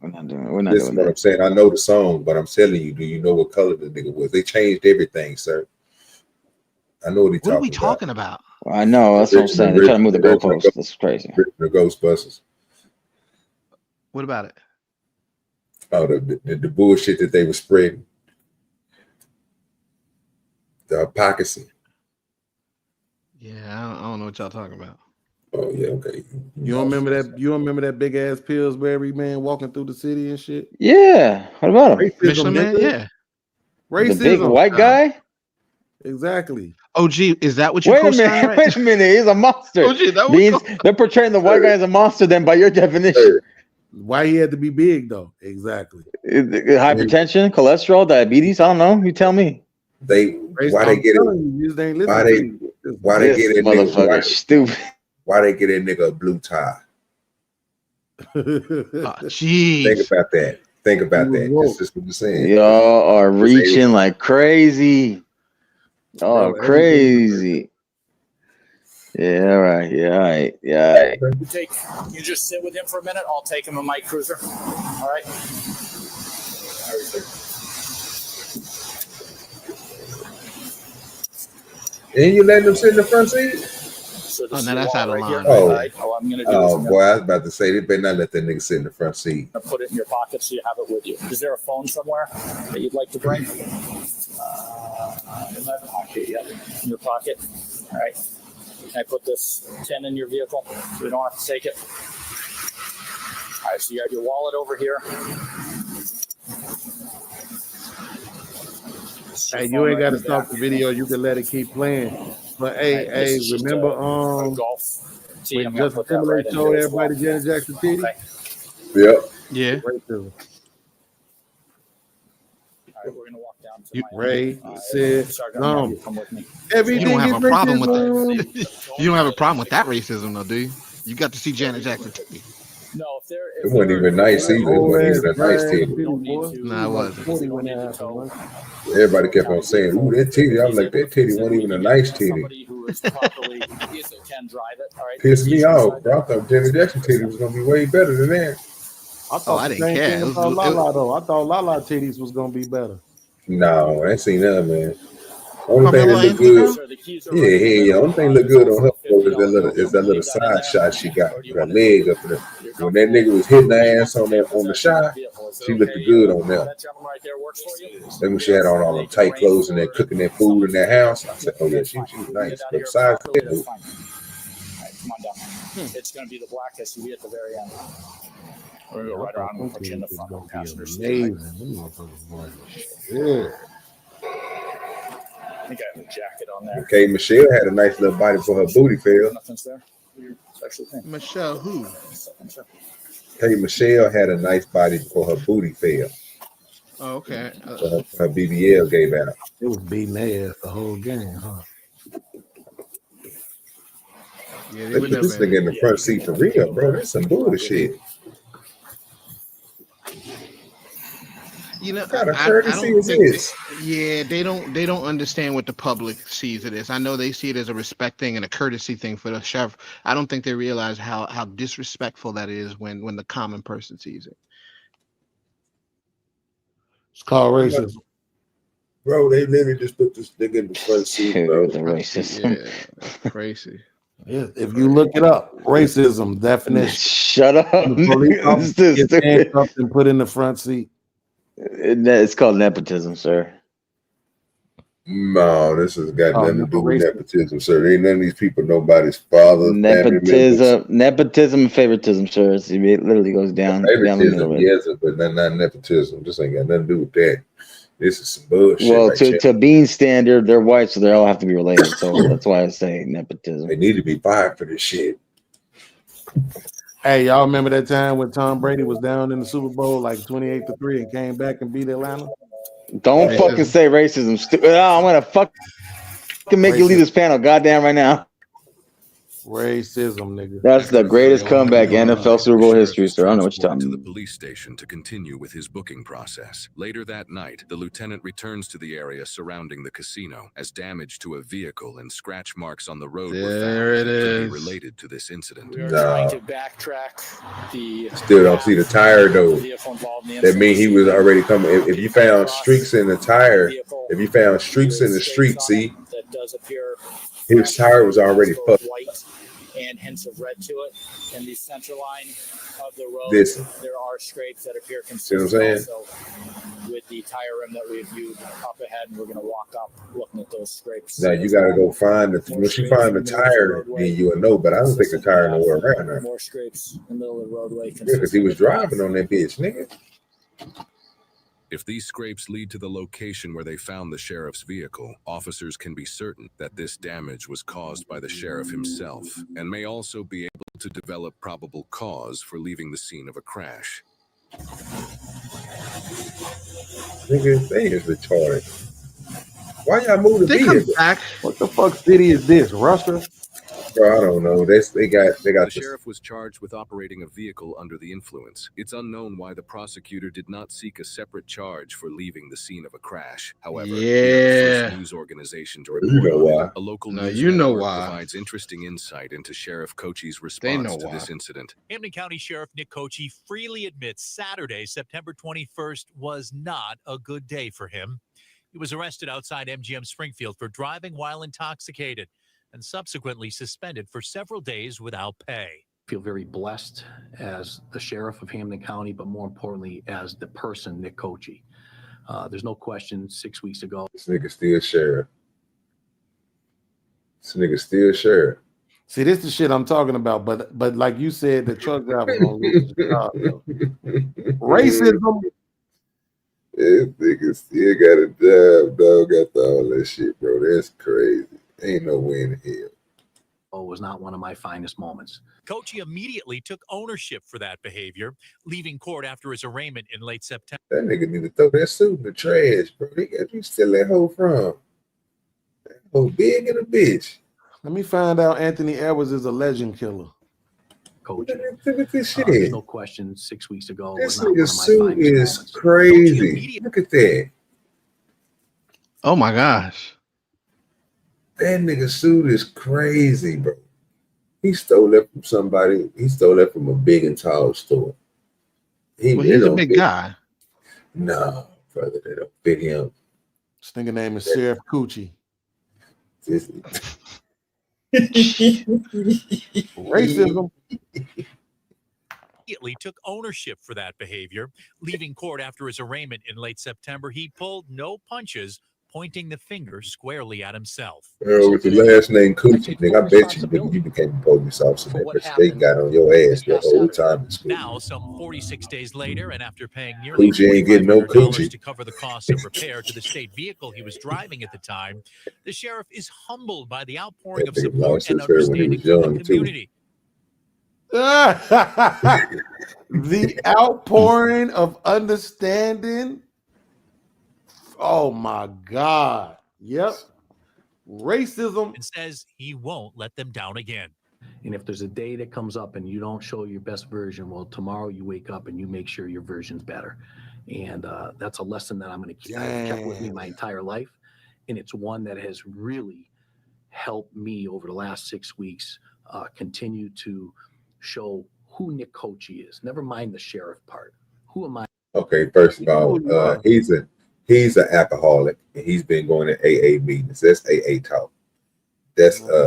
We're not doing This is what I'm saying. I know the song, but I'm telling you, do you know what color the nigga was? They changed everything, sir. I know what What are we talking about? Well, I know. That's what I'm saying. They're trying to move the goalposts. That's crazy. The Ghostbusters. What about it? Oh, the bullshit that they were spreading. The hypocrisy. Yeah, I don't know what y'all talking about. Oh yeah, okay. You don't remember that? You don't remember that big ass Pillsbury man walking through the city and shit? Yeah. What about him? Michelin Man? Yeah. Racism. The big white guy? Exactly. Oh, gee, is that what you? Wait a minute. Right? Wait a minute. He's a monster. Oh, gee, they're portraying the white guy as a monster. Then, by your definition, why he had to be big though? Exactly. Hypertension, cholesterol, diabetes. I don't know. You tell me. Why they get it? Motherfucker, stupid. Why they get a nigga a blue tie? Jeez. Think about that. That's just what I'm saying. Y'all are reaching like crazy. Oh, crazy. Yeah, all right. Yeah. You just sit with him for a minute. I'll take him in my cruiser. All right. And you letting them sit in the front seat? So no, that's out of line. I'm gonna do boy, I was about to say they better not let that nigga sit in the front seat. I'm gonna put it in your pocket so you have it with you. Is there a phone somewhere that you'd like to bring? In my pocket, yeah. In your pocket? All right. Can I put this 10 in your vehicle so we don't have to take it? All right, so you have your wallet over here. Hey, you ain't got to stop the video. You can let it keep playing. But hey, remember when Justin Timberlake told everybody Janet Jackson titty? Yeah. Racism. All right, we're gonna walk down to Ray said, "No, everything you don't have a problem with that. You don't have a problem with that racism, though, do you? You got to see Janet Jackson titty. No, it wasn't even nice either. It wasn't even a nice titty. No, it wasn't. Everybody kept on saying, "Ooh, that titty." I was like, "That titty wasn't even a nice titty." Pissed me off, bro. I thought Janet Jackson titty was gonna be way better than that. I thought I didn't care. Lala though. I thought Lala titties was gonna be better. No, I ain't seen that, man. Only thing that look good, yeah. Only thing look good on her is that little side shot she got with her leg up there. When that nigga was hitting her ass on the shot, she looked good on that. Then when she had on all them tight clothes and then cooking that food in that house, I said, "Oh yeah, she was nice." But besides that, come on down. It's gonna be the black SUV at the very end. We're gonna go right around and put you in the front passenger seat. Yeah. I think I have a jacket on there. Okay, Michelle had a nice little body for her booty feel. Nothing's there. Michelle, who? Hey, Michelle had a nice body for her booty feel. Oh, okay. Her BBL gave out. It was beating their ass the whole game, huh? Yeah, They put this nigga in the front seat for real, bro. That's some bullshit. You know, What kind of I courtesy don't is think this? they don't understand what the public sees it as. I know they see it as a respect thing and a courtesy thing for the sheriff. I don't think they realize how disrespectful that is when the common person sees it. It's called racism. Bro, they literally just put this nigga in the front seat, bro. The racism. Yeah, crazy. Yeah, if you look it up, racism definition. Shut up. The police officer This is gets handcuffed and put in the front seat. It's called nepotism, sir. No, this has got nothing to do with nepotism, sir. Ain't none of these people nobody's father, Nepotism and favoritism, sir. It literally goes down the middle. Yes, but not nepotism. This ain't got nothing to do with that. This is some bullshit. Well, to Bean's standard, they're white, so they all have to be related. So that's why I say nepotism. They need to be fired for this shit. Hey, y'all remember that time when Tom Brady was down in the Super Bowl like 28-3 and came back and beat Atlanta? Don't fucking say racism. I'm gonna fucking make you leave this panel, goddamn, right now. Racism, nigga. That's the greatest comeback in NFL Super Bowl history, sir. I don't know what you're talking to about. the police station to continue with his booking process. Later that night, the lieutenant returns to the area surrounding the casino as damage to a vehicle and scratch marks on the road were found that could be related to this incident. We are trying to backtrack the. Still don't see the tire though. That means he was already coming. If you found streaks in the tire, if you found streaks in the street, see, that does appear. His tire was already fucked. White and hints of red to it. In the center line of the road, there are scrapes that appear consistent. See what I'm saying? Also, with the tire rim that we viewed up ahead, and we're going to walk up looking at those scrapes. Now you got to go find the. Once you find the tire, then you will know. But I don't think the tire nowhere around there. More scrapes in the middle of the roadway. Yeah, because he was driving on that bitch, nigga. If these scrapes lead to the location where they found the sheriff's vehicle, officers can be certain that this damage was caused by the sheriff himself and may also be able to develop probable cause for leaving the scene of a crash. Nigga, they is retarded. Why y'all move the vehicle? What the fuck city is this? Russia? Bro, I don't know. They got. The sheriff was charged with operating a vehicle under the influence. It's unknown why the prosecutor did not seek a separate charge for leaving the scene of a crash. However, the first news organization to report on it, a local news network provides interesting insight into Sheriff Kochi's response to this incident. Hampton County Sheriff Nick Kochi freely admits Saturday, September 21st, was not a good day for him. He was arrested outside MGM Springfield for driving while intoxicated and subsequently suspended for several days without pay. I feel very blessed as the sheriff of Hampton County, but more importantly, as the person, Nick Kochi. There's no question 6 weeks ago. This nigga still sheriff. This nigga still sheriff. See, this is the shit I'm talking about. But like you said, the truck driver gonna lose his job. Racism. This nigga still got a job, dog. Got all that shit, bro. That's crazy. Ain't no way in hell. Oh, it was not one of my finest moments. Kochi immediately took ownership for that behavior, leaving court after his arraignment in late September. That nigga need to throw that suit in the trash, bro. You steal that hoe from? That hoe big and a bitch. Let me find out Anthony Edwards is a legend killer. Kochi. Look at this shit. There's no question 6 weeks ago. This nigga's suit is crazy. Look at that. Oh my gosh. That nigga suit is crazy, bro. He stole that from somebody. He stole that from a big and tall store. He's a big guy. No, brother, they don't fit him. This nigga name is Sheriff Coochie. Racism. Immediately took ownership for that behavior, leaving court after his arraignment in late September. He pulled no punches, pointing the finger squarely at himself. With the last name Coochie, nigga, I bet you became a police officer. That state got on your ass the whole time. Now, some 46 days later, and after paying nearly Coochie ain't getting no Coochie to cover the cost of repair to the state vehicle he was driving at the time, the sheriff is humbled by the outpouring of support and understanding from the community. The outpouring of understanding. Oh my God. Yep. Racism. And says he won't let them down again. And if there's a day that comes up and you don't show your best version, well, tomorrow you wake up and you make sure your version's better. And that's a lesson that I'm going to keep. I've kept with me my entire life. And it's one that has really helped me over the last 6 weeks continue to show who Nick Cochi is. Never mind the sheriff part. Who am I? Okay, first of all, he's an alcoholic, and he's been going to AA meetings. That's AA talk. That's for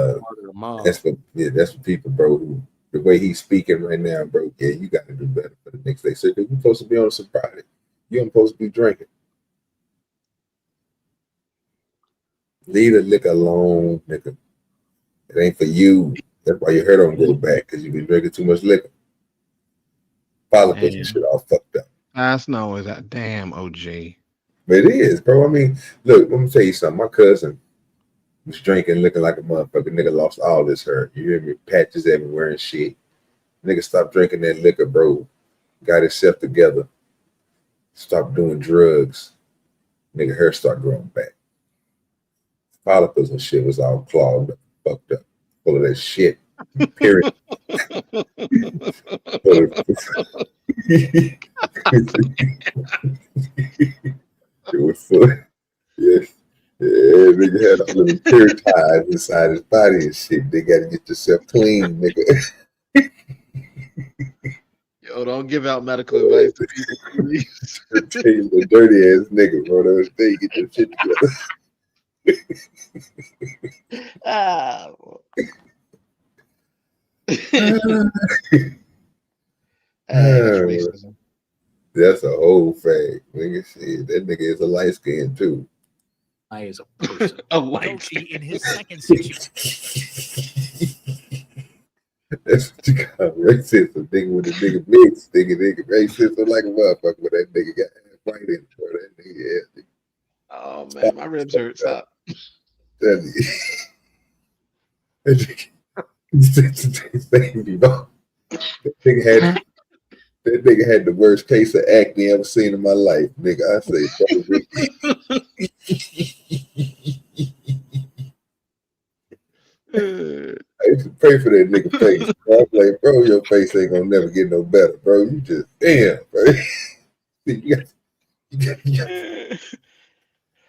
people, bro. Who the way he's speaking right now, bro. Yeah, you got to do better for the next day. So you're supposed to be on sobriety. You're supposed to be drinking. Leave the liquor alone, nigga. It ain't for you. That's why your hair don't grow back, because you've been drinking too much liquor. Follicles and shit all fucked up. That's not always that damn OG. But it is, bro. I mean, look, let me tell you something. My cousin was drinking, looking like a motherfucker. Nigga lost all his hair. You hear me? Patches everywhere and shit. Nigga stopped drinking that liquor, bro. Got himself together. Stopped doing drugs. Nigga hair started growing back. Follicles and shit was all clogged up, fucked up, full of that shit. Period. It was full. Yes. Yeah, nigga had all little purifiers inside his body and shit. They gotta get yourself clean, nigga. Yo, don't give out medical advice to people, please. Tell you, the dirty ass nigga, bro. Those days, get your shit together. That's a whole fact. Nigga, shit, that nigga is a light skin too. I as a person. A light skin in his second situation. That's what you call racism. Nigga with a nigga mix. Nigga racism like a motherfucker. But that nigga got right in for that nigga. Yeah. Oh man, my ribs hurt. Stop. That nigga had the worst case of acne I've ever seen in my life, nigga. I say, I used to pray for that nigga face. Bro. I'm like, bro, your face ain't gonna never get no better, bro. You just damn, bro.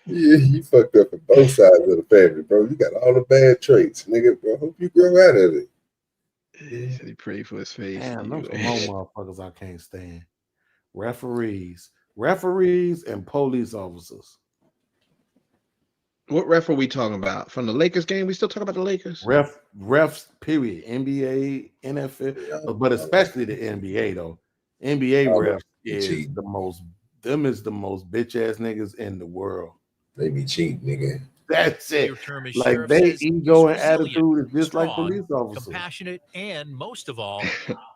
You fucked up on both sides of the family, bro. You got all the bad traits, nigga. Bro, hope you grow out of it. He said he prayed for his face. Damn, those are more motherfuckers I can't stand. Referees and police officers. What ref are we talking about? From the Lakers game? We still talking about the Lakers? Refs, period. NBA, NFL, but especially the NBA though. NBA refs is the most bitch ass niggas in the world. They be cheap, nigga. That's it. Like their ego and attitude is just like police officers. Compassionate, and most of all,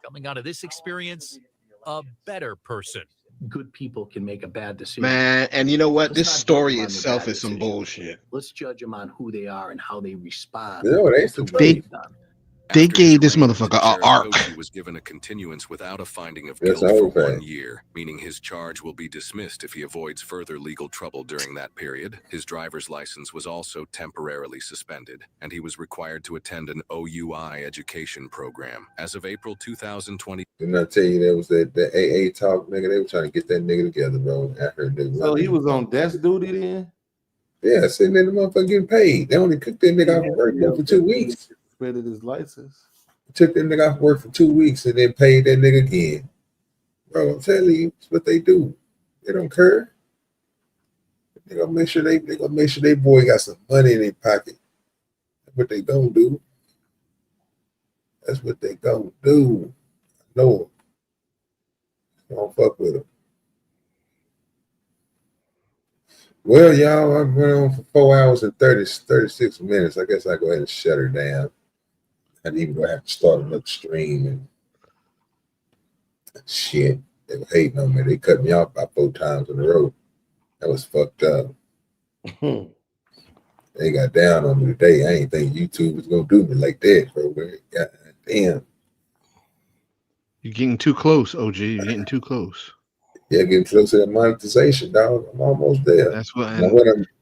coming out of this experience, a better person. Good people can make a bad decision. Man, and you know what? This story itself is some bullshit. Let's judge them on who they are and how they respond. They gave this motherfucker an arc. He was given a continuance without a finding of guilt for 1 year, meaning his charge will be dismissed if he avoids further legal trouble during that period. His driver's license was also temporarily suspended, and he was required to attend an OUI education program. As of April 2020. Didn't I tell you there was that AA talk, nigga? They were trying to get that nigga together, bro. I heard that. So he was on desk duty then? Yeah, sitting there, the motherfucker getting paid. They only cooked that nigga off of work for 2 weeks. Suspended his license. Took that nigga off work for 2 weeks and then paid that nigga again. Bro, I'm telling you, it's what they do. They don't care. They gonna make sure they boy got some money in their pocket. That's what they gonna do. That's what they gonna do. I know them. Don't fuck with them. Well, y'all, I went on for 4 hours and 36 minutes. I guess I go ahead and shut her down. I'd even go have to start another stream and shit. They were hating on me. They cut me off about 4 times in a row. That was fucked up. They got down on me today. I ain't think YouTube was gonna do me like that, bro. God damn. You're getting too close, OG. You're getting too close. Yeah, getting close to that monetization, dog. I'm almost there. That's what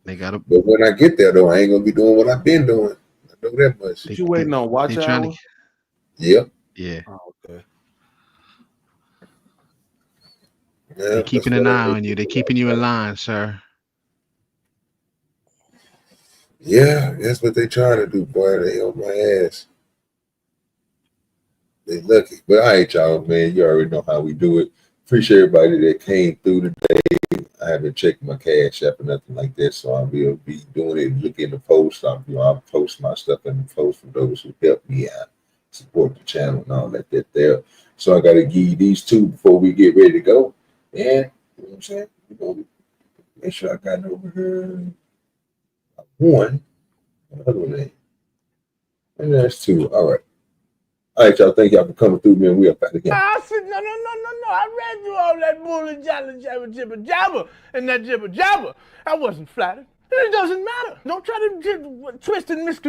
they got to. But when I get there, though, I ain't gonna be doing what I've been doing. I know that much. You waiting on watch hour? Yep. Yeah. Oh, okay. Yeah, They're keeping an eye on you. They're keeping you in line, sir. Yeah, that's what they trying to do, boy. They on my ass. They lucky. But all right, y'all, man. You already know how we do it. Appreciate everybody that came through today. I haven't checked my cash app or nothing like that, so I will be doing it. Look in the post. I'll post my stuff in the post for those who help me out, support the channel and all that there. So I got to give you these two before we get ready to go. And you know what I'm saying? We're gonna make sure I got it over here. One, another one. And that's two. All right. All right, y'all. Thank y'all for coming through, man. We up out again. I said, no. I read through all that bull and jibber jabber and that jibber jabber. I wasn't flattered. It doesn't matter. Don't try to twist and misconstrue